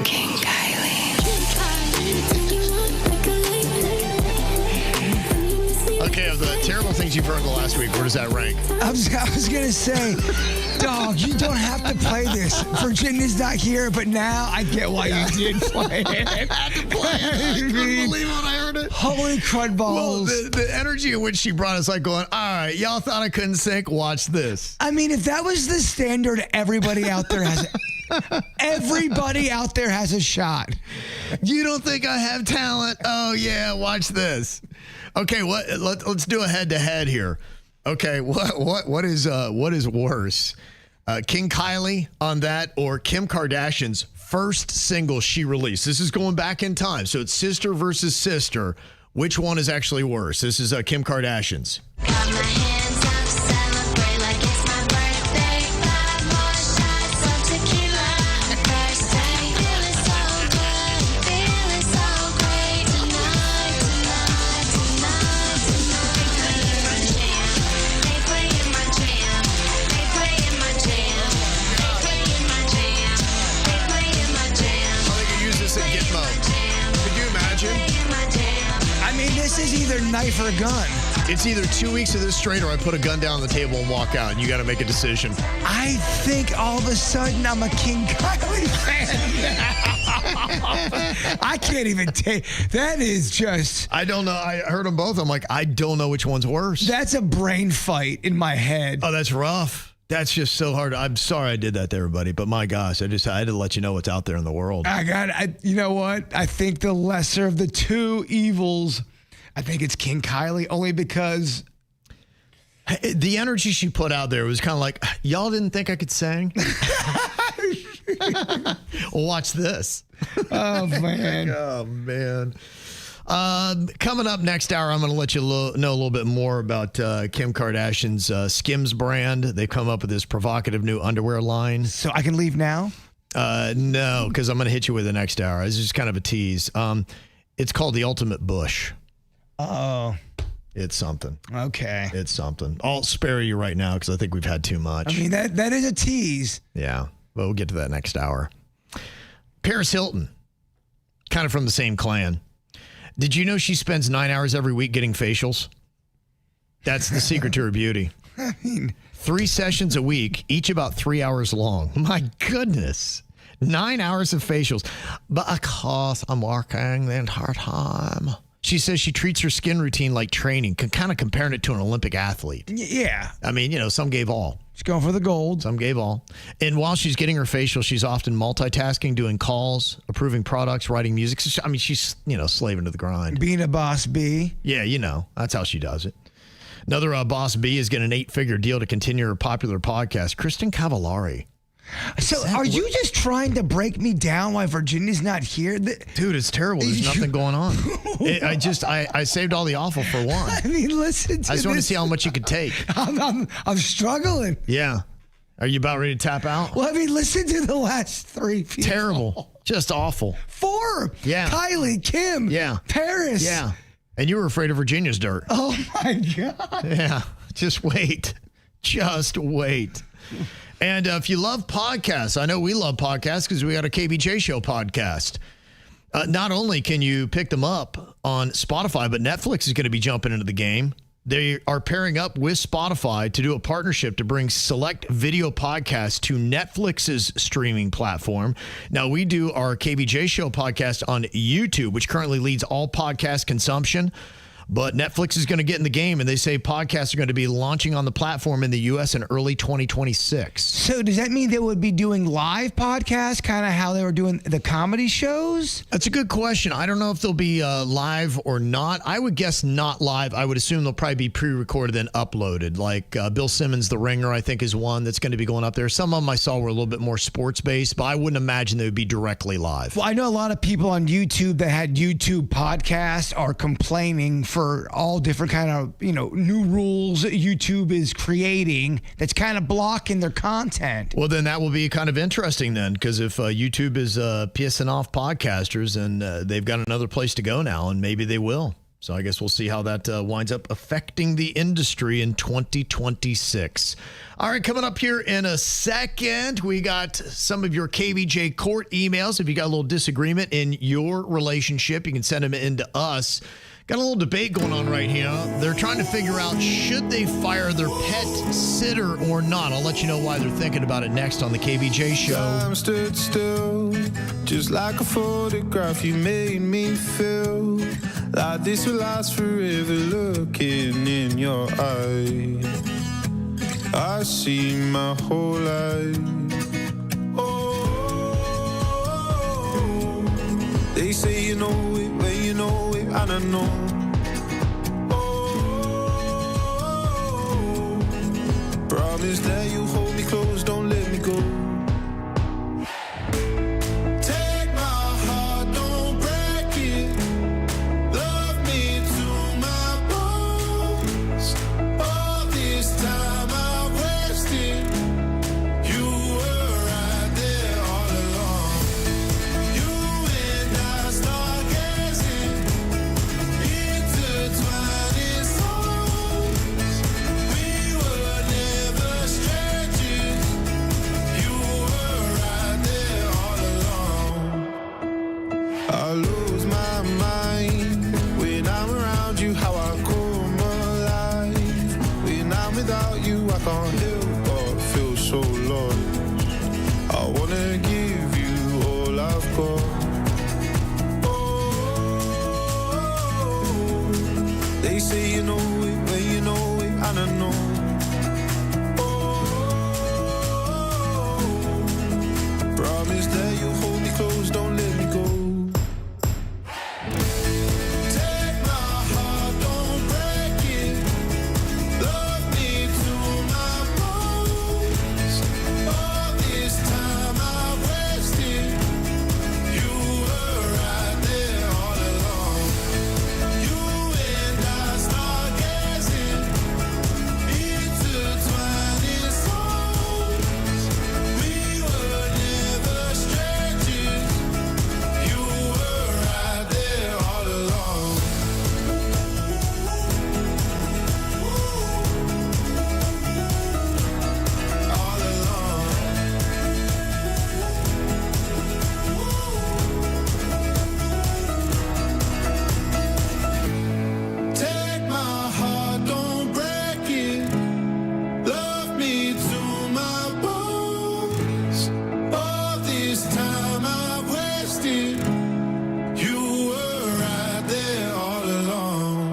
King Kylie. Okay, of the terrible things you've heard in the last week, where does that rank? I was going to say, dog, you don't have to play this. Virginia's not here, but now I get why you did play it. I had to play it. I couldn't believe when I heard it. Holy crud balls. Well, the energy in which she brought us, like going, all right, y'all thought I couldn't sing? Watch this. I mean, if that was the standard, everybody out there has a shot. You don't think I have talent? Oh, yeah, watch this. Okay, let's do a head-to-head here. Okay, what is worse? King Kylie on that, or Kim Kardashian's first single she released? This is going back in time, so it's sister versus sister. Which one is actually worse? This is Kim Kardashian's. Got my hands up, celebrate like it's my birthday. 5 more shots of tequila. First day, feeling so good, feeling so great tonight. They playing my jam, they playing my jam, they playing my jam, they playing my jam. Oh, they could use this in Gitmo. Could you imagine? I mean, this is either knife or gun. It's either 2 weeks of this straight, or I put a gun down on the table and walk out, and you got to make a decision. I think all of a sudden I'm a King Kylie fan. I can't even take. That is just. I don't know. I heard them both. I'm like, I don't know which one's worse. That's a brain fight in my head. Oh, that's rough. That's just so hard. I'm sorry I did that to everybody, but my gosh, I had to let you know what's out there in the world. You know what? I think the lesser of the two evils, I think it's King Kylie, only because the energy she put out there was kind of like, y'all didn't think I could sing? Well, watch this. Oh, man. Oh, man. Coming up next hour, I'm going to let you know a little bit more about Kim Kardashian's Skims brand. They've come up with this provocative new underwear line. So I can leave now? No, because I'm going to hit you with the next hour. It's just kind of a tease. It's called the Ultimate Bush. Oh. It's something. Okay. It's something. I'll spare you right now because I think we've had too much. I mean, that is a tease. Yeah, but we'll get to that next hour. Paris Hilton, kind of from the same clan. Did you know she spends 9 hours every week getting facials? That's the secret to her beauty. I mean, 3 sessions a week, each about 3 hours long. My goodness. 9 hours of facials. Because I'm working the entire time. She says she treats her skin routine like training, kind of comparing it to an Olympic athlete. Yeah. I mean, some gave all. She's going for the gold. Some gave all. And while she's getting her facial, she's often multitasking, doing calls, approving products, writing music. I mean, she's, slaving to the grind. Being a boss bee. Yeah, that's how she does it. Another boss bee is getting an 8-figure deal to continue her popular podcast, Kristen Cavallari. So are you just trying to break me down while Virginia's not here? Dude, it's terrible. There's nothing going on. I saved all the awful for one. I mean, listen to I just want to see how much you could take. I'm struggling. Yeah. Are you about ready to tap out? Well, I mean, listen to the last 3 people. Terrible. Just awful. 4. Yeah. Kylie, Kim. Yeah. Paris. Yeah. And you were afraid of Virginia's dirt. Oh, my God. Yeah. Just wait. Just wait. And if you love podcasts, I know we love podcasts because we got a KVJ Show podcast. Not only can you pick them up on Spotify, but Netflix is going to be jumping into the game. They are pairing up with Spotify to do a partnership to bring select video podcasts to Netflix's streaming platform. Now, we do our KVJ Show podcast on YouTube, which currently leads all podcast consumption. But Netflix is going to get in the game, and they say podcasts are going to be launching on the platform in the U.S. in early 2026. So does that mean they would be doing live podcasts, kind of how they were doing the comedy shows? That's a good question. I don't know if they'll be live or not. I would guess not live. I would assume they'll probably be pre-recorded and uploaded. Like Bill Simmons' The Ringer, I think, is one that's going to be going up there. Some of them I saw were a little bit more sports-based, but I wouldn't imagine they would be directly live. Well, I know a lot of people on YouTube that had YouTube podcasts are complaining for all different kind of, new rules YouTube is creating that's kind of blocking their content. Well, then that will be kind of interesting then, because if YouTube is pissing off podcasters, and they've got another place to go now, and maybe they will. So I guess we'll see how that winds up affecting the industry in 2026. All right, coming up here in a second, we got some of your KVJ court emails. If you got a little disagreement in your relationship, you can send them in to us. Got a little debate going on right here. They're trying to figure out, should they fire their pet sitter or not? I'll let you know why they're thinking about it next on the KVJ Show. Time stood still, just like a photograph. You made me feel like this will last forever. Looking in your eyes, I see my whole life. Oh, they say you know it when you know it, and I know. Promise that you hold me close, don't let me go. Take my heart, don't break it. Love me to my bones. All this time I wasted. You were right there all along. You and I stargazing, intertwining souls. We were never strangers. You were right there all along. I lose my mind when I'm around you. How I come alive when I'm without you. I can't help but feel so lost. I wanna give you all I've got. Oh, they say you know it when you know it, and I know. Promise that you hold me close, don't let me go. Take my heart, don't break it. Love me to my bones. All this time I wasted. You were right there all along. You and I stargazing, intertwining souls. We were never strangers. You were right there all along. All along. Take my heart, don't break it. Love me to my bones. All this time I wasted. You were right there all along.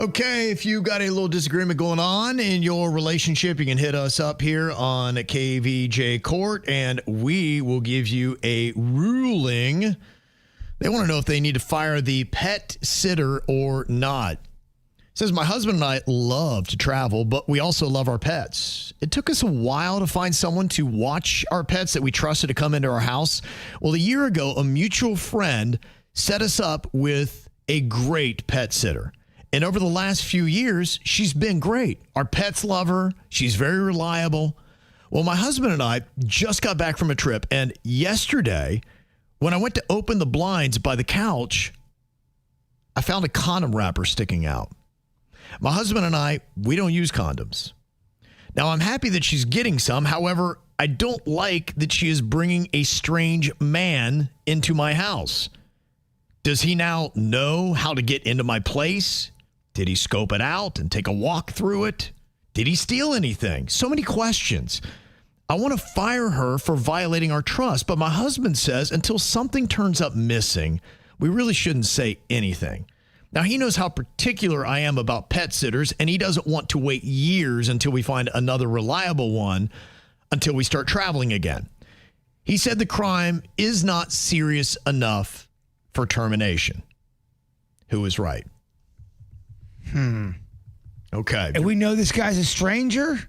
Okay, if you got a little disagreement going on in your relationship, you can hit us up here on KVJ Court, and we will give you a ruling. They want to know if they need to fire the pet sitter or not. It says, my husband and I love to travel, but we also love our pets. It took us a while to find someone to watch our pets that we trusted to come into our house. Well, a year ago, a mutual friend set us up with a great pet sitter. And over the last few years, she's been great. Our pets love her. She's very reliable. Well, my husband and I just got back from a trip, and yesterday, when I went to open the blinds by the couch, I found a condom wrapper sticking out. My husband and I, we don't use condoms. Now, I'm happy that she's getting some. However, I don't like that she is bringing a strange man into my house. Does he now know how to get into my place? Did he scope it out and take a walk through it? Did he steal anything? So many questions. I want to fire her for violating our trust, but my husband says until something turns up missing, we really shouldn't say anything. Now, he knows how particular I am about pet sitters, and he doesn't want to wait years until we find another reliable one until we start traveling again. He said the crime is not serious enough for termination. Who is right? Okay. And we know this guy's a stranger?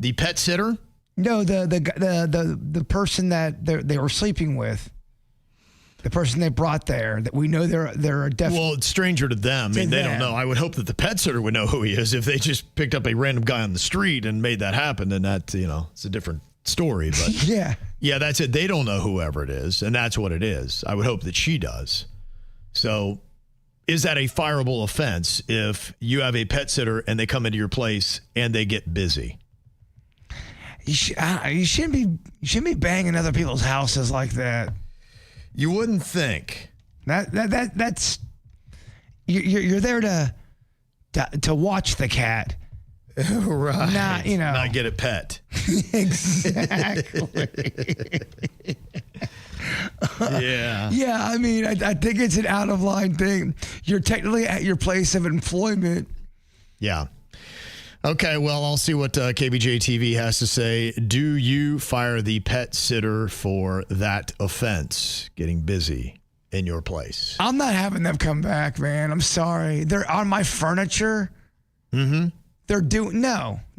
The pet sitter? No, the person that they were sleeping with. The person they brought there, that we know they're a Well, it's stranger to them. I mean, they don't know. I would hope that the pet sitter would know who he is. If they just picked up a random guy on the street and made that happen, then that, it's a different story. But yeah, that's it. They don't know whoever it is, and that's what it is. I would hope that she does. So is that a fireable offense if you have a pet sitter and they come into your place and they get busy? You shouldn't be banging other people's houses like that. You wouldn't think. That's you're there to watch the cat, right? Not not get a pet. Exactly. Yeah. Yeah, I mean, I think it's an out of line thing. You're technically at your place of employment. Yeah. Okay, well, I'll see what KVJ TV has to say. Do you fire the pet sitter for that offense, getting busy in your place? I'm not having them come back, man. I'm sorry. They're on my furniture. Mm-hmm. They're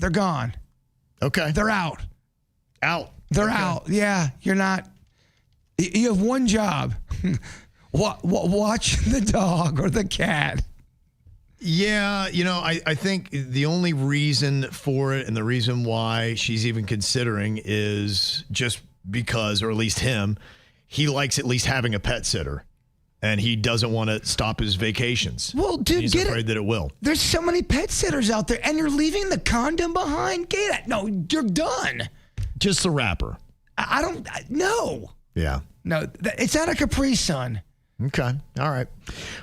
gone. Okay. They're out. They're out. Yeah, you're not. You have one job. Watch the dog or the cat. Yeah, I think the only reason for it and the reason why she's even considering is just because, or at least him, he likes at least having a pet sitter. And he doesn't want to stop his vacations. Well, dude, he's afraid that it will. There's so many pet sitters out there, and you're leaving the condom behind? Get it? No, you're done. Just the wrapper. No. Yeah. No, it's not a Capri Sun. Okay. All right.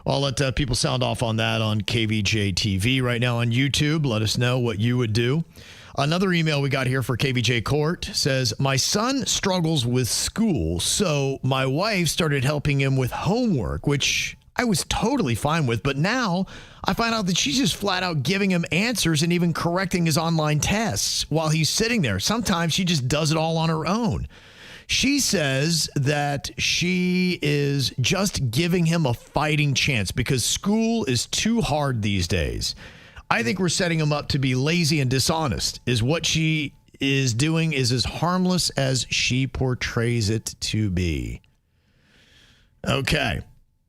Well, I'll let people sound off on that on KVJ TV right now on YouTube. Let us know what you would do. Another email we got here for KVJ Court says, my son struggles with school, so my wife started helping him with homework, which I was totally fine with. But now I find out that she's just flat out giving him answers and even correcting his online tests while he's sitting there. Sometimes she just does it all on her own. She says that she is just giving him a fighting chance because school is too hard these days. I think we're setting him up to be lazy and dishonest. Is what she is doing is as harmless as she portrays it to be. Okay.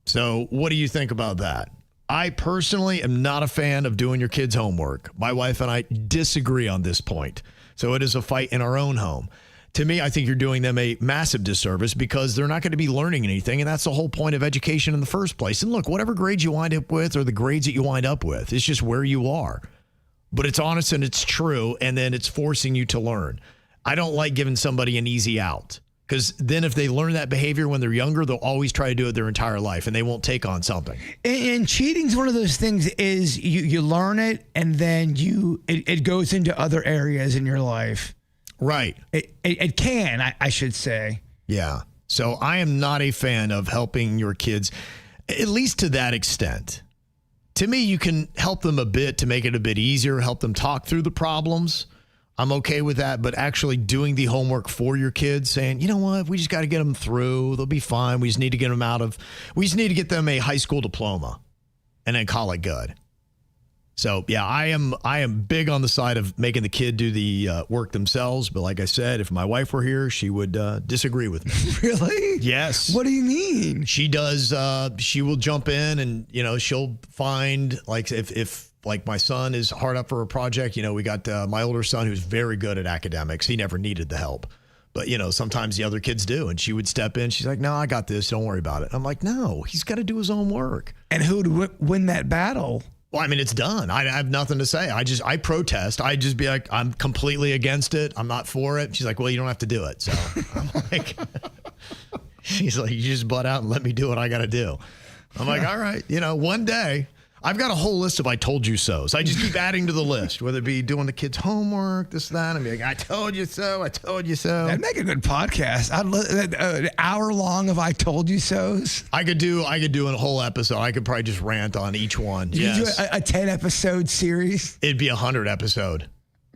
So what do you think about that? I personally am not a fan of doing your kids' homework. My wife and I disagree on this point. So it is a fight in our own home. To me, I think you're doing them a massive disservice because they're not going to be learning anything, and that's the whole point of education in the first place. And look, whatever grades you wind up with or the grades that you wind up with, it's just where you are. But it's honest and it's true, and then it's forcing you to learn. I don't like giving somebody an easy out because then if they learn that behavior when they're younger, they'll always try to do it their entire life, and they won't take on something. And cheating's one of those things is you learn it, and then it goes into other areas in your life. Right. It can, I should say. Yeah. So I am not a fan of helping your kids, at least to that extent. To me, you can help them a bit to make it a bit easier, help them talk through the problems. I'm okay with that. But actually doing the homework for your kids, saying, you know what, we just got to get them through. They'll be fine. We just need to get them we just need to get them a high school diploma and then call it good. So, yeah, I am big on the side of making the kid do the work themselves. But like I said, if my wife were here, she would disagree with me. Really? Yes. What do you mean? She does. She will jump in and, she'll find, like, if like my son is hard up for a project, we got my older son who's very good at academics. He never needed the help. But, sometimes the other kids do. And she would step in. She's like, no, I got this. Don't worry about it. I'm like, no, he's got to do his own work. And who would win that battle? Well, I mean, it's done. I have nothing to say. I protest. I just be like, I'm completely against it. I'm not for it. She's like, well, you don't have to do it. So I'm like, she's like, you just butt out and let me do what I got to do. I'm like, all right. One day I've got a whole list of I told you so's. I just keep adding to the list, whether it be doing the kids' homework, this, that. I'm like, I told you so. I told you so. That'd make a good podcast. An hour long of I told you so's. I could do a whole episode. I could probably just rant on each one. You do a 10-episode series? It'd be 100 episode.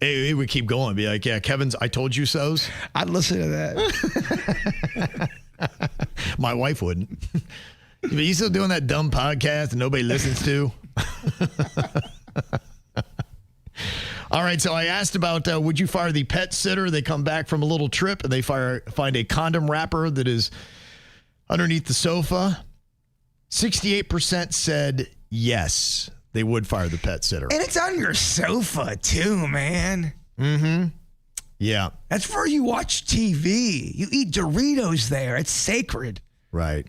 It would keep going. Be like, yeah, Kevin's I told you so's. I'd listen to that. My wife wouldn't. But you still doing that dumb podcast that nobody listens to? All right, so I asked about would you fire the pet sitter? They come back from a little trip and they find a condom wrapper that is underneath the sofa. 68% said yes, they would fire the pet sitter. And it's on your sofa too, man. Mm-hmm. Yeah. That's where you watch TV. You eat Doritos there. It's sacred. Right.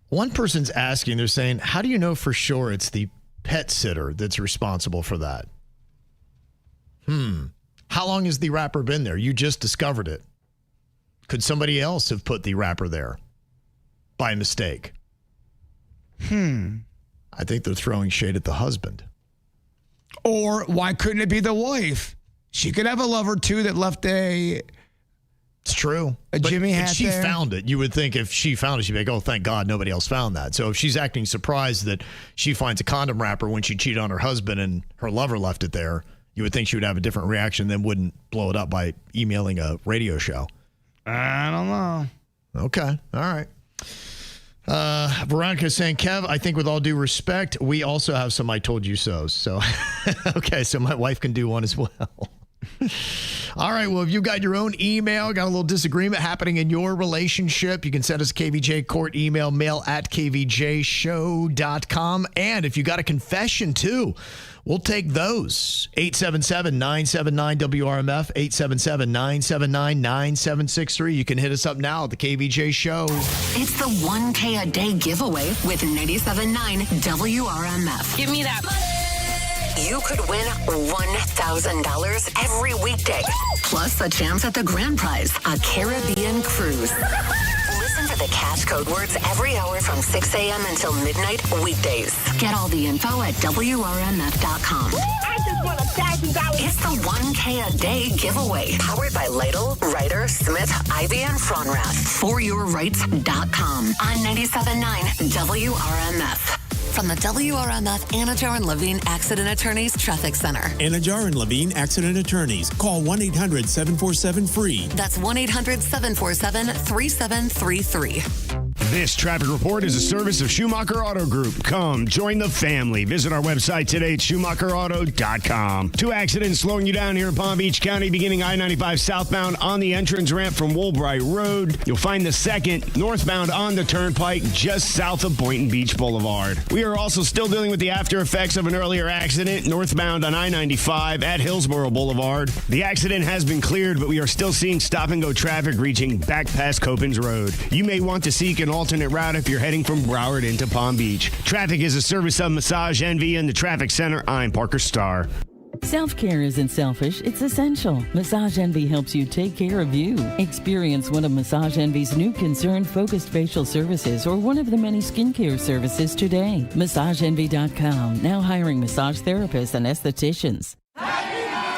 One person's asking, they're saying, how do you know for sure it's the pet sitter that's responsible for that? How long has the wrapper been there? You just discovered it. Could somebody else have put the wrapper there by mistake? I think they're throwing shade at the husband. Or why couldn't it be the wife? She could have a lover too that left It's true. Jimmy hat if she there. found it, you would think if she found it, she'd be like, oh, thank God nobody else found that. So if she's acting surprised that she finds a condom wrapper when she cheated on her husband and her lover left it there, you would think she would have a different reaction than wouldn't blow it up by emailing a radio show. I don't know. Okay. All right. Veronica's saying, Kev, I think with all due respect, we also have some I told you so's. So, okay, so my wife can do one as well. All right, well, if you've got your own email, got a little disagreement happening in your relationship, you can send us a KVJ court email, mail@kvjshow.com. And if you got a confession, too, we'll take those. 877-979-WRMF, 877-979-9763. You can hit us up now at the KVJ Show. It's the 1K a day giveaway with 97.9 WRMF. Give me that money. You could win $1,000 every weekday, plus a chance at the grand prize, a Caribbean cruise. Listen for the cash code words every hour from 6 a.m. until midnight weekdays. Get all the info at WRMF.com. I just want $1,000. It's the 1K a day giveaway, powered by Lytle, Ryder, Smith, Ivy, and Fronrath. ForYourRights.com on 97.9 WRMF. From the WRMF Anajar and Levine Accident Attorneys Traffic Center. Anajar and Levine Accident Attorneys. Call 1-800-747-FREE. That's 1-800-747-3733. This traffic report is a service of Schumacher Auto Group. Come, join the family. Visit our website today at SchumacherAuto.com. 2 accidents slowing you down here in Palm Beach County, beginning I-95 southbound on the entrance ramp from Woolbright Road. You'll find the second northbound on the turnpike just south of Boynton Beach Boulevard. We are also still dealing with the after effects of an earlier accident northbound on I-95 at Hillsborough Boulevard. The accident has been cleared, but we are still seeing stop-and-go traffic reaching back past Copans Road. You may want to seek an alternate route if you're heading from Broward into Palm Beach. Traffic is a service of Massage Envy and the Traffic Center. I'm Parker Starr. Self-care isn't selfish, it's essential. Massage Envy helps you take care of you. Experience one of Massage Envy's new concern-focused facial services or one of the many skincare services today. MassageEnvy.com, now hiring massage therapists and estheticians.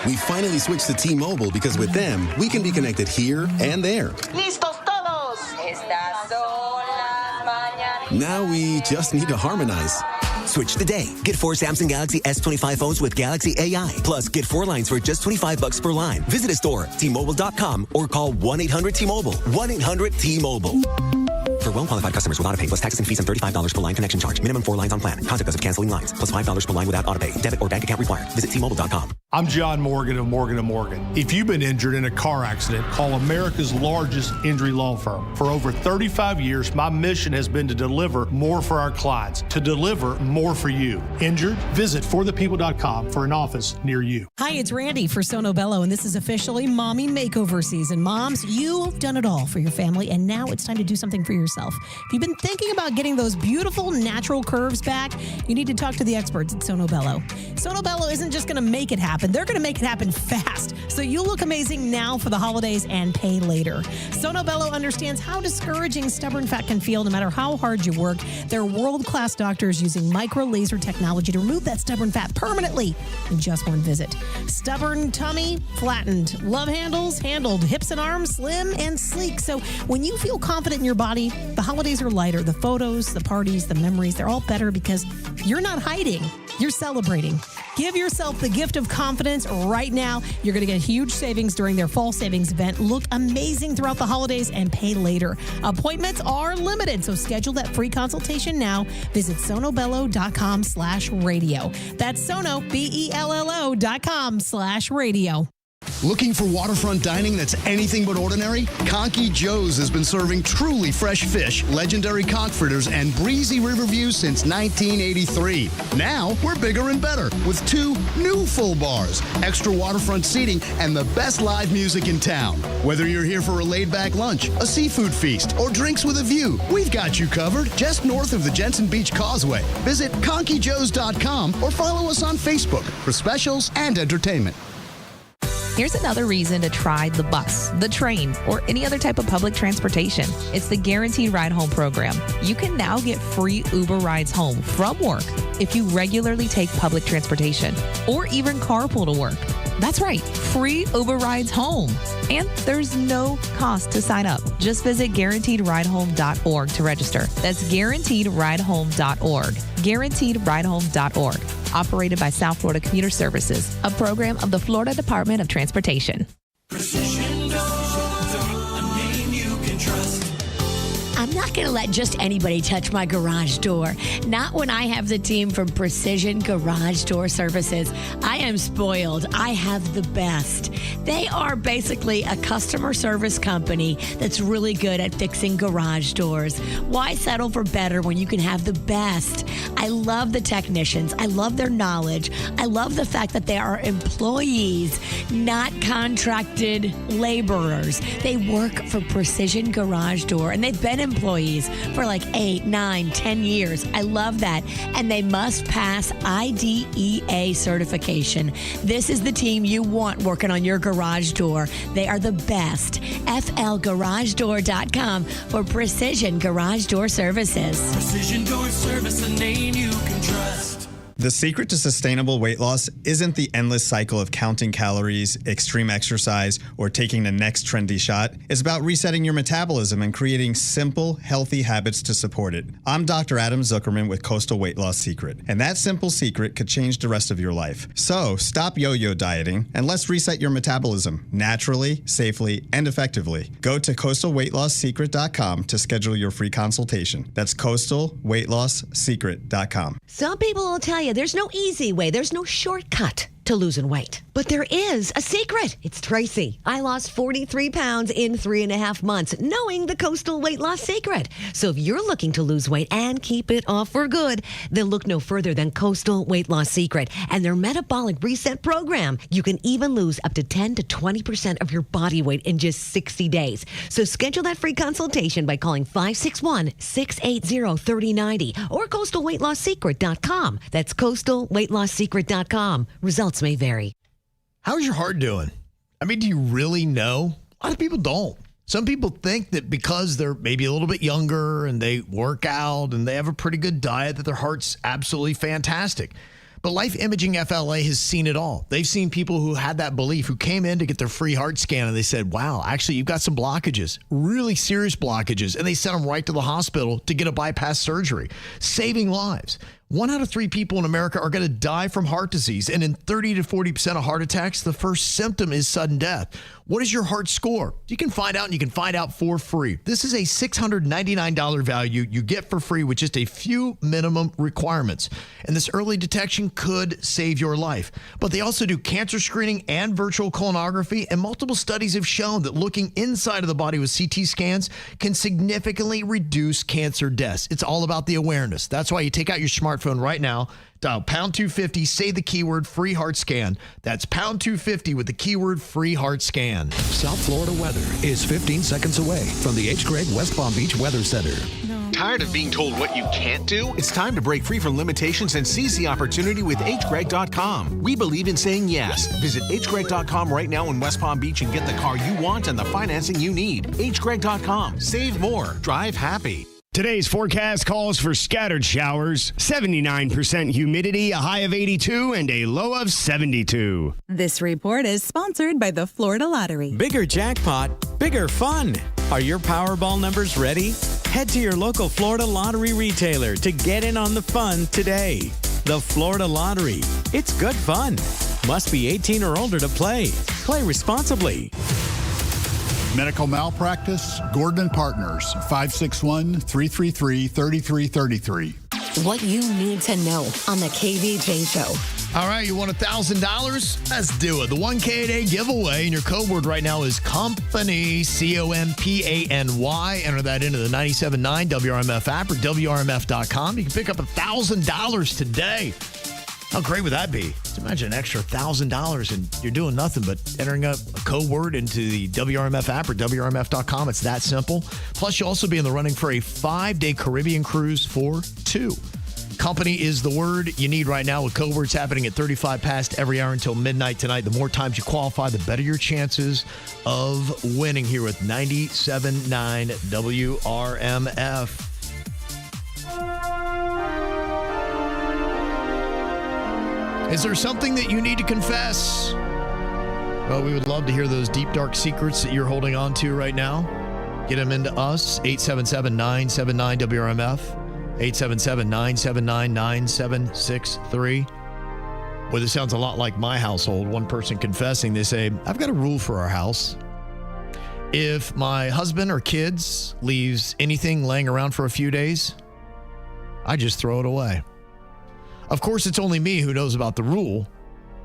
We finally switched to T-Mobile because with them, we can be connected here and there. Listos todos. Estas son las mañanas. Now we just need to harmonize. Switch today. Get 4 Samsung Galaxy S25 phones with Galaxy AI. Plus, get 4 lines for just $25 per line. Visit a store, T-Mobile.com, or call 1-800-T-Mobile. 1-800-T-Mobile. For well-qualified customers with autopay plus taxes and fees and $35 per line connection charge. Minimum 4 lines on plan. Contact us if canceling lines. Plus $5 per line without autopay. Debit or bank account required. Visit T-Mobile.com. I'm John Morgan of Morgan & Morgan. If you've been injured in a car accident, call America's largest injury law firm. For over 35 years, my mission has been to deliver more for our clients, to deliver more for you. Injured? Visit forthepeople.com for an office near you. Hi, it's Randy for Sono Bello, and this is officially Mommy Makeover season. Moms, you've done it all for your family, and now it's time to do something for yourself. If you've been thinking about getting those beautiful natural curves back, you need to talk to the experts at Sono Bello. Sono Bello isn't just going to make it happen. They're going to make it happen fast, so you look amazing now for the holidays and pay later. Sono Bello understands how discouraging stubborn fat can feel no matter how hard you work. They're world-class doctors using micro-laser technology to remove that stubborn fat permanently in just one visit. Stubborn tummy, flattened. Love handles, handled. Hips and arms, slim and sleek. So when you feel confident in your body, the holidays are lighter. The photos, the parties, the memories, they're all better because you're not hiding. You're celebrating. Give yourself the gift of confidence right now. You're going to get huge savings during their fall savings event. Look amazing throughout the holidays and pay later. Appointments are limited, so schedule that free consultation now. Visit sonobello.com/radio. That's Sono, BELLO.com/radio. Looking for waterfront dining that's anything but ordinary? Conky Joe's has been serving truly fresh fish, legendary conch fritters, and breezy river views since 1983. Now, we're bigger and better with 2 new full bars, extra waterfront seating, and the best live music in town. Whether you're here for a laid-back lunch, a seafood feast, or drinks with a view, we've got you covered just north of the Jensen Beach Causeway. Visit conkyjoes.com or follow us on Facebook for specials and entertainment. Here's another reason to try the bus, the train, or any other type of public transportation. It's the Guaranteed Ride Home program. You can now get free Uber rides home from work if you regularly take public transportation or even carpool to work. That's right, free Uber rides home. And there's no cost to sign up. Just visit guaranteedridehome.org to register. That's guaranteedridehome.org. Guaranteedridehome.org. Operated by South Florida Commuter Services, a program of the Florida Department of Transportation. Precision Door, a name you can trust. I'm not going to let just anybody touch my garage door. Not when I have the team from Precision Garage Door Services. I am spoiled. I have the best. They are basically a customer service company that's really good at fixing garage doors. Why settle for better when you can have the best? I love the technicians. I love their knowledge. I love the fact that they are employees, not contracted laborers. They work for Precision Garage Door, and they've been employees for like 8, 9, 10 years. I love that. And they must pass IDEA certification. This is the team you want working on your garage door. They are the best. FLGarageDoor.com for Precision Garage Door Services. Precision Door Service, a name you can trust. The secret to sustainable weight loss isn't the endless cycle of counting calories, extreme exercise, or taking the next trendy shot. It's about resetting your metabolism and creating simple, healthy habits to support it. I'm Dr. Adam Zuckerman with Coastal Weight Loss Secret, and that simple secret could change the rest of your life. So stop yo-yo dieting and let's reset your metabolism naturally, safely, and effectively. Go to coastalweightlasssecret.com to schedule your free consultation. That's coastalweightlasssecret.com. Some people will tell you there's no easy way, there's no shortcut to losing weight. But there is a secret. It's Tracy. I lost 43 pounds in 3.5 months, knowing the Coastal Weight Loss Secret. So if you're looking to lose weight and keep it off for good, then look no further than Coastal Weight Loss Secret and their Metabolic Reset program. You can even lose up to 10 to 20% of your body weight in just 60 days. So schedule that free consultation by calling 561-680-3090 or coastalweightlosssecret.com. That's coastalweightlosssecret.com. Results may vary. How's your heart doing? I mean, do you really know? A lot of people don't. Some people think that because they're maybe a little bit younger and they work out and they have a pretty good diet that their heart's absolutely fantastic. But Life Imaging FLA has seen it all. They've seen people who had that belief, who came in to get their free heart scan, and they said, wow, actually, you've got some blockages, really serious blockages. And they sent them right to the hospital to get a bypass surgery, saving lives. 1 out of 3 people in America are going to die from heart disease. And in 30 to 40% of heart attacks, the first symptom is sudden death. What is your heart score? You can find out, and you can find out for free. This is a $699 value you get for free with just a few minimum requirements. And this early detection could save your life. But they also do cancer screening and virtual colonography. And multiple studies have shown that looking inside of the body with CT scans can significantly reduce cancer deaths. It's all about the awareness. That's why you take out your smartphone right now, dial pound 250, say the keyword free heart scan. That's pound 250 with the keyword free heart scan. South Florida weather is 15 seconds away from the H. Gregg West Palm Beach Weather Center. Tired of being told what you can't do? It's time to break free from limitations and seize the opportunity with hgreg.com. We believe in saying yes. Visit hgreg.com right now in West Palm Beach and get the car you want and the financing you need. hgreg.com. Save more. Drive happy. Today's forecast calls for scattered showers, 79% humidity, a high of 82, and a low of 72. This report is sponsored by the Florida Lottery. Bigger jackpot, bigger fun. Are your Powerball numbers ready? Head to your local Florida Lottery retailer to get in on the fun today. The Florida Lottery. It's good fun. Must be 18 or older to play. Play responsibly. Medical malpractice, Gordon & Partners, 561-333-3333. What you need to know on the KVJ Show. All right, you want $1,000? Let's do it. The 1K a day giveaway, and your code word right now is company, COMPANY. Enter that into the 97.9 WRMF app or WRMF.com. You can pick up $1,000 today. How great would that be? Just imagine an extra $1,000 and you're doing nothing but entering a code word into the WRMF app or WRMF.com. It's that simple. Plus, you'll also be in the running for a 5-day Caribbean cruise for 2. Company is the word you need right now with code words happening at 35 past every hour until midnight tonight. The more times you qualify, the better your chances of winning here with 97.9 WRMF. Is there something that you need to confess? Well, we would love to hear those deep, dark secrets that you're holding on to right now. Get them into us, 877-979-WRMF, 877-979-9763. Well, this sounds a lot like my household. One person confessing, they say, I've got a rule for our house. If my husband or kids leaves anything laying around for a few days, I just throw it away. Of course, it's only me who knows about the rule,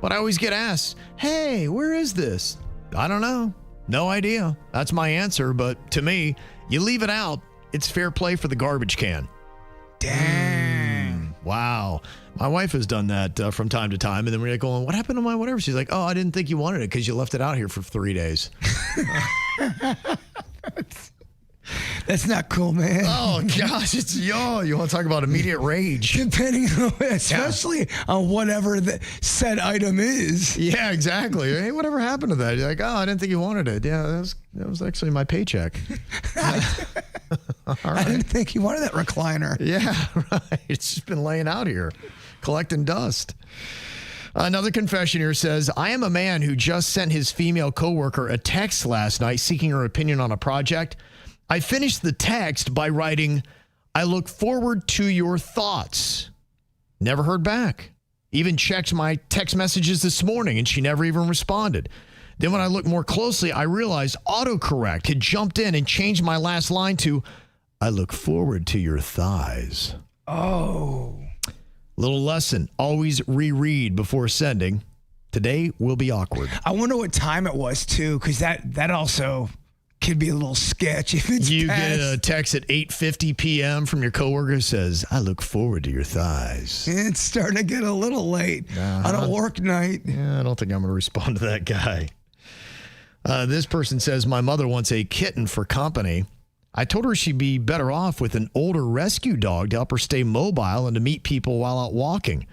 but I always get asked, hey, where is this? I don't know. No idea. That's my answer, but to me, you leave it out, it's fair play for the garbage can. Dang. Wow. My wife has done that from time to time, and then we're going, what happened to my whatever? She's like, oh, I didn't think you wanted it because you left it out here for 3 days. That's not cool, man. Oh, gosh. It's you want to talk about immediate rage. Depending on, especially on whatever the said item is. Yeah, exactly. Hey, whatever happened to that? You're like, oh, I didn't think you wanted it. Yeah, that was actually my paycheck. All right. I didn't think you wanted that recliner. Yeah, right. It's just been laying out here, collecting dust. Another confession here says, I am a man who just sent his female coworker a text last night seeking her opinion on a project. I finished the text by writing, I look forward to your thoughts. Never heard back. Even checked my text messages this morning, and she never even responded. Then when I looked more closely, I realized autocorrect had jumped in and changed my last line to, I look forward to your thighs. Oh. Little lesson, always reread before sending. Today will be awkward. I wonder what time it was, too, because that also could be a little sketch if it's You past. get a text at 8:50 p.m. from your coworker who says, I look forward to your thighs. It's starting to get a little late on a work night. Yeah, I don't think I'm going to respond to that guy. This person says, my mother wants a kitten for company. I told her she'd be better off with an older rescue dog to help her stay mobile and to meet people while out walking.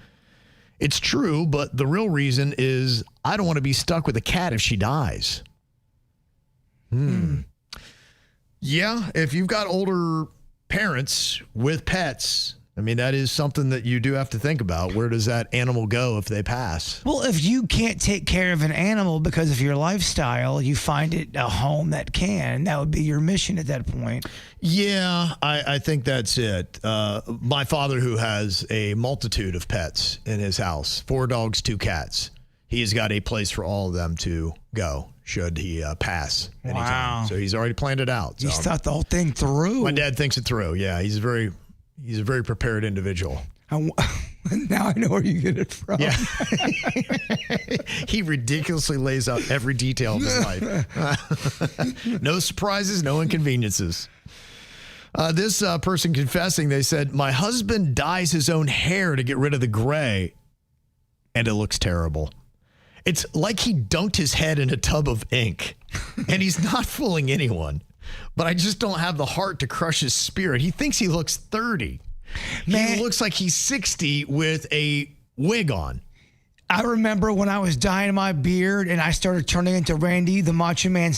It's true, but the real reason is I don't want to be stuck with a cat if she dies. Yeah, if you've got older parents with pets, I mean, that is something that you do have to think about. Where does that animal go if they pass? Well, if you can't take care of an animal because of your lifestyle, you find it a home that can. That would be your mission at that point. Yeah, I think that's it. My father, who has a multitude of pets in his house, 4 dogs, 2 cats, he's got a place for all of them to go should he pass anytime. Wow. So he's already planned it out. He's thought the whole thing through. My dad thinks it through. Yeah, he's a very prepared individual. Now I know where you get it from. Yeah. He ridiculously lays out every detail of his life. No surprises, no inconveniences. This person confessing, they said, my husband dyes his own hair to get rid of the gray, and it looks terrible. It's like he dunked his head in a tub of ink, and he's not fooling anyone. But I just don't have the heart to crush his spirit. He thinks he looks 30. Man, he looks like he's 60 with a wig on. I remember when I was dyeing my beard and I started turning into Randy, the Macho Man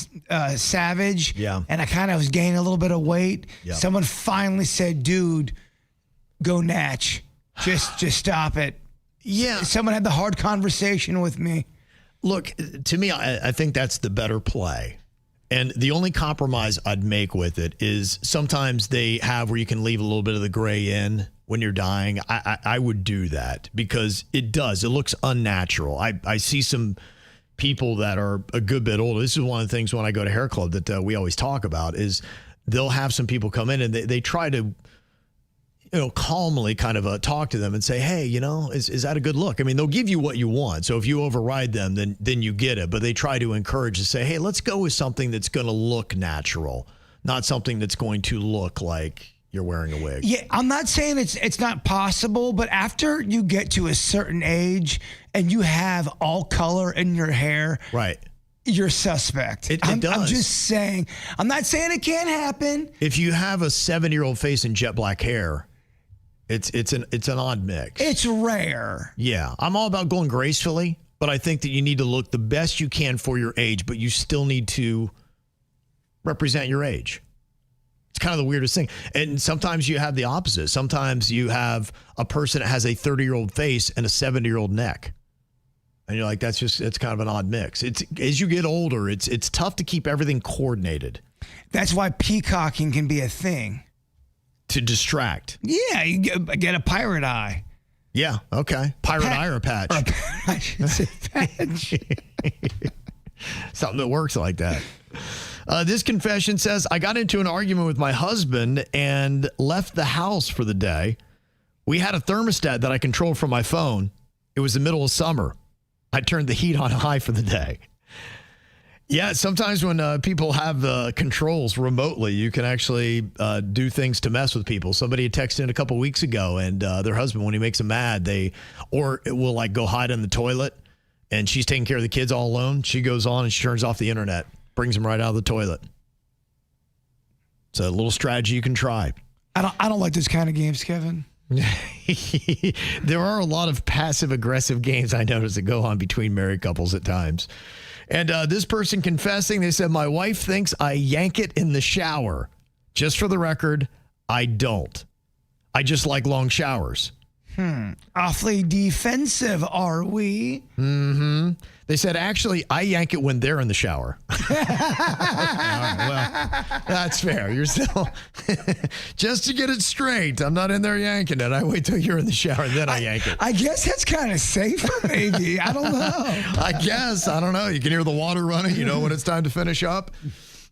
Savage. Yeah. And I kind of was gaining a little bit of weight. Yeah. Someone finally said, dude, go natch. Just stop it. Yeah. Someone had the hard conversation with me. Look, to me, I think that's the better play. And the only compromise I'd make with it is sometimes they have where you can leave a little bit of the gray in when you're dyeing. I would do that because it looks unnatural. I see some people that are a good bit older. This is one of the things when I go to hair club that we always talk about is they'll have some people come in and they try to, calmly kind of talk to them and say, hey, is that a good look? I mean, they'll give you what you want. So if you override them, then you get it. But they try to encourage to say, hey, let's go with something that's going to look natural, not something that's going to look like you're wearing a wig. Yeah, I'm not saying it's not possible, but after you get to a certain age and you have all color in your hair, right, you're suspect. It I'm does. just saying. I'm not saying it can't happen. If you have a 7-year-old face and jet black hair, it's an odd mix. It's rare. Yeah, I'm all about going gracefully, but I think that you need to look the best you can for your age, but you still need to represent your age. It's kind of the weirdest thing. And sometimes you have the opposite. Sometimes you have a person that has a 30-year-old face and a 70-year-old neck. And you're like, it's kind of an odd mix. It's as you get older, it's tough to keep everything coordinated. That's why peacocking can be a thing. To distract. Yeah, you get a pirate eye. Yeah, okay. Pirate eye or a patch? I should say patch. Something that works like that. This confession says, I got into an argument with my husband and left the house for the day. We had a thermostat that I controlled from my phone. It was the middle of summer. I turned the heat on high for the day. Yeah, sometimes when people have controls remotely, you can actually do things to mess with people. Somebody had texted in a couple weeks ago, and their husband, when he makes them mad, it will like go hide in the toilet, and she's taking care of the kids all alone. She goes on and she turns off the internet, brings them right out of the toilet. It's a little strategy you can try. I don't like those kind of games, Kevin. There are a lot of passive-aggressive games I notice that go on between married couples at times. And this person confessing, they said, my wife thinks I yank it in the shower. Just for the record, I don't. I just like long showers. Awfully defensive, are we? Mm-hmm. They said, actually, I yank it when they're in the shower. All right, well, that's fair. You're still, just to get it straight, I'm not in there yanking it. I wait till you're in the shower and then I yank it. I guess that's kind of safer, maybe. I don't know. I guess. I don't know. You can hear the water running, when it's time to finish up.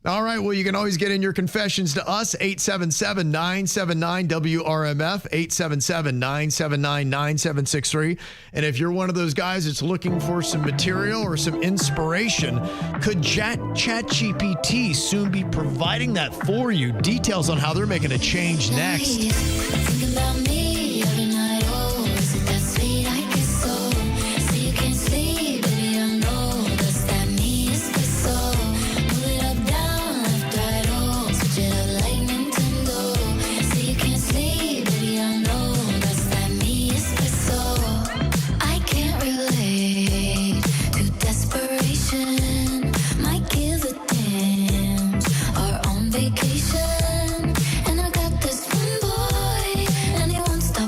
All right. Well, you can always get in your confessions to us, 877-979-WRMF, 877-979-9763. And if you're one of those guys that's looking for some material or some inspiration, could ChatGPT soon be providing that for you? Details on how they're making a change next. Think about me every night. Oh, is it that sweet? I guess so. So you can't sleep, baby. I know that's that me. Espresso. Move it up, down, left, right. Oh, switch it up like Nintendo. So you can't sleep, baby. I know that's that me. Espresso. I can't relate to desperation. Might give a damn. Are on vacation. And I got this one boy, and he won't stop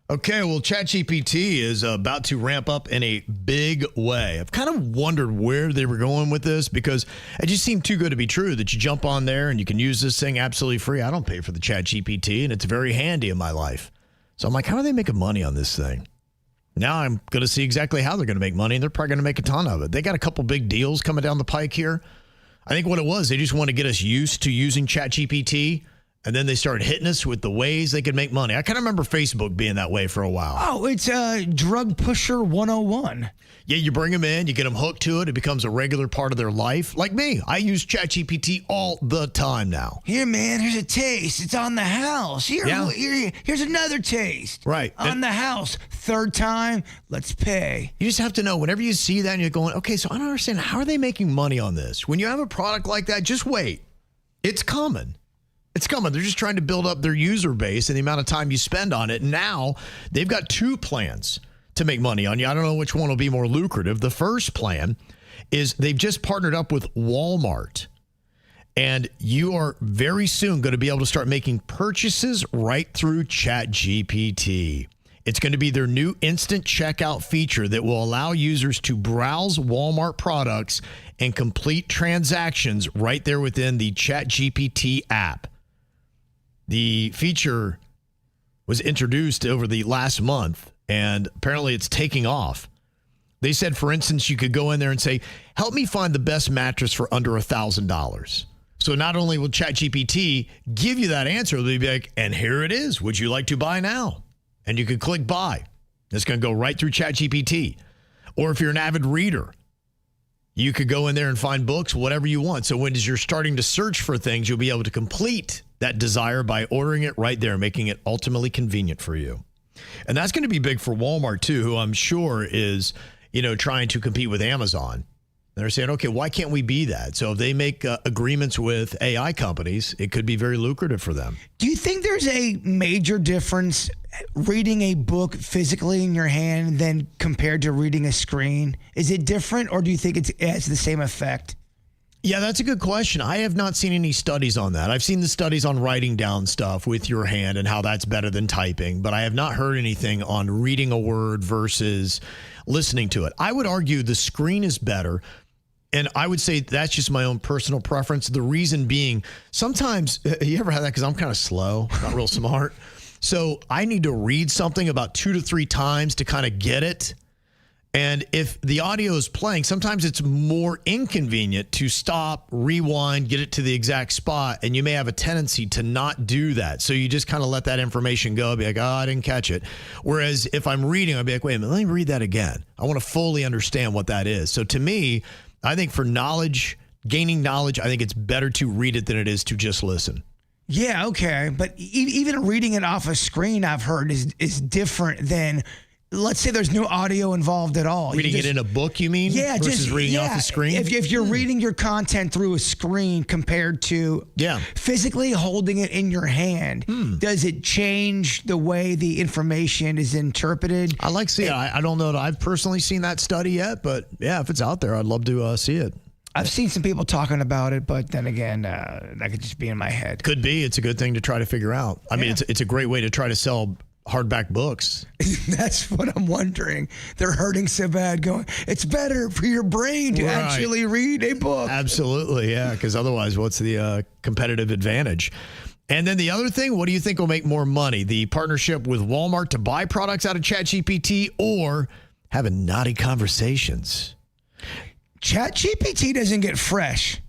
Okay, well, ChatGPT is about to ramp up in a big way. I've kind of wondered where they were going with this because it just seemed too good to be true that you jump on there and you can use this thing absolutely free. I don't pay for the ChatGPT, and it's very handy in my life. So I'm like, how are they making money on this thing? Now I'm going to see exactly how they're going to make money, and they're probably going to make a ton of it. They got a couple big deals coming down the pike here. I think what it was, they just want to get us used to using ChatGPT. And then they started hitting us with the ways they could make money. I kind of remember Facebook being that way for a while. Oh, it's drug pusher 101. Yeah, you bring them in, you get them hooked to it. It becomes a regular part of their life. Like me, I use ChatGPT all the time now. Here, man, here's a taste. It's on the house. Here's another taste. Right. On the house. Third time, let's pay. You just have to know, whenever you see that and you're going, okay, so I don't understand. How are they making money on this? When you have a product like that, just wait. It's coming. It's coming. They're just trying to build up their user base and the amount of time you spend on it. Now they've got two plans to make money on you. I don't know which one will be more lucrative. The first plan is they've just partnered up with Walmart. And you are very soon going to be able to start making purchases right through ChatGPT. It's going to be their new instant checkout feature that will allow users to browse Walmart products and complete transactions right there within the ChatGPT app. The feature was introduced over the last month, and apparently it's taking off. They said, for instance, you could go in there and say, help me find the best mattress for under $1,000. So not only will ChatGPT give you that answer, they'll be like, and here it is. Would you like to buy now? And you could click buy. It's going to go right through ChatGPT. Or if you're an avid reader, you could go in there and find books, whatever you want. So when you're starting to search for things, you'll be able to complete that desire by ordering it right there, making it ultimately convenient for you. And that's going to be big for Walmart too, who I'm sure is, trying to compete with Amazon. They're saying, okay, why can't we be that? So if they make agreements with AI companies, it could be very lucrative for them. Do you think there's a major difference reading a book physically in your hand than compared to reading a screen? Is it different, or do you think it has the same effect? Yeah, that's a good question. I have not seen any studies on that. I've seen the studies on writing down stuff with your hand and how that's better than typing, but I have not heard anything on reading a word versus listening to it. I would argue the screen is better, and I would say that's just my own personal preference. The reason being, sometimes, you ever had that? Because I'm kind of slow, not real smart. So I need to read something about 2 to 3 times to kind of get it. And if the audio is playing, sometimes it's more inconvenient to stop, rewind, get it to the exact spot, and you may have a tendency to not do that. So you just kind of let that information go, be like, oh, I didn't catch it. Whereas if I'm reading, I'd be like, wait a minute, let me read that again. I want to fully understand what that is. So to me, I think for knowledge, gaining knowledge, I think it's better to read it than it is to just listen. Yeah, okay. But even reading it off a screen, I've heard, is different than, let's say there's no audio involved at all. Reading it in a book, you mean? Yeah, versus reading off the screen? If you're reading your content through a screen compared to physically holding it in your hand, does it change the way the information is interpreted? I like seeing it. I don't know that I've personally seen that study yet, but yeah, if it's out there, I'd love to see it. I've seen some people talking about it, but then again, that could just be in my head. Could be. It's a good thing to try to figure out. I mean, it's a great way to try to sell hardback books. That's what I'm wondering. They're hurting so bad going, it's better for your brain to actually read a book. Absolutely, yeah, because otherwise, what's the competitive advantage? And then the other thing, what do you think will make more money? The partnership with Walmart to buy products out of ChatGPT or having naughty conversations? ChatGPT doesn't get fresh.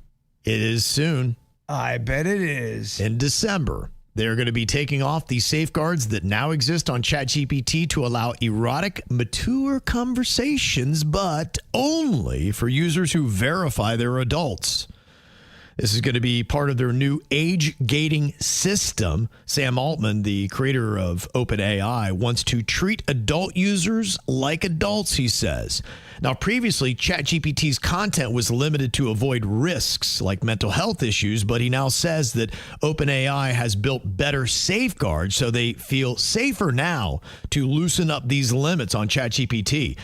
It is soon. I bet it is. In December. They're going to be taking off the safeguards that now exist on ChatGPT to allow erotic, mature conversations, but only for users who verify they're adults. This is going to be part of their new age gating system. Sam Altman, the creator of OpenAI, wants to treat adult users like adults, he says. Now, previously, ChatGPT's content was limited to avoid risks like mental health issues, but he now says that OpenAI has built better safeguards, so they feel safer now to loosen up these limits on ChatGPT.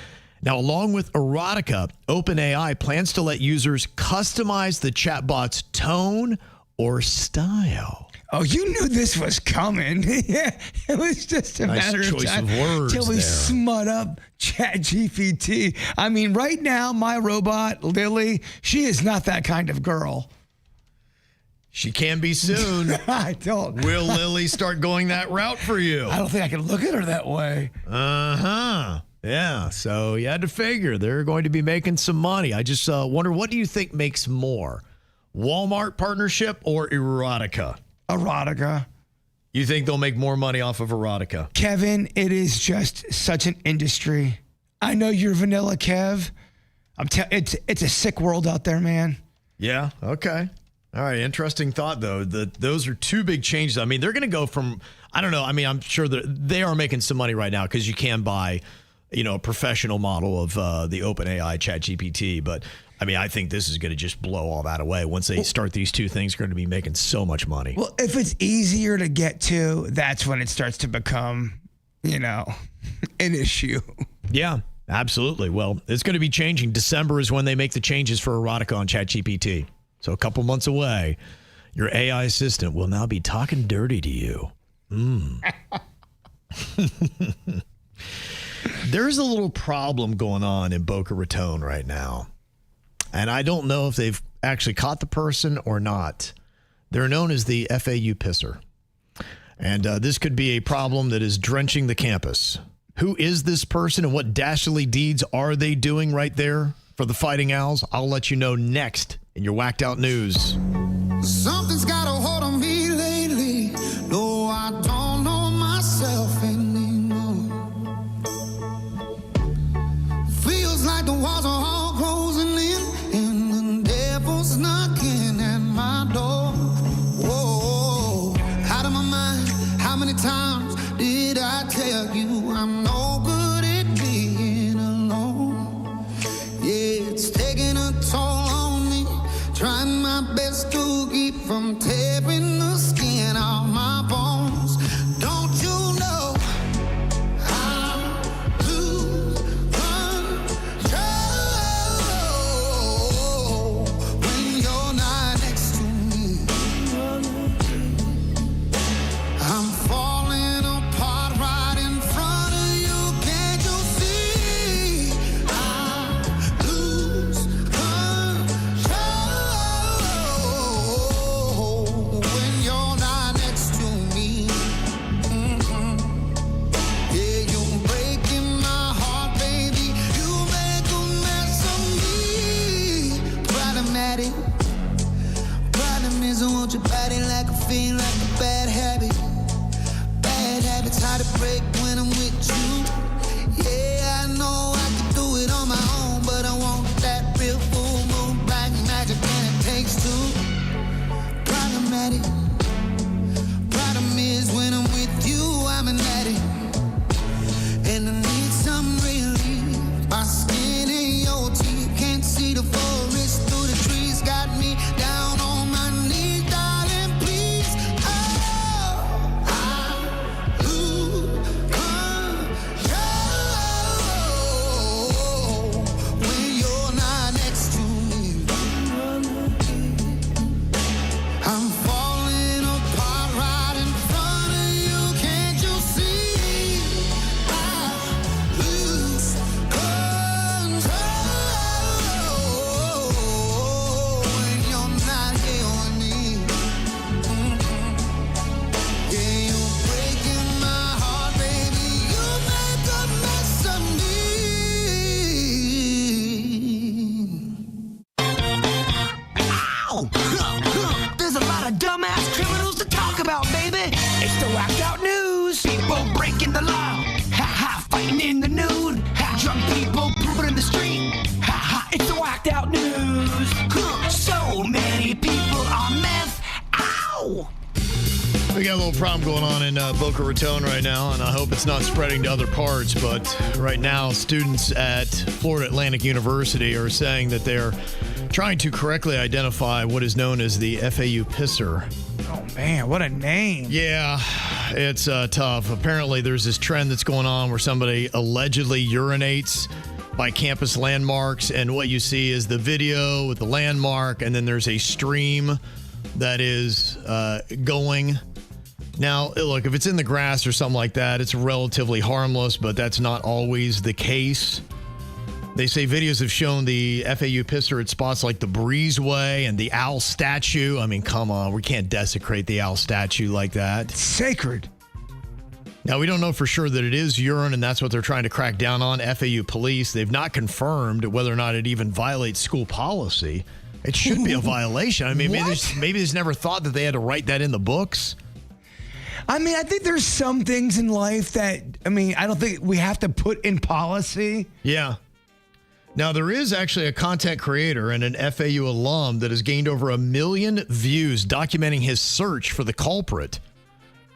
Now, along with erotica, OpenAI plans to let users customize the chatbot's tone or style. Oh, you knew this was coming. Yeah, it was just a Nice matter of choice time of words till we there. smut up ChatGPT. I mean, right now, my robot, Lily, she is not that kind of girl. She can be soon. I don't. Will Lily start going that route for you? I don't think I can look at her that way. Uh-huh. Yeah, so you had to figure they're going to be making some money. I just wonder, what do you think makes more? Walmart partnership or erotica? Erotica. You think they'll make more money off of erotica? Kevin, it is just such an industry. I know you're vanilla, Kev. It's a sick world out there, man. Yeah, okay. All right, interesting thought, though. Those are two big changes. I mean, they're going to go from, I don't know, I mean, I'm sure that they are making some money right now because you can buy, a professional model of the OpenAI ChatGPT. But, I mean, I think this is going to just blow all that away. Once they start these two things, they're going to be making so much money. Well, if it's easier to get to, that's when it starts to become, an issue. Yeah, absolutely. Well, it's going to be changing. December is when they make the changes for erotica on ChatGPT. So a couple months away, your AI assistant will now be talking dirty to you. There's a little problem going on in Boca Raton right now. And I don't know if they've actually caught the person or not. They're known as the FAU pisser. And this could be a problem that is drenching the campus. Who is this person and what dastardly deeds are they doing right there for the Fighting Owls? I'll let you know next in your Whacked Out News. Something's got a hold on me lately. No, I don't know myself anymore. Feels like the walls are all closing in, and the devil's knocking at my door. Whoa, out of my mind. How many times did I tell you I'm no good at being alone? Yeah, it's taking a toll on me. Trying my best to keep from tearing the skin off my bones. Don't you know I lose control when you're not next to me? I'm falling apart right in front of you. Can't you see? I lose control when you're not next to me. Yeah, you're breaking my heart, baby. You make a mess of me. Problematic. Problem is, I want your body like I feel like a bad habit. Bad habits hard to break when I'm with you. Yeah, I know I can do it on my own, but I want that real full moon black magic, and it takes two. Problematic. Problem is, when I'm with you, I'm an addict, and I need some relief. My skin and your teeth can't see the forest through the trees. Got me down on my knees, darling, please. Oh, I lose control when you're not next to me. I'm falling apart right in front of you. Can't you see? I lose control when you're not here with me. Yeah, you're breaking my heart, baby. You make a mess of me. Ow! There's a lot of dumbass criminals to talk about, baby. It's the Whacked Out News. People breaking the law. Ha ha, fighting in the nude. Ha, drunk people pooping in the street. Ha ha, it's the Whacked Out News. So many people on meth. Ow! We got a little problem going on in Boca Raton right now, and I hope it's not spreading to other parts. But right now, students at Florida Atlantic University are saying that they're trying to correctly identify what is known as the FAU pisser. Oh, man, what a name. Yeah, it's tough. Apparently, there's this trend that's going on where somebody allegedly urinates by campus landmarks, and what you see is the video with the landmark, and then there's a stream that is going. Now, look, if it's in the grass or something like that, it's relatively harmless, but that's not always the case. They say videos have shown the FAU pisser at spots like the breezeway and the owl statue. I mean, come on, we can't desecrate the owl statue like that. It's sacred. Now, we don't know for sure that it is urine, and that's what they're trying to crack down on. FAU police, they've not confirmed whether or not it even violates school policy. It should be a violation. I mean, maybe they just never thought that they had to write that in the books. I mean, I think there's some things in life that, I don't think we have to put in policy. Yeah. Now, there is actually a content creator and an FAU alum that has gained over 1 million views documenting his search for the culprit.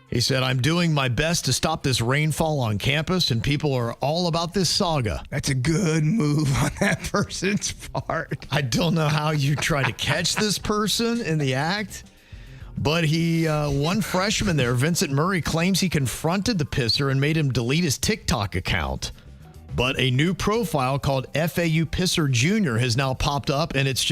He said, "I'm doing my best to stop this rainfall on campus, and people are all about this saga." That's a good move on that person's part. I don't know how you try to catch this person in the act. But one freshman there, Vincent Murray, claims he confronted the pisser and made him delete his TikTok account. But a new profile called FAU Pisser Jr. has now popped up, and it's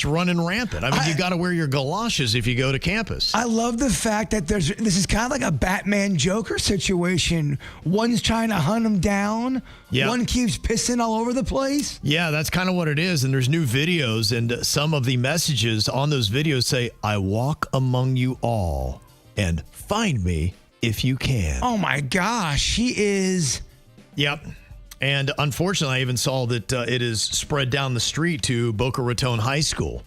running rampant. I mean, you got to wear your galoshes if you go to campus. I love the fact that this is kind of like a Batman Joker situation. One's trying to hunt him down. Yeah. One keeps pissing all over the place. Yeah, that's kind of what it is. And there's new videos, and some of the messages on those videos say, "I walk among you all, and find me if you can." Oh my gosh, he is. Yep. And unfortunately, I even saw that it is spread down the street to Boca Raton High School.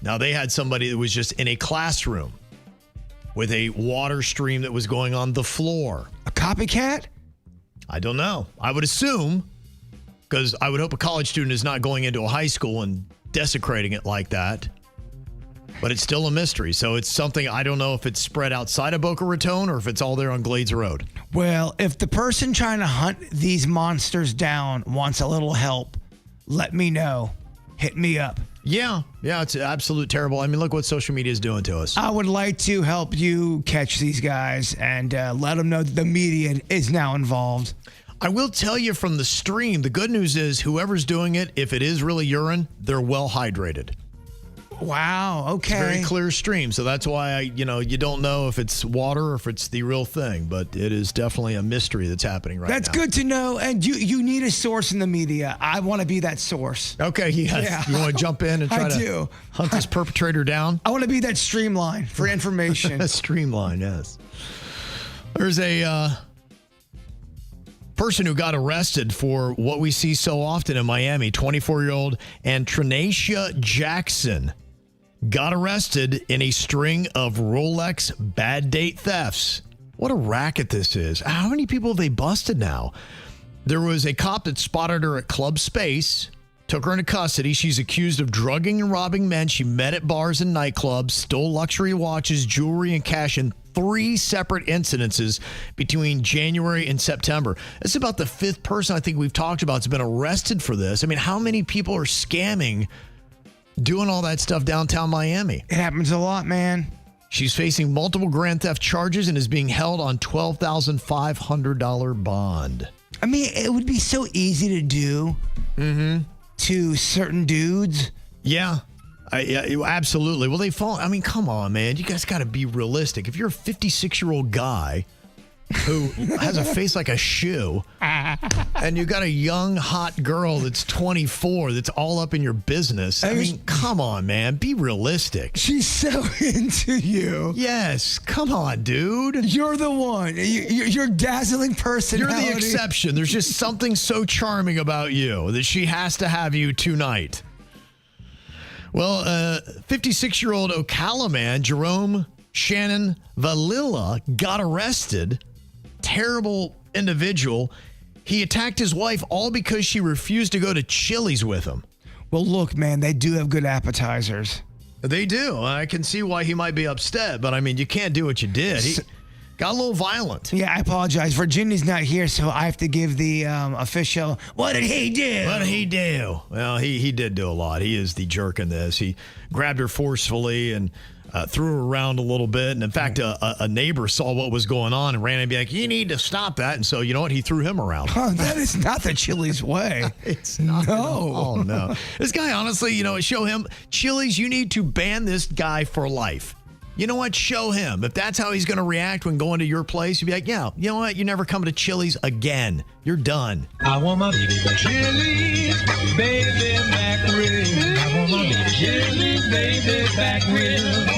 Now, they had somebody that was just in a classroom with a water stream that was going on the floor. A copycat? I don't know. I would assume, because I would hope a college student is not going into a high school and desecrating it like that. But it's still a mystery. So it's something, I don't know if it's spread outside of Boca Raton or if it's all there on Glades Road. Well, if the person trying to hunt these monsters down wants a little help, let me know. Hit me up. Yeah, it's absolute terrible. I mean, look what social media is doing to us. I would like to help you catch these guys and let them know that the media is now involved. I will tell you from the stream, the good news is whoever's doing it, if it is really urine, they're well hydrated. Wow, okay. It's a very clear stream, so that's why you don't know if it's water or if it's the real thing, but it is definitely a mystery that's happening right now. That's good to know, and you need a source in the media. I want to be that source. Okay, yeah. You want to jump in and try to hunt this perpetrator down? I want to be that streamline for information. Streamline, yes. There's a person who got arrested for what we see so often in Miami, 24-year-old Antronacia Jackson, got arrested in a string of Rolex bad date thefts. What a racket this is. How many people have they busted now? There was a cop that spotted her at Club Space, took her into custody. She's accused of drugging and robbing men. She met at bars and nightclubs, stole luxury watches, jewelry, and cash in 3 separate incidences between January and September. It's about the 5th person I think we've talked about that's been arrested for this. I mean, how many people are scamming, doing all that stuff downtown Miami? It happens a lot, man. She's facing multiple grand theft charges and is being held on $12,500 bond. I mean, it would be so easy to do to certain dudes. Yeah. Absolutely. Well, they fall. I mean, come on, man. You guys got to be realistic. If you're a 56-year-old guy who has a face like a shoe and you got a young, hot girl that's 24 that's all up in your business, I mean, come on, man. Be realistic. She's so into you. Yes. Come on, dude. You're the one. You're dazzling personality. You're the exception. There's just something so charming about you that she has to have you tonight. Well, 56-year-old Ocala man, Jerome Shannon Valilla, got arrested. Terrible individual. He attacked his wife all because she refused to go to Chili's with him. Well, look, man, they do have good appetizers. They do. I can see why he might be upset, but I mean, you can't do what you did. He got a little violent. Yeah, I apologize. Virginia's not here, so I have to give the official, what did he do? What did he do? Well, he did do a lot. He is the jerk in this. He grabbed her forcefully and threw her around a little bit. And in fact, a neighbor saw what was going on and ran in and be like, you need to stop that. And so, you know what? He threw him around. Oh, that is not the Chili's way. It's not. No. Oh, no. This guy, honestly, show him, Chili's, you need to ban this guy for life. You know what? Show him. If that's how he's going to react when going to your place, you'd be like, yeah, you know what? You're never coming to Chili's again. You're done. I want my baby back. Chili's, baby back ribs. I want my baby Chili's, baby back ribs.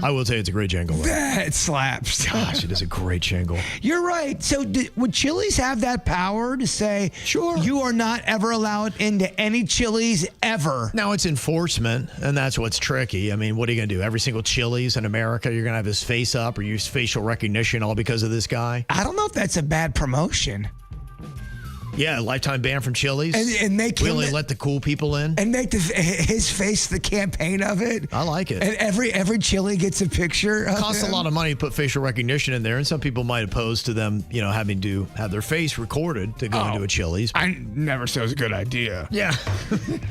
I will tell you, it's a great jingle. That slaps. Gosh, it is a great jingle. You're right. So would Chili's have that power to say, sure, you are not ever allowed into any Chili's ever? Now, it's enforcement, and that's what's tricky. I mean, what are you going to do? Every single Chili's in America, you're going to have his face up or use facial recognition all because of this guy? I don't know if that's a bad promotion. Yeah, lifetime ban from Chili's. And make we only let the cool people in. And make his face the campaign of it. I like it. And every Chili gets a picture. It costs a lot of money to put facial recognition in there, and some people might oppose to them, having to have their face recorded to go into a Chili's. I never said it was a good idea. Yeah,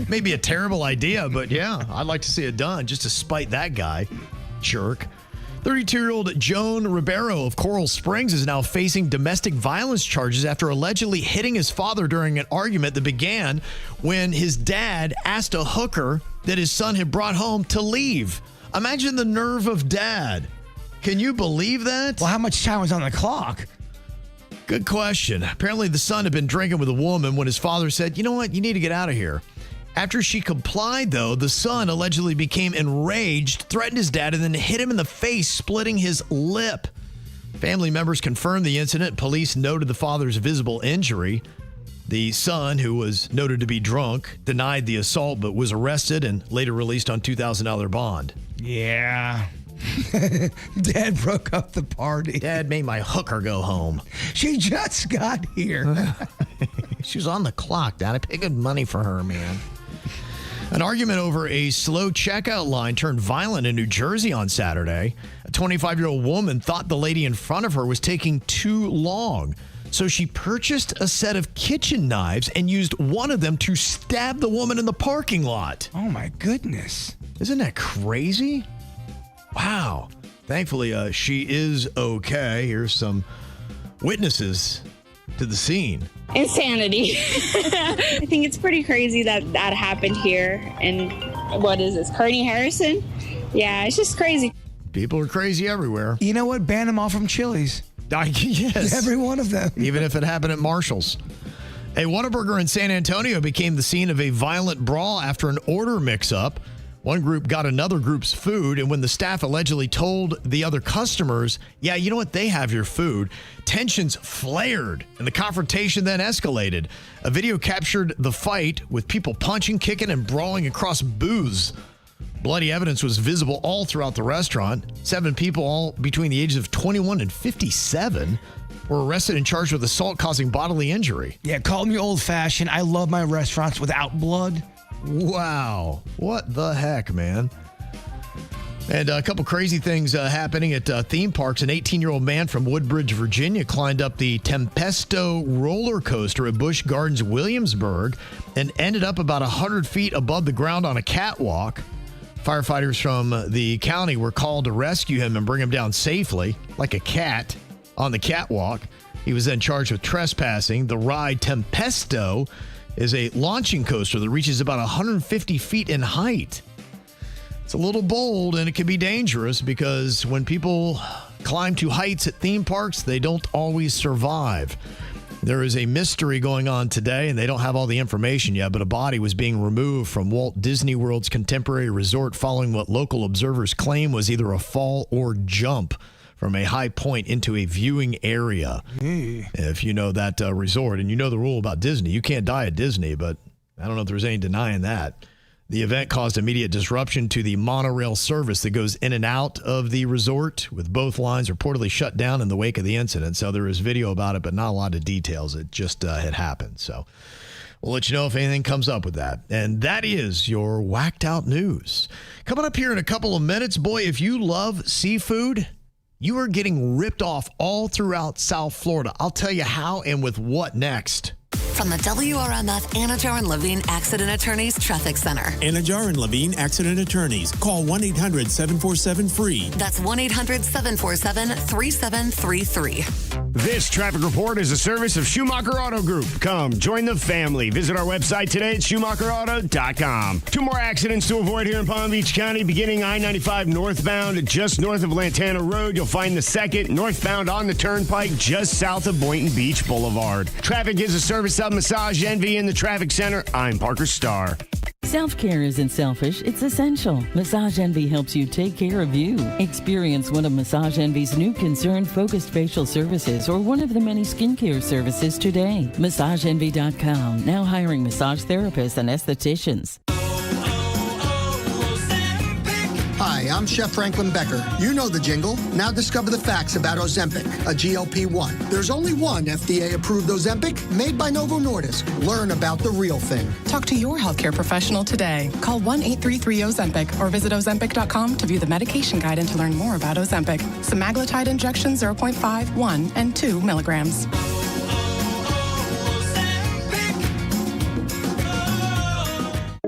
maybe a terrible idea, but yeah, I'd like to see it done just to spite that guy, jerk. 32-year-old Joan Ribeiro of Coral Springs is now facing domestic violence charges after allegedly hitting his father during an argument that began when his dad asked a hooker that his son had brought home to leave. Imagine the nerve of dad. Can you believe that? Well, how much time was on the clock? Good question. Apparently, the son had been drinking with a woman when his father said, you know what, you need to get out of here. After she complied, though, the son allegedly became enraged, threatened his dad, and then hit him in the face, splitting his lip. Family members confirmed the incident. Police noted the father's visible injury. The son, who was noted to be drunk, denied the assault but was arrested and later released on $2,000 bond. Yeah. Dad broke up the party. Dad made my hooker go home. She just got here. She was on the clock, Dad. I paid good money for her, man. An argument over a slow checkout line turned violent in New Jersey on Saturday. A 25-year-old woman thought the lady in front of her was taking too long. So she purchased a set of kitchen knives and used one of them to stab the woman in the parking lot. Oh, my goodness. Isn't that crazy? Wow. Thankfully, she is okay. Here's some witnesses to the scene. Insanity. I think it's pretty crazy that happened here. And what is this, Kearney Harrison? Yeah, it's just crazy. People are crazy everywhere. You know what? Ban them all from Chili's. Yes. Every one of them. Even if it happened at Marshall's. A Whataburger in San Antonio became the scene of a violent brawl after an order mix-up. One group got another group's food, and when the staff allegedly told the other customers, yeah, you know what, they have your food, tensions flared, and the confrontation then escalated. A video captured the fight with people punching, kicking, and brawling across booths. Bloody evidence was visible all throughout the restaurant. 7 people, all between the ages of 21 and 57, were arrested and charged with assault causing bodily injury. Yeah, call me old-fashioned. I love my restaurants without blood. Wow. What the heck, man? And a couple crazy things happening at theme parks. An 18-year-old man from Woodbridge, Virginia, climbed up the Tempesto roller coaster at Busch Gardens, Williamsburg, and ended up about 100 feet above the ground on a catwalk. Firefighters from the county were called to rescue him and bring him down safely, like a cat, on the catwalk. He was then charged with trespassing. The ride Tempesto is a launching coaster that reaches about 150 feet in height. It's a little bold and it can be dangerous because when people climb to heights at theme parks, they don't always survive. There is a mystery going on today, and they don't have all the information yet, but a body was being removed from Walt Disney World's Contemporary Resort following what local observers claim was either a fall or jump from a high point into a viewing area. If you know that resort, and you know the rule about Disney, you can't die at Disney, but I don't know if there's any denying that. The event caused immediate disruption to the monorail service that goes in and out of the resort, with both lines reportedly shut down in the wake of the incident. So there is video about it, but not a lot of details. It just had happened. So we'll let you know if anything comes up with that. And that is your whacked out news. Coming up here in a couple of minutes, boy, if you love seafood, you are getting ripped off all throughout South Florida. I'll tell you how and with what next. From the WRMF Anajar and Levine Accident Attorneys Traffic Center. Anajar and Levine Accident Attorneys. Call 1-800-747-FREE. That's 1-800-747-3733. This traffic report is a service of Schumacher Auto Group. Come, join the family. Visit our website today at SchumacherAuto.com. 2 more accidents to avoid here in Palm Beach County. Beginning I-95 northbound, just north of Lantana Road, you'll find the second northbound on the turnpike just south of Boynton Beach Boulevard. Traffic is a service of Massage Envy in the Traffic Center. I'm Parker Starr. Self-care isn't selfish, it's essential. Massage Envy helps you take care of you. Experience one of Massage Envy's new concern-focused facial services or one of the many skincare services today. MassageEnvy.com, now hiring massage therapists and estheticians. Hi, I'm Chef Franklin Becker. You know the jingle. Now discover the facts about Ozempic, a GLP-1. There's only one FDA-approved Ozempic made by Novo Nordisk. Learn about the real thing. Talk to your healthcare professional today. Call 1-833-OZEMPIC or visit Ozempic.com to view the medication guide and to learn more about Ozempic. Semaglutide injection 0.5, 1, and 2 milligrams.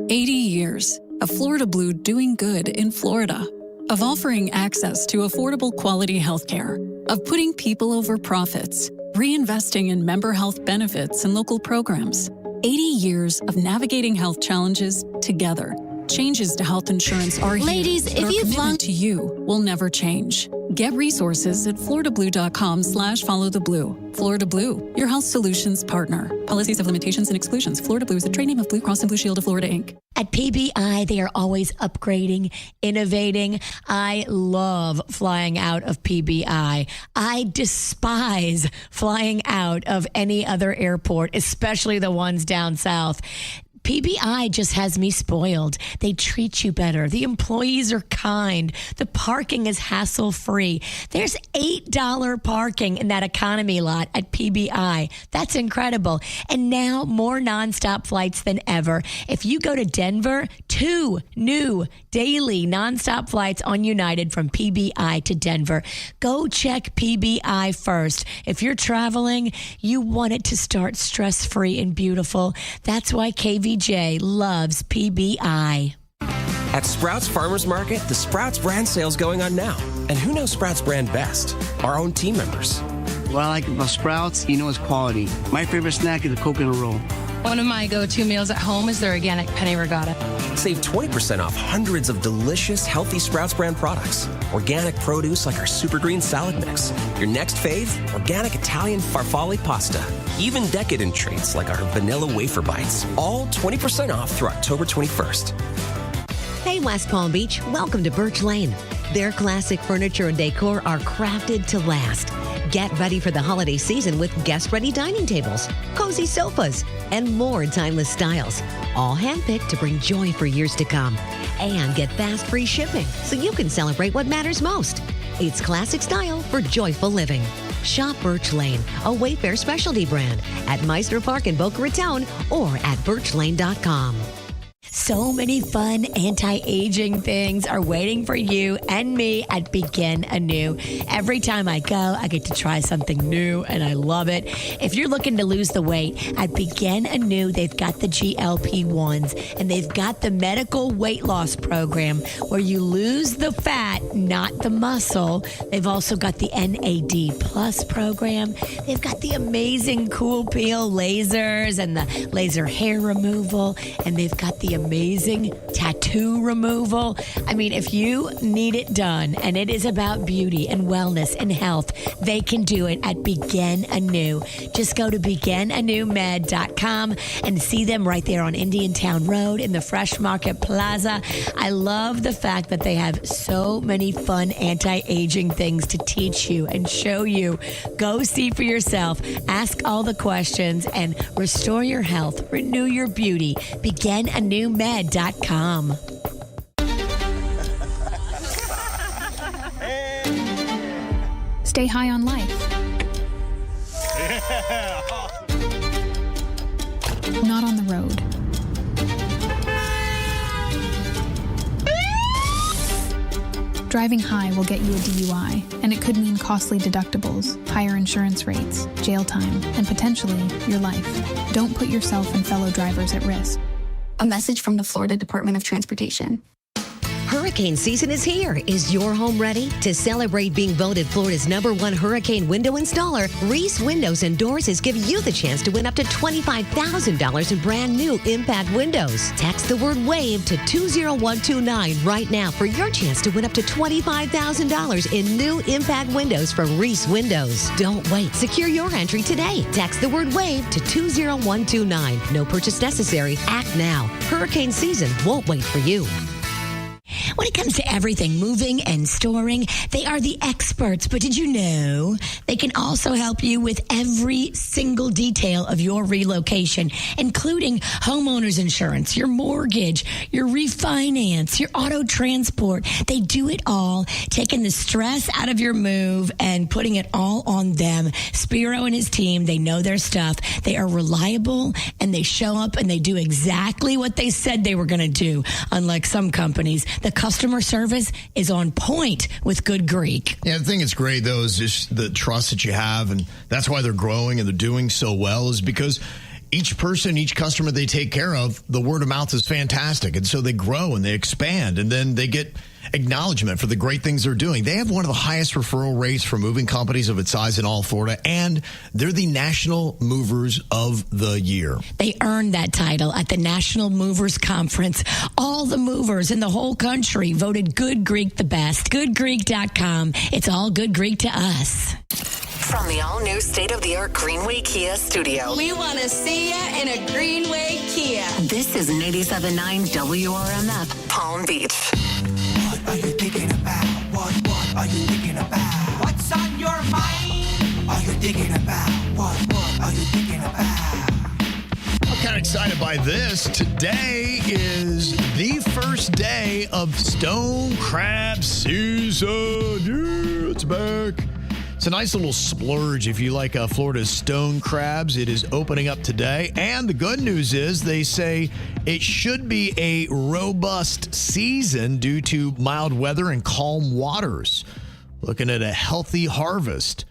Years of Florida Blue doing good in Florida, of offering access to affordable quality health care, of putting people over profits, reinvesting in member health benefits and local programs. 80 years of navigating health challenges together. Changes to health insurance are here. Ladies, if you've commitment to you will never change. Get resources at floridablue.com/followtheblue. Florida Blue, your health solutions partner. Policies have limitations and exclusions. Florida Blue is a trade name of Blue Cross and Blue Shield of Florida, Inc. At PBI, they are always upgrading, innovating. I love flying out of PBI. I despise flying out of any other airport, especially the ones down south. PBI just has me spoiled. They treat you better. The employees are kind. The parking is hassle-free. There's $8 parking in that economy lot at PBI. That's incredible. And now more nonstop flights than ever. If you go to Denver, 2 new daily nonstop flights on United from PBI to Denver. Go check PBI first. If you're traveling, you want it to start stress-free and beautiful. That's why KVJ loves PBI. At Sprouts Farmers Market, the Sprouts brand sale's going on now. And who knows Sprouts brand best? Our own team members. What I like about Sprouts, is quality. My favorite snack is a coconut roll. One of my go-to meals at home is their organic penne ricotta. Save 20% off hundreds of delicious, healthy Sprouts brand products. Organic produce like our Super Green Salad Mix. Your next fave, organic Italian farfalle pasta. Even decadent treats like our Vanilla Wafer Bites. All 20% off through October 21st. Hey, West Palm Beach, welcome to Birch Lane. Their classic furniture and decor are crafted to last. Get ready for the holiday season with guest-ready dining tables, cozy sofas, and more timeless styles. All handpicked to bring joy for years to come. And get fast free shipping so you can celebrate what matters most. It's classic style for joyful living. Shop Birch Lane, a Wayfair specialty brand, at Meisner Park in Boca Raton or at birchlane.com. So many fun anti-aging things are waiting for you and me at Begin Anew. Every time I go, I get to try something new, and I love it. If you're looking to lose the weight, at Begin Anew, they've got the GLP-1s, and they've got the medical weight loss program where you lose the fat, not the muscle. They've also got the NAD Plus program. They've got the amazing Cool Peel lasers and the laser hair removal, and they've got the amazing tattoo removal. I mean, if you need it done and it is about beauty and wellness and health, they can do it at Begin Anew. Just go to beginanewmed.com and see them right there on Indian Town Road in the Fresh Market Plaza. I love the fact that they have so many fun anti-aging things to teach you and show you. Go see for yourself, ask all the questions, and restore your health, renew your beauty. beginanewmed.com. Stay high on life. Not on the road. Driving high will get you a DUI, and it could mean costly deductibles, higher insurance rates, jail time, and potentially your life. Don't put yourself and fellow drivers at risk. A message from the Florida Department of Transportation. Hurricane season is here. Is your home ready? To celebrate being voted Florida's #1 hurricane window installer, Reese Windows and Doors is giving you the chance to win up to $25,000 in brand new impact windows. Text the word WAVE to 20129 right now for your chance to win up to $25,000 in new impact windows from Reese Windows. Don't wait. Secure your entry today. Text the word WAVE to 20129. No purchase necessary. Act now. Hurricane season won't wait for you. When it comes to everything moving and storing, they are the experts. But did you know they can also help you with every single detail of your relocation, including homeowner's insurance, your mortgage, your refinance, your auto transport. They do it all, taking the stress out of your move and putting it all on them. Spiro and his team, they know their stuff. They are reliable, and they show up and they do exactly what they said they were going to do. Unlike some companies, the customer service is on point with Good Greek. Yeah, the thing that's great, though, is just the trust that you have, and that's why they're growing and they're doing so well, is because each person, each customer they take care of, the word of mouth is fantastic. And so they grow and they expand, and then they get acknowledgement for the great things they're doing. They have one of the highest referral rates for moving companies of its size in all of Florida, and they're the National Movers of the Year. They earned that title at the National Movers Conference. All the movers in the whole country voted Good Greek the best. GoodGreek.com. It's all Good Greek to us. From the all-new state-of-the-art Greenway Kia studio. We want to see you in a Greenway Kia. This is 87.9 WRMF, Palm Beach. What are you thinking about? What are you thinking about? What's on your mind? Are you thinking about? What are you thinking about? I'm kind of excited by this. Today is the first day of stone crab season. Yeah, it's back. It's a nice little splurge if you like Florida's stone crabs. It is opening up today. And the good news is they say it should be a robust season due to mild weather and calm waters. Looking at a healthy harvest.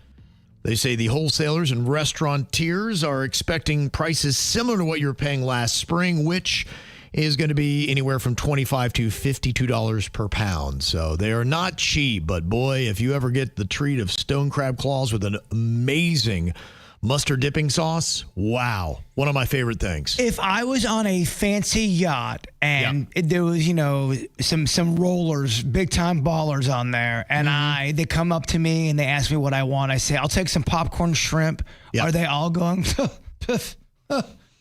They say the wholesalers and restaurateurs are expecting prices similar to what you were paying last spring, which is going to be anywhere from $25 to $52 per pound. So they are not cheap, but boy, if you ever get the treat of stone crab claws with an amazing mustard dipping sauce, wow, one of my favorite things. If I was on a fancy yacht and there was, some rollers, big time ballers on there, and they come up to me and they ask me what I want, I say, I'll take some popcorn shrimp. Are they all going,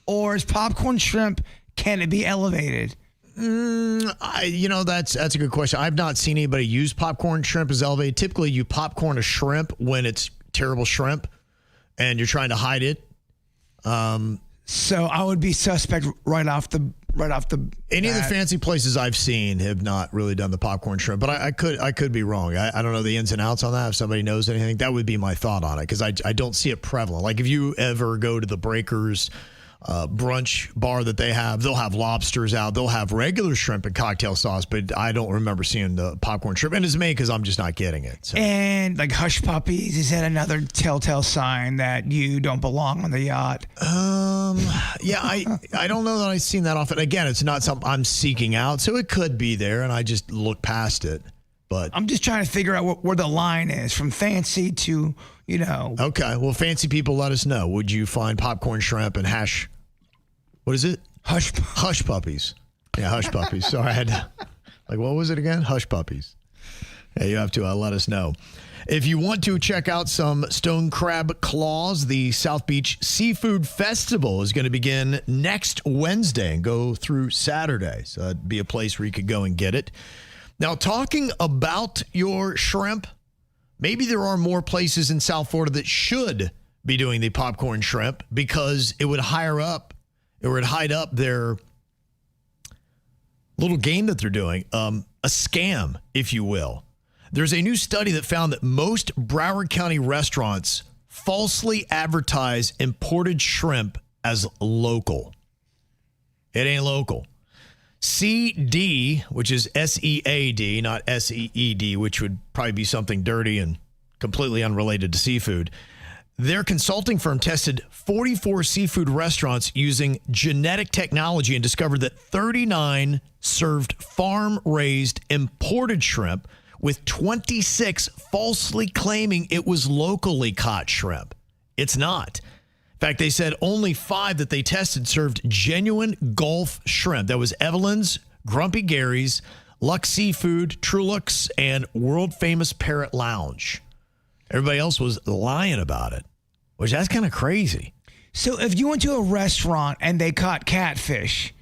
or is popcorn shrimp, can it be elevated? That's a good question. I've not seen anybody use popcorn shrimp as elevated. Typically, you popcorn a shrimp when it's terrible shrimp and you're trying to hide it. So I would be suspect right off the. Any of the fancy places I've seen have not really done the popcorn shrimp, but I could be wrong. I don't know the ins and outs on that. If somebody knows anything, that would be my thought on it, because I don't see it prevalent. Like if you ever go to the Breakers brunch bar that they have, they'll have lobsters out, they'll have regular shrimp and cocktail sauce, but I don't remember seeing the popcorn shrimp, and it's me because I'm just not getting it. So. And like hush puppies, is that another telltale sign that you don't belong on the yacht? Yeah, I don't know that I've seen that often. Again, it's not something I'm seeking out, so it could be there, and I just look past it. But I'm just trying to figure out where the line is from fancy to, Okay, well, fancy people, let us know. Would you find popcorn shrimp and hash? What is it? Hush puppies. Yeah, hush puppies. Sorry, I had to, what was it again? Hush puppies. Yeah, you have to let us know. If you want to check out some stone crab claws, the South Beach Seafood Festival is going to begin next Wednesday and go through Saturday. So that'd be a place where you could go and get it. Now, talking about your shrimp, maybe there are more places in South Florida that should be doing the popcorn shrimp, because it would hide up their little game that they're doing, a scam, if you will. There's a new study that found that most Broward County restaurants falsely advertise imported shrimp as local. It ain't local. CD, which is SEAD, not SEED, which would probably be something dirty and completely unrelated to seafood. Their consulting firm tested 44 seafood restaurants using genetic technology and discovered that 39 served farm-raised imported shrimp, with 26 falsely claiming it was locally caught shrimp. It's not. In fact, they said only 5 that they tested served genuine Gulf shrimp. That was Evelyn's, Grumpy Gary's, Lux Seafood, Trulux, and world-famous Parrot Lounge. Everybody else was lying about it, which that's kind of crazy. So if you went to a restaurant and they caught catfish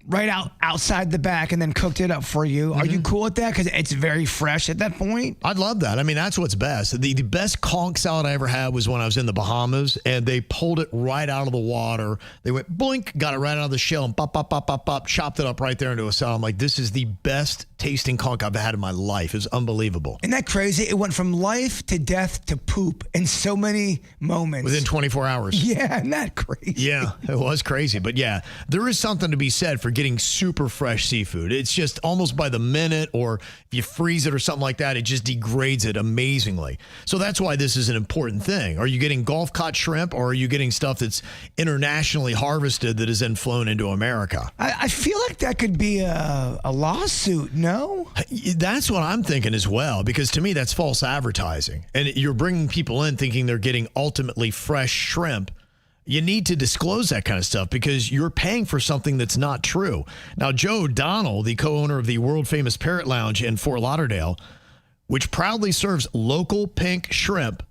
right outside the back and then cooked it up for you, are you cool with that? Because it's very fresh at that point. I'd love that. I mean, that's what's best. The best conch salad I ever had was when I was in the Bahamas, and they pulled it right out of the water. They went blink, got it right out of the shell, and pop, chopped it up right there into a salad. I'm like, this is the best tasting conch I've had in my life. It's unbelievable. Isn't that crazy? It went from life to death to poop in so many moments. Within 24 hours. Yeah, isn't that crazy? Yeah, it was crazy. But yeah, there is something to be said for getting super fresh seafood. It's just almost by the minute, or if you freeze it or something like that, it just degrades it amazingly. So that's why this is an important thing. Are you getting Gulf caught shrimp, or are you getting stuff that's internationally harvested that is then flown into America? I feel like that could be a lawsuit, no? That's what I'm thinking as well, because to me, that's false advertising. And you're bringing people in thinking they're getting ultimately fresh shrimp. You need to disclose that kind of stuff because you're paying for something that's not true. Now, Joe O'Donnell, the co-owner of the world-famous Parrot Lounge in Fort Lauderdale, which proudly serves local pink shrimp,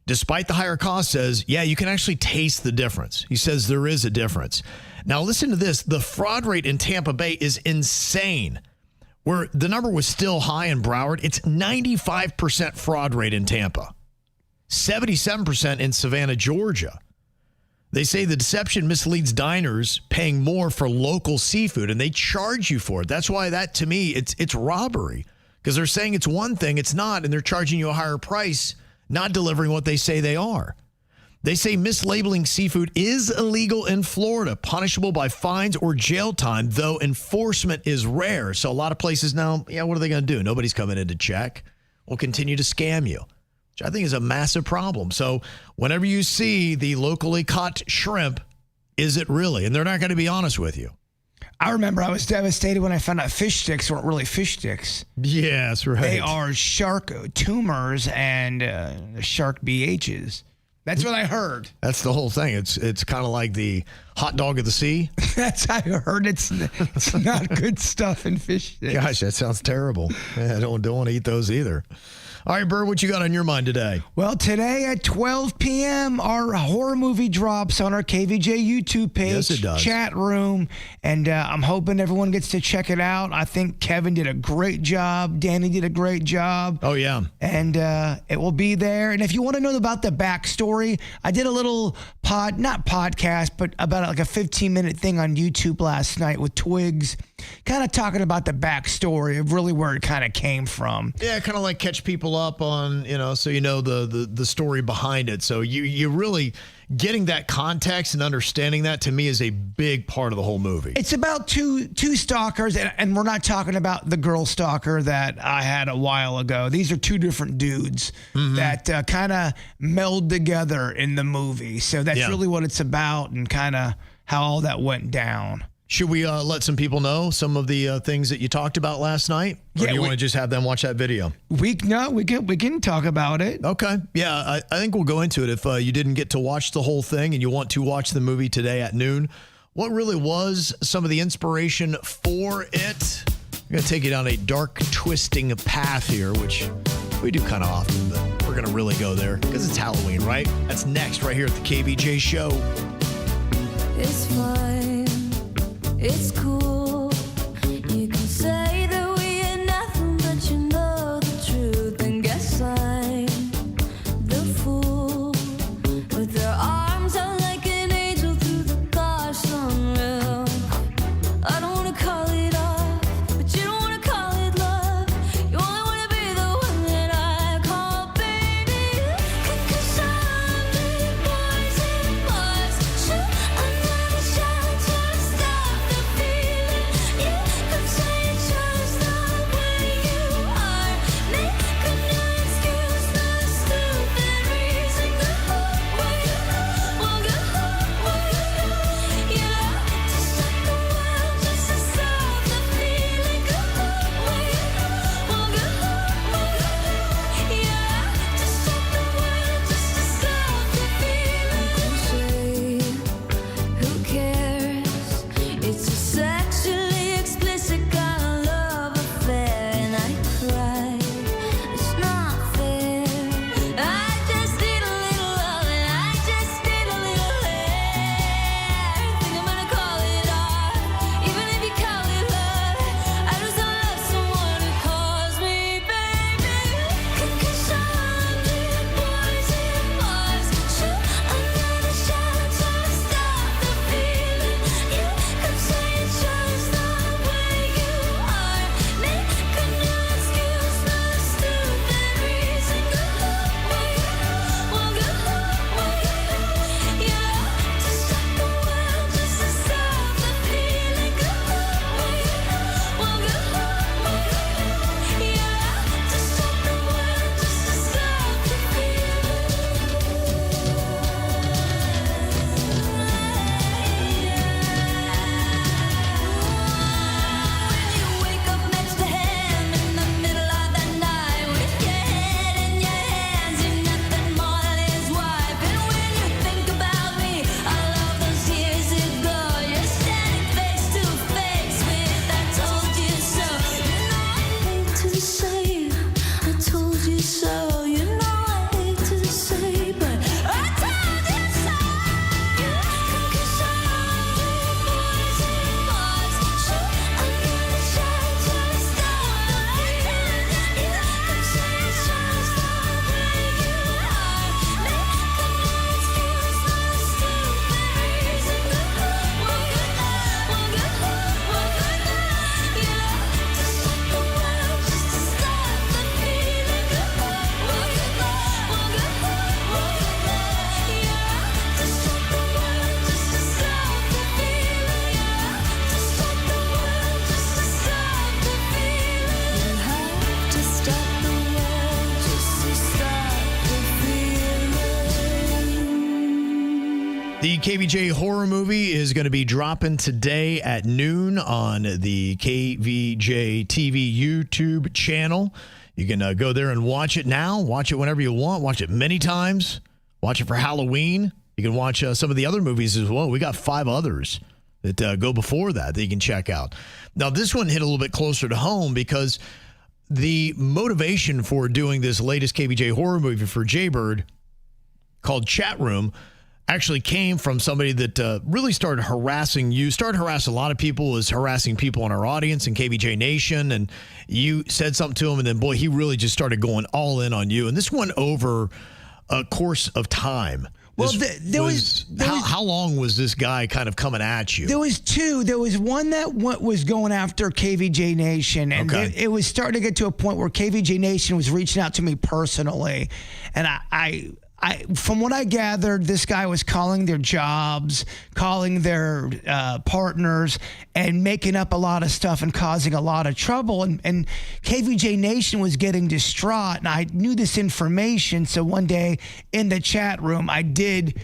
despite the higher cost, says, yeah, you can actually taste the difference. He says there is a difference. Now, listen to this. The fraud rate in Tampa Bay is insane. Where the number was still high in Broward, it's 95% fraud rate in Tampa, 77% in Savannah, Georgia. They say the deception misleads diners paying more for local seafood, and they charge you for it. That's why that, to me, it's robbery, because they're saying it's one thing, it's not, and they're charging you a higher price, not delivering what they say they are. They say mislabeling seafood is illegal in Florida, punishable by fines or jail time, though enforcement is rare. So a lot of places now, what are they going to do? Nobody's coming in to check. We'll continue to scam you, which I think is a massive problem. So whenever you see the locally caught shrimp, is it really? And they're not going to be honest with you. I remember I was devastated when I found out fish sticks weren't really fish sticks. Yes, right. They are shark tumors and shark BHs. That's what I heard. That's the whole thing. It's kind of like the hot dog of the sea. That's how I heard. It's not good stuff in fish sticks. Gosh, that sounds terrible. Yeah, I don't want to eat those either. All right, Bert, what you got on your mind today? Well, today at 12 p.m., our horror movie drops on our KVJ YouTube page. Yes, it does. Chat room, and I'm hoping everyone gets to check it out. I think Kevin did a great job. Danny did a great job. Oh, yeah. And it will be there. And if you want to know about the backstory, I did a little not podcast, but about like a 15-minute thing on YouTube last night with Twigs, kind of talking about the backstory of really where it kind of came from. Yeah, kind of like catch people up on, so you know the story behind it. So you really getting that context and understanding that, to me, is a big part of the whole movie. It's about two stalkers, and we're not talking about the girl stalker that I had a while ago. These are two different dudes that kind of meld together in the movie. So that's really what it's about, and kind of how all that went down. Should we let some people know some of the things that you talked about last night? Or do you want to just have them watch that video? We can talk about it. Okay. Yeah, I think we'll go into it. If you didn't get to watch the whole thing and you want to watch the movie today at noon, what really was some of the inspiration for it? I'm going to take you down a dark, twisting path here, which we do kind of often, but we're going to really go there because it's Halloween, right? That's next right here at the KVJ Show. It's fine. It's cool. You can say that we ain't nothing, but you know the truth. And guess I'm the fool with their arms out like an angel through the car sunroof. I don't wanna call it off, but you don't wanna call it love. You only wanna be the one that I call baby. 'Cause I'm big boys and boys. Sure, I'm not a child, trying to stop the feeling. The KVJ horror movie is going to be dropping today at noon on the KVJ TV YouTube channel. You can go there and watch it now. Watch it whenever you want. Watch it many times. Watch it for Halloween. You can watch some of the other movies as well. We got 5 others that go before that you can check out. Now, this one hit a little bit closer to home because the motivation for doing this latest KVJ horror movie for Jaybird called Chat Room actually came from somebody that really started harassing you, started harassing a lot of people, was harassing people in our audience in KVJ Nation, and you said something to him, and then, boy, he really just started going all in on you. And this went over a course of time. Well, how long was this guy kind of coming at you? There was 2. There was one that was going after KVJ Nation, and it was starting to get to a point where KVJ Nation was reaching out to me personally, and I from what I gathered, this guy was calling their jobs, calling their partners, and making up a lot of stuff and causing a lot of trouble. And KVJ Nation was getting distraught, and I knew this information. So one day in the chat room, I did,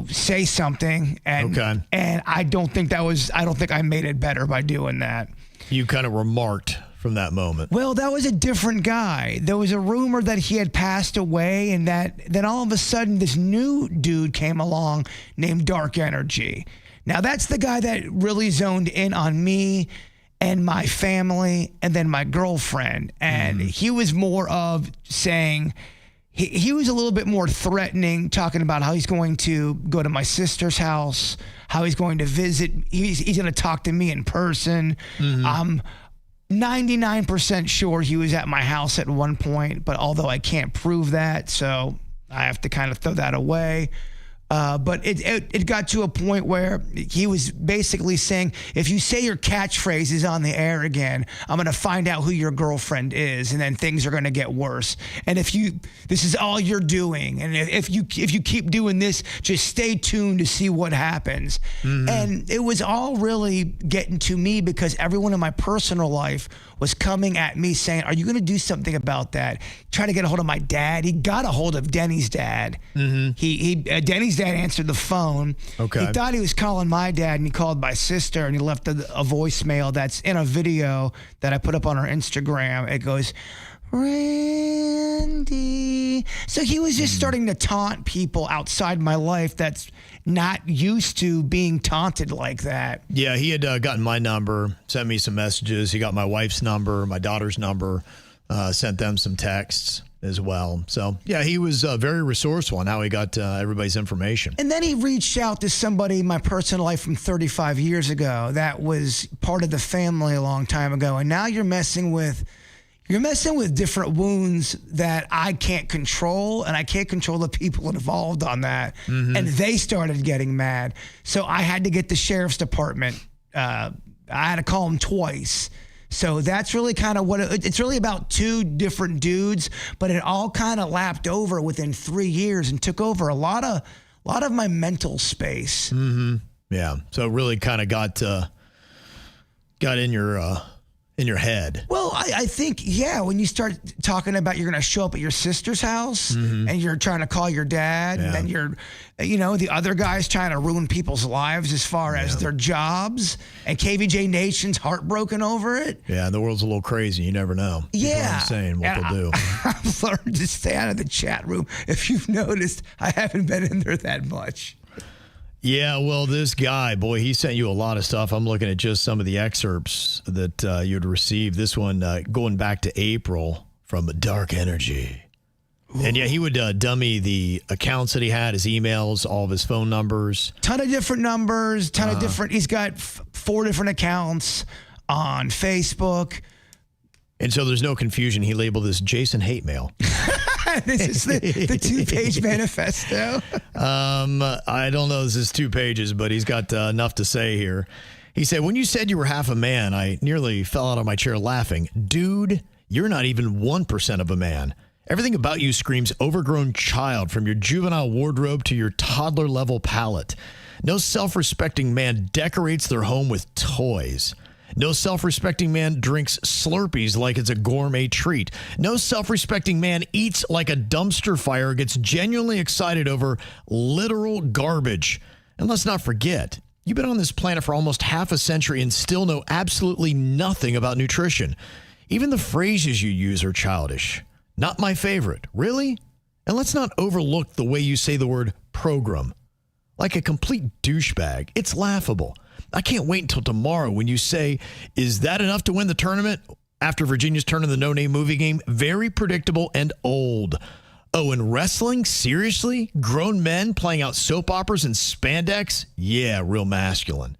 say something, and I don't think I made it better by doing that. You kind of remarked from that moment. Well, that was a different guy. There was a rumor that he had passed away, and then all of a sudden this new dude came along named Dark Energy. Now, that's the guy that really zoned in on me and my family and then my girlfriend. And he was more of saying, he was a little bit more threatening, talking about how he's going to go to my sister's house, how he's going to visit. He's going to talk to me in person. 99% sure he was at my house at one point, but although I can't prove that, so I have to kind of throw that away. But it got to a point where he was basically saying, if you say your catchphrases on the air again, I'm going to find out who your girlfriend is, and then things are going to get worse. And this is all you're doing, and if you keep doing this, just stay tuned to see what happens. And it was all really getting to me because everyone in my personal life was coming at me saying, are you going to do something about that? Trying to get a hold of my dad. He got a hold of Denny's dad. Denny's dad answered the phone. He thought he was calling my dad, and he called my sister, and he left a voicemail that's in a video that I put up on our Instagram. It goes, Randy. So he was just starting to taunt people outside my life that's not used to being taunted like that. Yeah, he had gotten my number, sent me some messages. He got my wife's number, my daughter's number, sent them some texts as well. So, yeah, he was very resourceful on how he got everybody's information. And then he reached out to somebody in my personal life from 35 years ago that was part of the family a long time ago. And now you're messing with different wounds that I can't control, and I can't control the people involved on that. And they started getting mad. So I had to get the sheriff's department. I had to call them twice. So that's really kind of what it's really about. 2 different dudes, but it all kind of lapped over within 3 years and took over a lot of my mental space. Yeah. So it really kind of got in your head. Well, I think, when you start talking about you're going to show up at your sister's house and you're trying to call your dad, and then you're, the other guy's trying to ruin people's lives as far as their jobs, and KVJ Nation's heartbroken over it. Yeah, the world's a little crazy. You never know. People are insane what they'll do. I've learned to stay out of the chat room. If you've noticed, I haven't been in there that much. Yeah, well, this guy, boy, he sent you a lot of stuff. I'm looking at just some of the excerpts that you'd received. This one going back to April from Dark Energy. Ooh. And, he would dummy the accounts that he had, his emails, all of his phone numbers. Ton of different numbers, of different. He's got 4 different accounts on Facebook. And so there's no confusion. He labeled this Jason Hate Mail. This is the 2-page manifesto. I don't know. This is 2 pages, but he's got enough to say here. He said, when you said you were half a man, I nearly fell out of my chair laughing. Dude, you're not even 1% of a man. Everything about you screams overgrown child, from your juvenile wardrobe to your toddler-level palate. No self-respecting man decorates their home with toys. No self-respecting man drinks Slurpees like it's a gourmet treat. No self-respecting man eats like a dumpster fire, gets genuinely excited over literal garbage. And let's not forget, you've been on this planet for almost half a century and still know absolutely nothing about nutrition. Even the phrases you use are childish. Not my favorite. Really? And let's not overlook the way you say the word program. Like a complete douchebag. It's laughable. I can't wait until tomorrow when you say, is that enough to win the tournament? After Virginia's turn in the no-name movie game, very predictable and old. Oh, and wrestling? Seriously? Grown men playing out soap operas in spandex? Yeah, real masculine.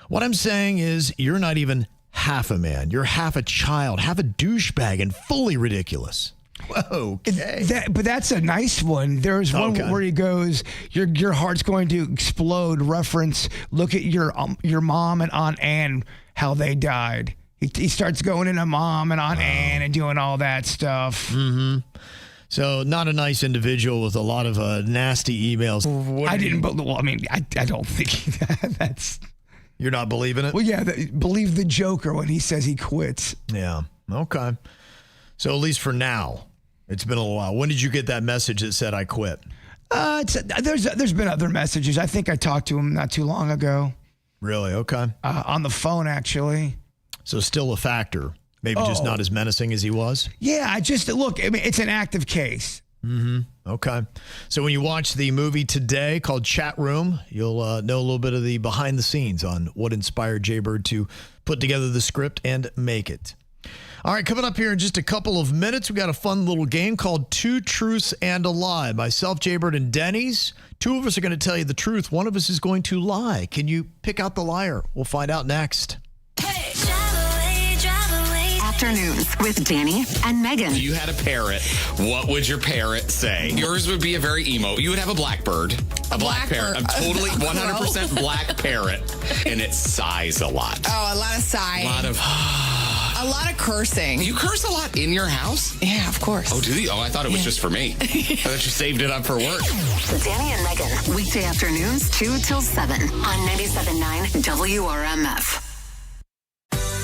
What I'm saying is you're not even half a man. You're half a child, half a douchebag, and fully ridiculous. Whoa, okay. But that's a nice one. There's one where he goes, your heart's going to explode. Reference, look at your mom and Aunt Anne, how they died. He starts going into Mom and Aunt Anne and doing all that stuff. Mm-hmm. So not a nice individual with a lot of nasty emails. I don't think that's... You're not believing it? Well, yeah, believe the Joker when he says he quits. Yeah, okay. So at least for now, it's been a little while. When did you get that message that said I quit? There's been other messages. I think I talked to him not too long ago. Really? Okay. On the phone, actually. So still a factor. Maybe just not as menacing as he was? Yeah, it's an active case. Mm-hmm. Okay. So when you watch the movie today called Chat Room, you'll know a little bit of the behind the scenes on what inspired Jaybird to put together the script and make it. All right, coming up here in just a couple of minutes, we got a fun little game called Two Truths and a Lie. Myself, Jaybird, and Denny's. Two of us are going to tell you the truth. One of us is going to lie. Can you pick out the liar? We'll find out next. Afternoons with Danny and Megan. If you had a parrot, what would your parrot say? Yours would be a very emo. You would have a blackbird. A black parrot. A totally 100% black parrot. And it sighs a lot. Oh, a lot of sighing. A lot of cursing. You curse a lot in your house? Yeah, of course. Oh, do you? Oh, I thought it was just for me. I thought you saved it up for work. Danny and Megan. Weekday afternoons, 2 till 7 on 97.9 WRMF.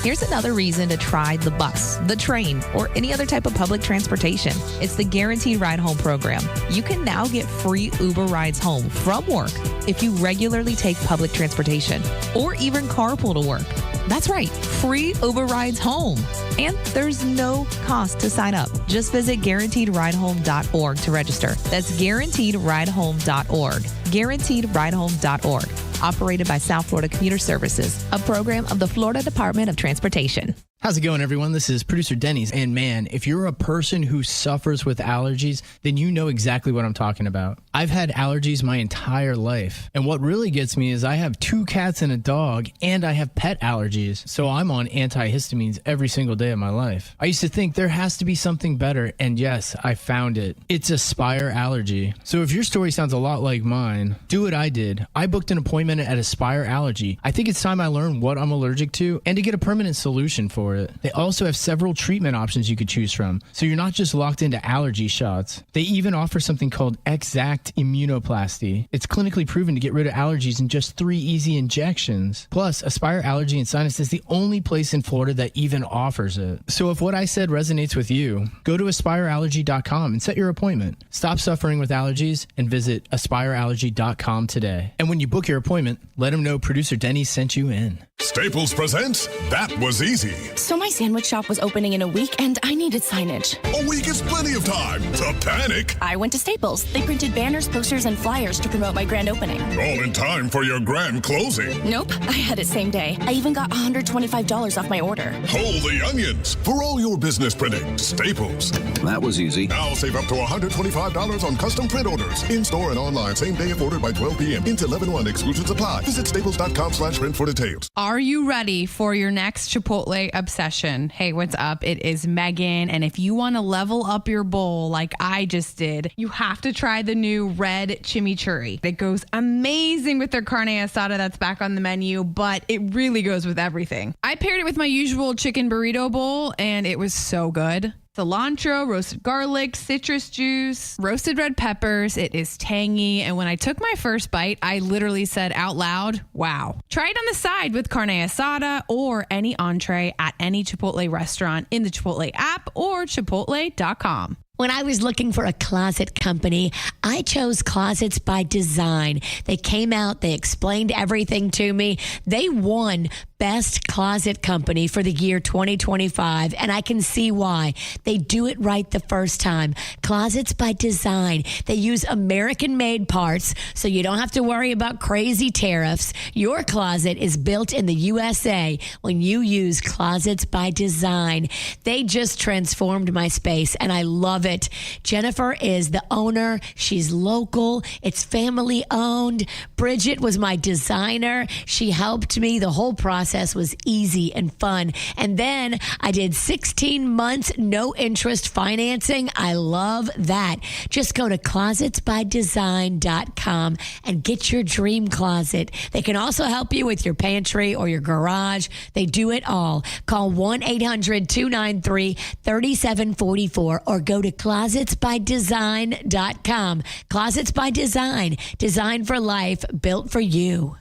Here's another reason to try the bus, the train, or any other type of public transportation. It's the Guaranteed Ride Home program. You can now get free Uber rides home from work if you regularly take public transportation or even carpool to work. That's right, free Uber rides home. And there's no cost to sign up. Just visit guaranteedridehome.org to register. That's guaranteedridehome.org. Guaranteedridehome.org. Operated by South Florida Commuter Services, a program of the Florida Department of Transportation. How's it going, everyone? This is producer Denny's. And man, if you're a person who suffers with allergies, then you know exactly what I'm talking about. I've had allergies my entire life. And what really gets me is I have 2 cats and a dog, and I have pet allergies. So I'm on antihistamines every single day of my life. I used to think there has to be something better. And yes, I found it. It's Aspire Allergy. So if your story sounds a lot like mine, do what I did. I booked an appointment at Aspire Allergy. I think it's time I learned what I'm allergic to and to get a permanent solution for it. They also have several treatment options you could choose from, so you're not just locked into allergy shots. They even offer something called Exact Immunoplasty. It's clinically proven to get rid of allergies in just 3 easy injections. Plus, Aspire Allergy and Sinus is the only place in Florida that even offers it. So if what I said resonates with you, go to aspireallergy.com and set your appointment. Stop suffering with allergies and visit aspireallergy.com today. And when you book your appointment, let them know producer Denny sent you in. Staples presents That Was Easy. So my sandwich shop was opening in a week, and I needed signage. A week is plenty of time to panic. I went to Staples. They printed banners, posters, and flyers to promote my grand opening. All in time for your grand closing. Nope, I had it same day. I even got $125 off my order. Holy onions! For all your business printing, Staples. That was easy. Now save up to $125 on custom print orders. In-store and online, same day if ordered by 12 p.m. Until 11/1. Exclusions apply. Visit staples.com/print for details. Are you ready for your next Chipotle obsession? Hey, what's up? It is Megan, and if you want to level up your bowl like I just did, you have to try the new red chimichurri. It goes amazing with their carne asada that's back on the menu, but it really goes with everything. I paired it with my usual chicken burrito bowl, and it was so good. cilantro, roasted garlic, citrus juice, roasted red peppers. It is tangy. And when I took my first bite, I literally said out loud, wow. Try it on the side with carne asada or any entree at any Chipotle restaurant in the Chipotle app or chipotle.com. When I was looking for a closet company, I chose Closets by Design. They came out, they explained everything to me. They won Best Closet Company for the year 2025, and I can see why. They do it right the first time. Closets by Design. They use American-made parts, so you don't have to worry about crazy tariffs. Your closet is built in the USA when you use Closets by Design. They just transformed my space, and I love it. Jennifer is the owner. She's local. It's family owned. Bridget was my designer. She helped me. The whole process was easy and fun. And then I did 16 months, no interest financing. I love that. Just go to closetsbydesign.com and get your dream closet. They can also help you with your pantry or your garage. They do it all. Call 1-800-293-3744 or go to closetsbydesign.com. Closets by Design. Design for life, built for you.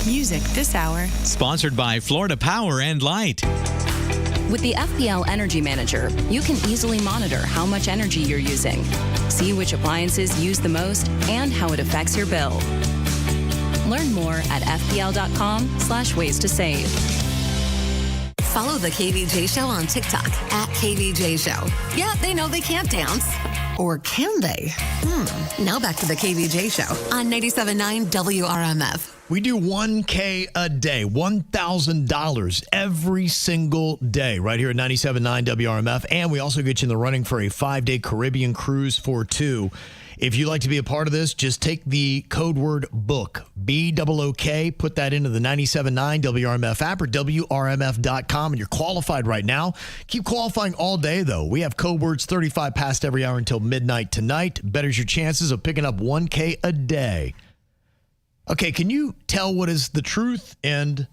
Music this hour. Sponsored by Florida Power and Light. With the FPL Energy Manager, you can easily monitor how much energy you're using, see which appliances use the most, and how it affects your bill. Learn more at fpl.com/ways to save. Follow the KVJ Show on TikTok at KVJ Show. Yeah, they know they can't dance. Or can they? Now back to the KVJ Show on 97.9 WRMF. We do $1K a day, $1,000 every single day right here at 97.9 WRMF. And we also get you in the running for a 5-day Caribbean cruise for two. If you'd like to be a part of this, just take the code word BOOK, B-O-O-K, put that into the 97.9 WRMF app or WRMF.com, and you're qualified right now. Keep qualifying all day, though. We have code words 35 past every hour until midnight tonight. Betters your chances of picking up $1K a day. Okay, can you tell what is the truth and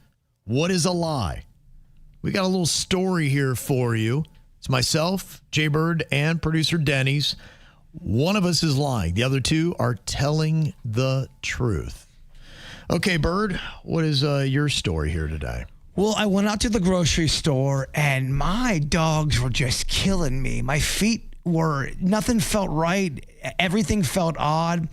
what is a lie? We got a little story here for you. It's myself, Jay Bird, and producer Denny's. One of us is lying. The other two are telling the truth. Okay, Bird, what is your story here today? Well, I went out to the grocery store and my dogs were just killing me. My feet nothing felt right. Everything felt odd.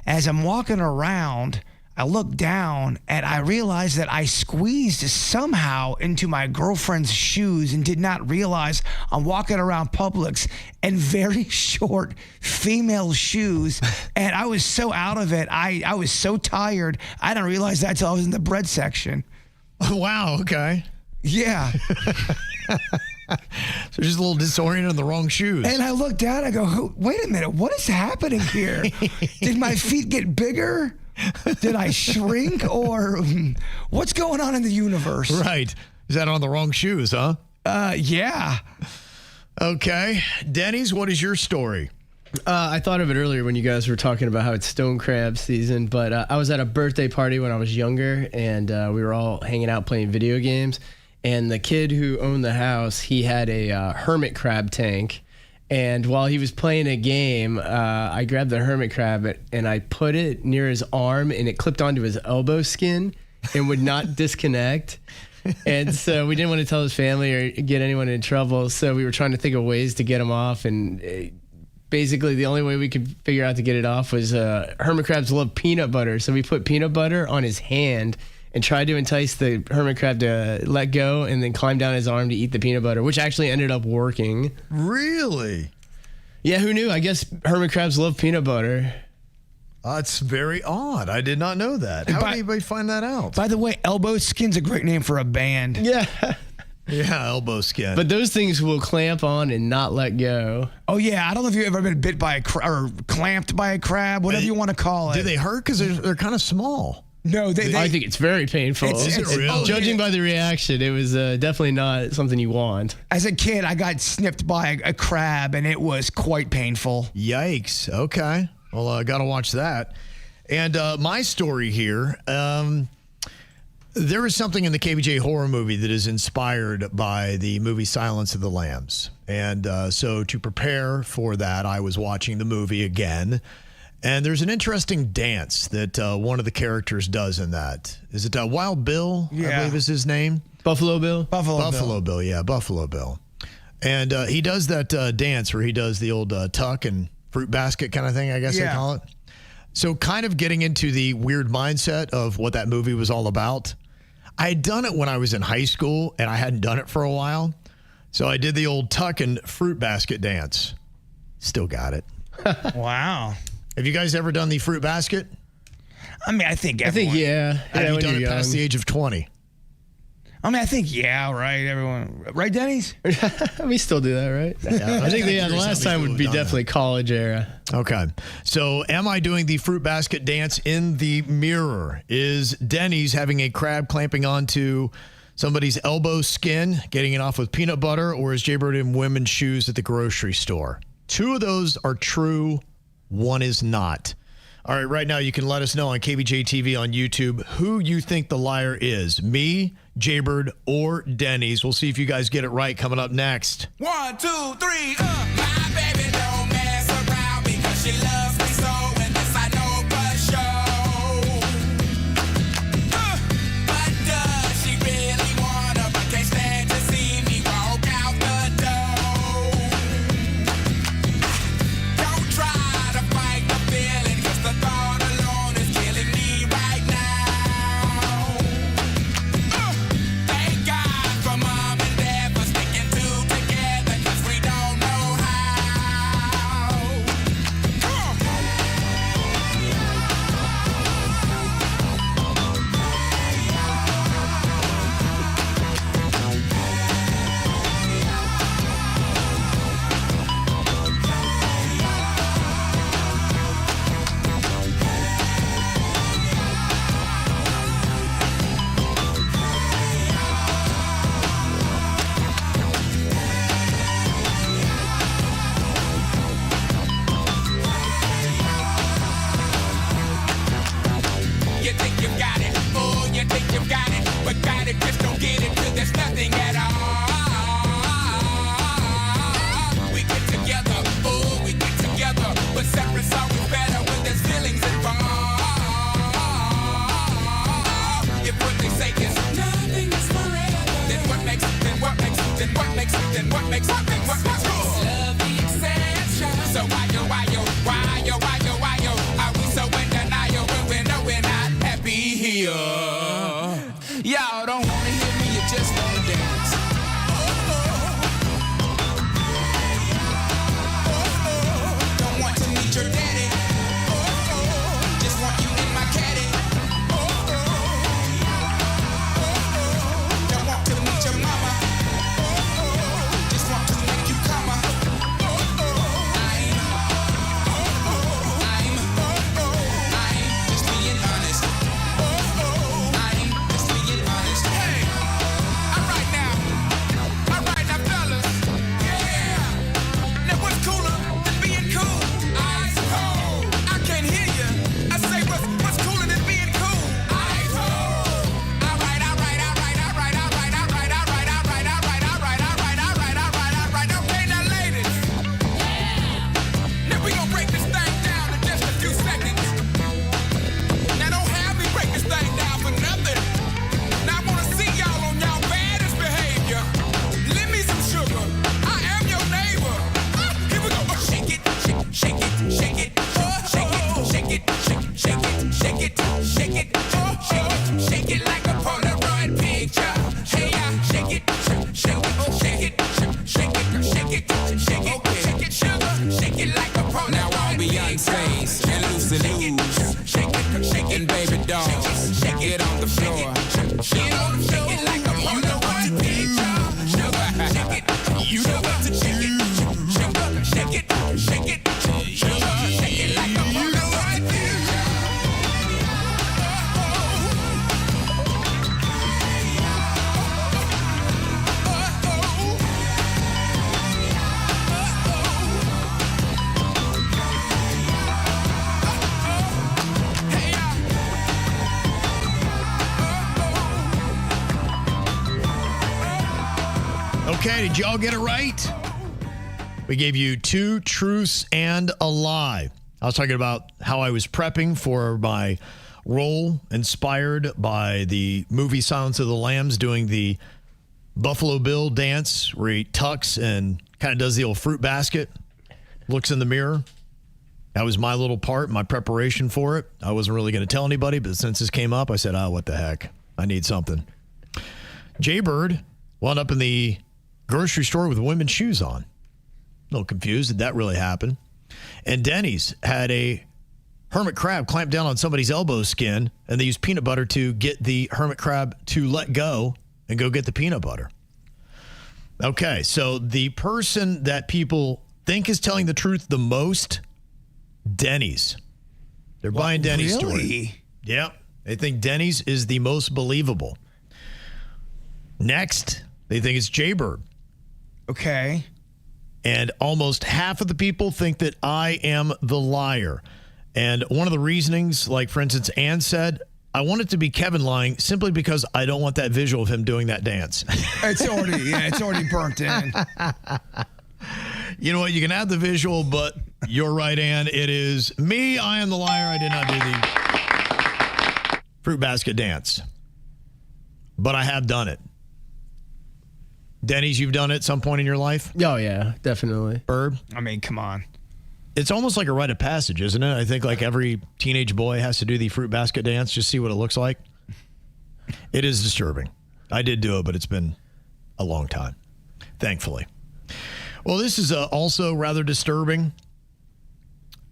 As I'm walking around, I looked down and I realized that I squeezed somehow into my girlfriend's shoes and did not realize I'm walking around Publix in very short female shoes. And I was so out of it. I was so tired. I didn't realize that until I was in the bread section. Wow. Okay. Yeah. So just a little disoriented in the wrong shoes. And I looked down, I go, wait a minute, what is happening here? Did my feet get bigger? Did I shrink? Or what's going on in the universe? Right. Is that on the wrong shoes, huh? Yeah. Okay. Denny's, what is your story? I thought of it earlier when you guys were talking about how it's stone crab season, but I was at a birthday party when I was younger, and we were all hanging out playing video games. And the kid who owned the house, he had a hermit crab tank. And while he was playing a game, I grabbed the hermit crab and I put it near his arm, and it clipped onto his elbow skin and would not disconnect. And so we didn't want to tell his family or get anyone in trouble. So we were trying to think of ways to get him off. And basically the only way we could figure out to get it off was hermit crabs love peanut butter. So we put peanut butter on his hand and tried to entice the hermit crab to let go and then climb down his arm to eat the peanut butter, which actually ended up working. Really? Yeah, who knew? I guess hermit crabs love peanut butter. It's very odd. I did not know that. How did anybody find that out? By the way, Elbow Skin's a great name for a band. Yeah. Yeah, elbow skin. But those things will clamp on and not let go. Oh, yeah. I don't know if you've ever been bit by a crab or clamped by a crab, whatever you want to call it. Do they hurt? Because they're kind of small. No, I think it's very painful. Is it really? Judging by the reaction, it was definitely not something you want. As a kid, I got snipped by a crab, and it was quite painful. Yikes. Okay. Well, I got to watch that. And my story here, There is something in the KVJ horror movie that is inspired by the movie Silence of the Lambs. And so to prepare for that, I was watching the movie again. And there's an interesting dance that one of the characters does in that. Is it Wild Bill, I believe is his name? Buffalo Bill? Buffalo Bill, yeah, Buffalo Bill. And he does that dance where he does the old tuck and fruit basket kind of thing, I guess they call it. So kind of getting into the weird mindset of what that movie was all about. I had done it when I was in high school, and I hadn't done it for a while. So I did the old tuck and fruit basket dance. Still got it. Wow. Have you guys ever done the fruit basket? I mean, I think everyone. Have you done it past the age of 20? I mean, I think, right? Everyone. Right, Denny's? We still do that, right? Yeah, I think the last time would be definitely college era. Okay. So am I doing the fruit basket dance in the mirror? Is Denny's having a crab clamping onto somebody's elbow skin, getting it off with peanut butter, or is Jaybird in women's shoes at the grocery store? 2 of those are true. 1 is not. All right, right now you can let us know on KVJ TV on YouTube who you think the liar is. Me, Jaybird, or Denny's. We'll see if you guys get it right coming up next. 1, 2, 3, My baby don't mess around because she loves me so, and this I know for sure. But does she really wanna, but can't stand to see me walk out the door? Don't try to fight the feeling, 'cause the thought alone is killing me right now. Thank God for mom and dad for sticking together, 'cause we don't know how. You think you got it, oh, you think you got it, but got it, just don't get it till there's nothing at all. We get together, oh, we get together, but separate's always better when there's feelings involved. If what they say is nothing is forever, then what makes it, then what makes it, then what makes it, then what makes it, then what makes it? Love the exception. So why yo, are we so in denial when we know we're not happy here? Y'all don't wanna hear me, you just wanna dance. Don't want to meet your daddy. Just want you in my caddy. Don't want to meet your mama. Just want to make you come. I'm just being honest. I'm just being honest. Hey, all right now, fellas. Yeah. Now what's cooler than being cool? Eyes cold. I can't hear you. I say what's cooler than being cool? Eyes cold. All right. Okay, now ladies. Now we gonna break this thing down in just a few seconds. Now don't have me break this thing down for nothing. Now I wanna see y'all on y'all baddest behavior. Lend me some sugar. I am your neighbor. Here we go. Shake it. Shake it like a Polaroid picture. Hey, shake it. Sugar. Shake it like a Polaroid. Now all Beyonce's and Lucy Lou's. Shake it, baby dolls. Get on the floor. Shake it like a Polaroid picture. Sugar. Shake it. You know what to shake it. Sugar. Shake it. Sugar. Shake it like a Polaroid picture. Okay, did y'all get it right? We gave you 2 truths and a lie. I was talking about how I was prepping for my role inspired by the movie Silence of the Lambs, doing the Buffalo Bill dance where he tucks and kind of does the old fruit basket, looks in the mirror. That was my little part, my preparation for it. I wasn't really going to tell anybody, but since this came up, I said, what the heck? I need something. Jaybird wound up in the grocery store with women's shoes on. A little confused. Did that really happen? And Denny's had a hermit crab clamp down on somebody's elbow skin, and they used peanut butter to get the hermit crab to let go and go get the peanut butter. Okay, so the person that people think is telling the truth the most, Denny's. They're buying Denny's story. Yep. They think Denny's is the most believable. Next, they think it's Jaybird. Okay. And almost half of the people think that I am the liar. And one of the reasonings, like for instance, Ann said, I want it to be Kevin lying simply because I don't want that visual of him doing that dance. It's already burnt in. You know what? You can have the visual, but you're right, Ann. It is me. I am the liar. I did not do the fruit basket dance. But I have done it. Denny's, you've done it at some point in your life? Oh, yeah, definitely. Bird? I mean, come on. It's almost like a rite of passage, isn't it? I think like every teenage boy has to do the fruit basket dance, just see what it looks like. It is disturbing. I did do it, but it's been a long time, thankfully. Well, this is also rather disturbing.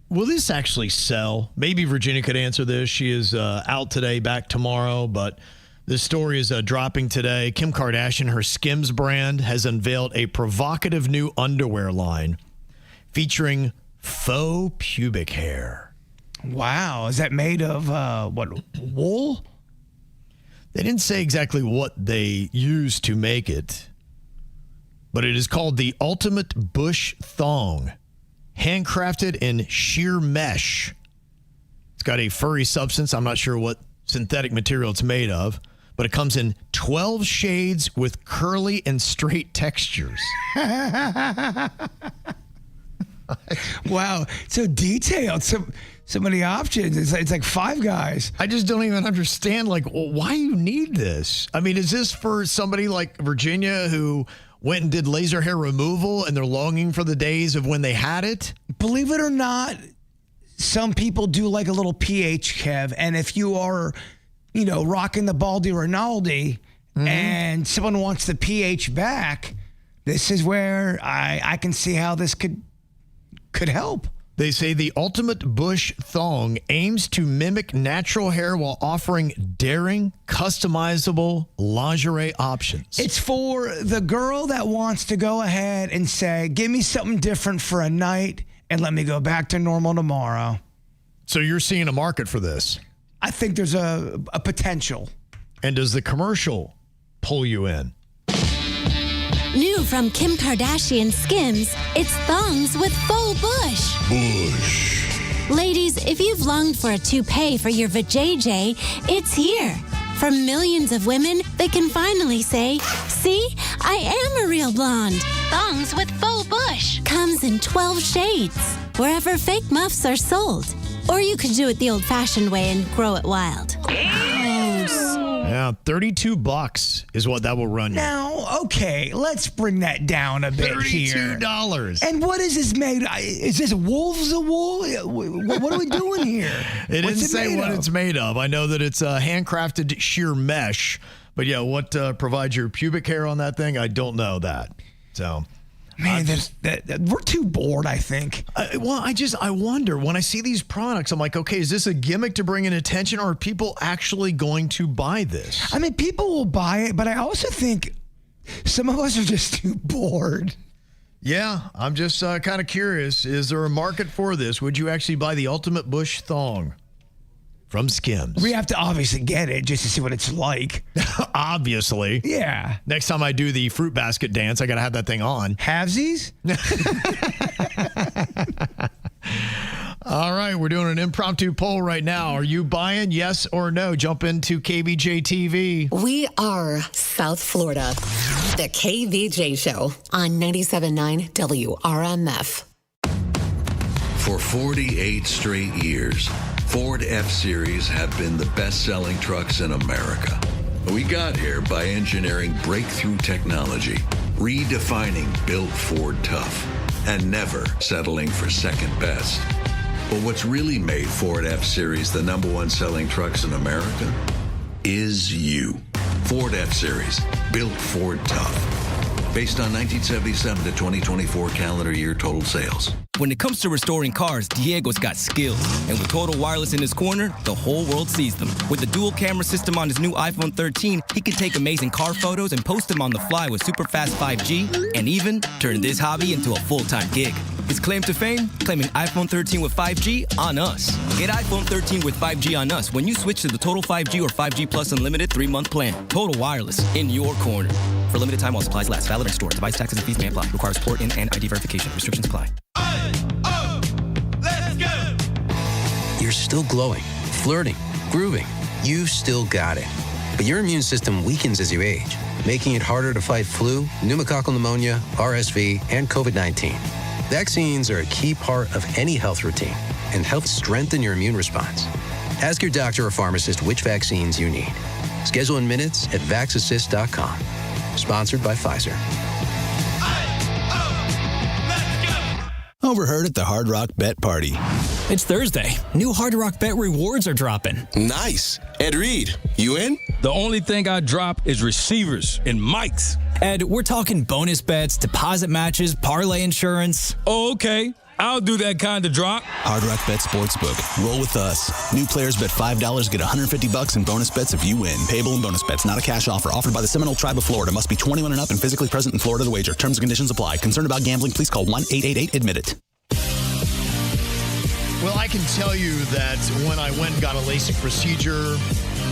Will this actually sell? Maybe Virginia could answer this. She is out today, back tomorrow, but this story is dropping today. Kim Kardashian, her Skims brand, has unveiled a provocative new underwear line featuring faux pubic hair. Wow. Is that made of, wool? They didn't say exactly what they used to make it, but it is called the Ultimate Bush Thong, handcrafted in sheer mesh. It's got a furry substance. I'm not sure what synthetic material it's made of, but it comes in 12 shades with curly and straight textures. Wow. So detailed. So many options. It's like Five Guys. I just don't even understand, like, why you need this. I mean, is this for somebody like Virginia who went and did laser hair removal and they're longing for the days of when they had it? Believe it or not, some people do like a little pH, Kev. And if you are, rocking the Baldy Rinaldi and someone wants the pH back, this is where I can see how this could help. They say the Ultimate Bush Thong aims to mimic natural hair while offering daring, customizable lingerie options. It's for the girl that wants to go ahead and say, give me something different for a night and let me go back to normal tomorrow. So you're seeing a market for this? I think there's a potential. And does the commercial pull you in? New from Kim Kardashian Skims, it's thongs with faux bush. Bush. Ladies, if you've longed for a toupee for your vajayjay, it's here. For millions of women, they can finally say, see, I am a real blonde. Thongs with faux bush. Comes in 12 shades, wherever fake muffs are sold. Or you could do it the old-fashioned way and grow it wild. Yeah, $32 is what that will run you. Now, okay, let's bring that down a bit here. $32. And what is this made? Is this wolves of wool? What are we doing here? It didn't say what it's made of. I know that it's handcrafted sheer mesh, but yeah, what provides your pubic hair on that thing? I don't know that. So, man, we're too bored, I think. I wonder when I see these products, I'm like, okay, is this a gimmick to bring in attention, or are people actually going to buy this? I mean, people will buy it, but I also think some of us are just too bored. Yeah, I'm just kind of curious. Is there a market for this? Would you actually buy the Ultimate Bush Thong from Skims? We have to obviously get it just to see what it's like. Obviously. Yeah. Next time I do the fruit basket dance, I got to have that thing on. Halvesies? All right, we're doing an impromptu poll right now. Are you buying, yes or no? Jump into KVJ TV. We are South Florida. The KVJ Show on 97.9 WRMF. For 48 straight years, Ford F-Series have been the best-selling trucks in America. We got here by engineering breakthrough technology, redefining built Ford tough, and never settling for second best. But what's really made Ford F-Series the #1 selling trucks in America is you. Ford F-Series, built Ford tough. Based on 1977 to 2024 calendar year total sales. When it comes to restoring cars, Diego's got skills. And with Total Wireless in his corner, the whole world sees them. With the dual camera system on his new iPhone 13, he can take amazing car photos and post them on the fly with super fast 5G, and even turn this hobby into a full-time gig. His claim to fame? Claiming iPhone 13 with 5G on us. Get iPhone 13 with 5G on us when you switch to the Total 5G or 5G Plus Unlimited 3-month plan. Total Wireless, in your corner. For limited time while supplies last. Valid at store. Device taxes and fees may apply. Requires port in and ID verification. Restrictions apply. You're still glowing, flirting, grooving. You've still got it. But your immune system weakens as you age, making it harder to fight flu, pneumococcal pneumonia, RSV, and COVID-19. Vaccines are a key part of any health routine and help strengthen your immune response. Ask your doctor or pharmacist which vaccines you need. Schedule in minutes at vaxassist.com. Sponsored by Pfizer. Overheard at the Hard Rock Bet Party. It's Thursday. New Hard Rock Bet rewards are dropping. Nice. Ed Reed, you in? The only thing I drop is receivers and mics. Ed, we're talking bonus bets, deposit matches, parlay insurance. Oh, okay. I'll do that kind of drop. Hard Rock Bet Sportsbook. Roll with us. New players bet $5, get $150 in bonus bets if you win. Payable in bonus bets, not a cash offer. Offered by the Seminole Tribe of Florida. Must be 21 and up and physically present in Florida to wager. Terms and conditions apply. Concerned about gambling? Please call 1-888-ADMIT-IT. Well, I can tell you that when I went and got a LASIK procedure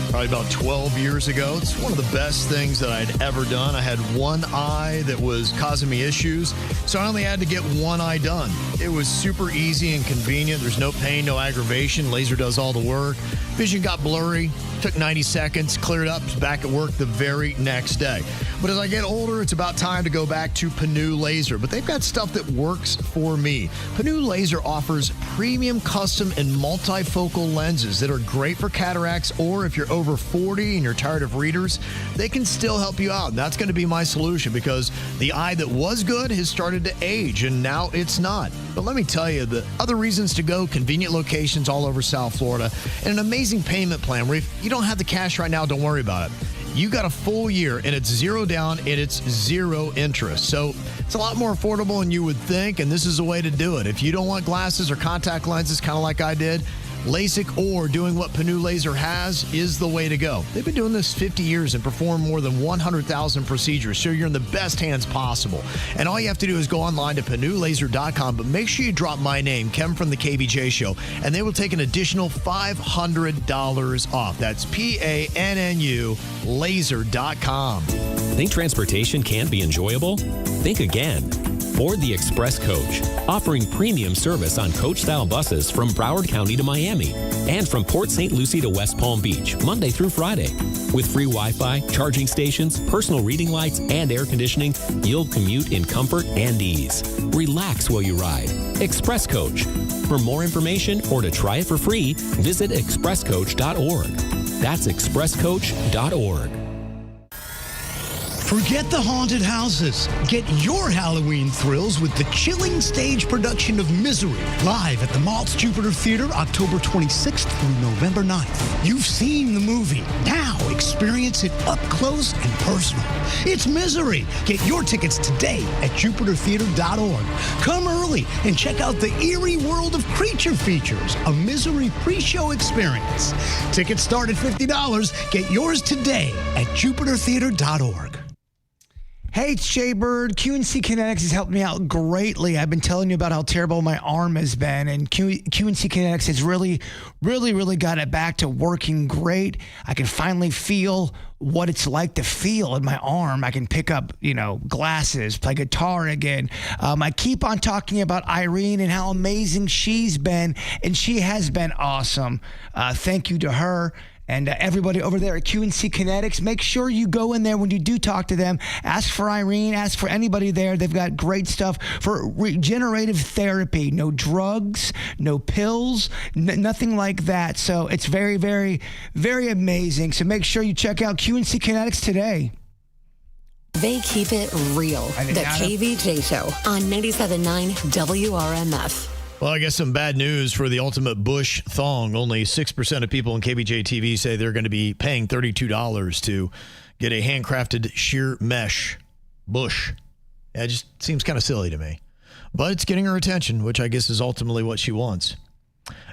probably about 12 years ago, it's one of the best things that I'd ever done. I had one eye that was causing me issues, so I only had to get one eye done. It was super easy and convenient. There's no pain, no aggravation. Laser does all the work. Vision got blurry, took 90 seconds, cleared up, back at work the very next day. But as I get older, it's about time to go back to Panu Laser. But they've got stuff that works for me. Panu Laser offers premium custom and multifocal lenses that are great for cataracts, or if you're over 40 and you're tired of readers, they can still help you out. And that's going to be my solution, because the eye that was good has started to age and now it's not. But let me tell you, the other reasons to go: convenient locations all over South Florida, and an amazing payment plan where if you don't have the cash right now, don't worry about it. You got a full year, and it's zero down, and it's zero interest. So it's a lot more affordable than you would think, and this is a way to do it. If you don't want glasses or contact lenses, kind of like I did, LASIK or doing what Panu Laser has is the way to go. They've been doing this 50 years and performed more than 100,000 procedures, so you're in the best hands possible. And all you have to do is go online to PanuLaser.com, but make sure you drop my name, Kevin from the KVJ Show, and they will take an additional $500 off. That's PANNU Laser.com. Think transportation can't be enjoyable? Think again. Board the Express Coach, offering premium service on coach-style buses from Broward County to Miami and from Port St. Lucie to West Palm Beach, Monday through Friday. With free Wi-Fi, charging stations, personal reading lights, and air conditioning, you'll commute in comfort and ease. Relax while you ride. Express Coach. For more information or to try it for free, visit expresscoach.org. That's expresscoach.org. Forget the haunted houses. Get your Halloween thrills with the chilling stage production of Misery, live at the Maltz Jupiter Theater October 26th through November 9th. You've seen the movie. Now experience it up close and personal. It's Misery. Get your tickets today at jupitertheater.org. Come early and check out the eerie world of creature features, a Misery pre-show experience. Tickets start at $50. Get yours today at jupitertheater.org. Hey, it's Jay Bird. QNC Kinetics has helped me out greatly. I've been telling you about how terrible my arm has been, and QNC Kinetics has really got it back to working great. I can finally feel what it's like to feel in my arm. I can pick up, glasses, play guitar again. I keep on talking about Irene and how amazing she's been, and she has been awesome. Thank you to her. And everybody over there at QNC Kinetics, make sure you go in there when you do talk to them. Ask for Irene, ask for anybody there. They've got great stuff for regenerative therapy. No drugs, no pills, nothing like that. So it's very, very, very amazing. So make sure you check out QNC Kinetics today. They keep it real. The KVJ Show on 97.9 WRMF. Well, I guess some bad news for the ultimate Bush thong. Only 6% of people in KVJ TV say they're going to be paying $32 to get a handcrafted sheer mesh Bush. Yeah, it just seems kind of silly to me. But it's getting her attention, which I guess is ultimately what she wants.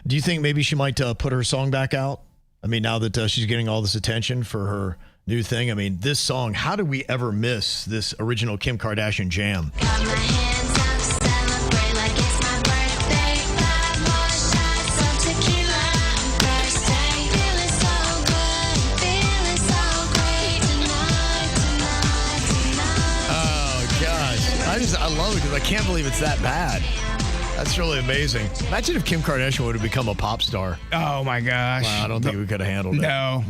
Do you think maybe she might put her song back out? I mean, now that she's getting all this attention for her new thing. I mean, this song, how did we ever miss this original Kim Kardashian jam? I love it because I can't believe it's that bad. That's really amazing. Imagine if Kim Kardashian would have become a pop star. Oh, my gosh. Well, I don't think we could have handled it. No,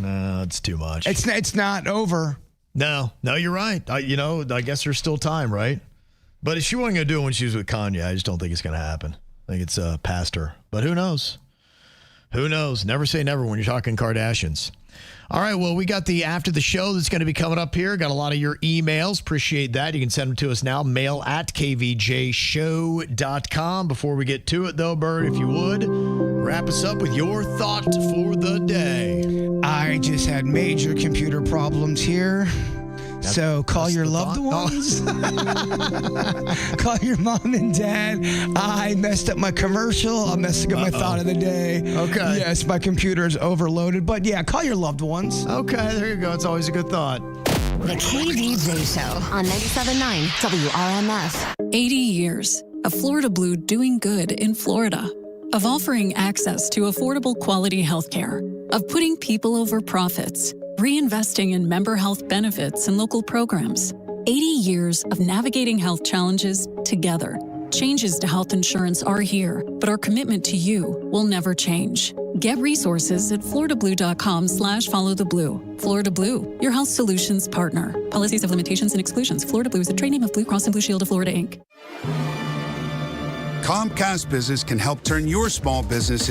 it's too much. It's not over. No, you're right. I guess there's still time, right? But if she wasn't going to do it when she was with Kanye, I just don't think it's going to happen. I think it's past her. But who knows? Who knows? Never say never when you're talking Kardashians. All right, well, we got the after the show that's going to be coming up here. Got a lot of your emails. Appreciate that. You can send them to us now. mail@kvjshow.com. Before we get to it, though, Bert, if you would, wrap us up with your thought for the day. I just had major computer problems here. So call your loved ones. Call your mom and dad. I messed up my commercial. I'm messing up my thought of the day. Okay. Yes, my computer is overloaded. But yeah, call your loved ones. Okay, there you go. It's always a good thought. The KVJ Show on 97.9 WRMF. 80 years of Florida Blue doing good in Florida. Of offering access to affordable quality health care. Of putting people over profits. Reinvesting in member health benefits and local programs. 80 years of navigating health challenges together. Changes to health insurance are here, but our commitment to you will never change. Get resources at floridablue.com/followtheblue. Florida Blue, your health solutions partner. Policies have limitations and exclusions. Florida Blue is a trade name of Blue Cross and Blue Shield of Florida, Inc. Comcast Business can help turn your small business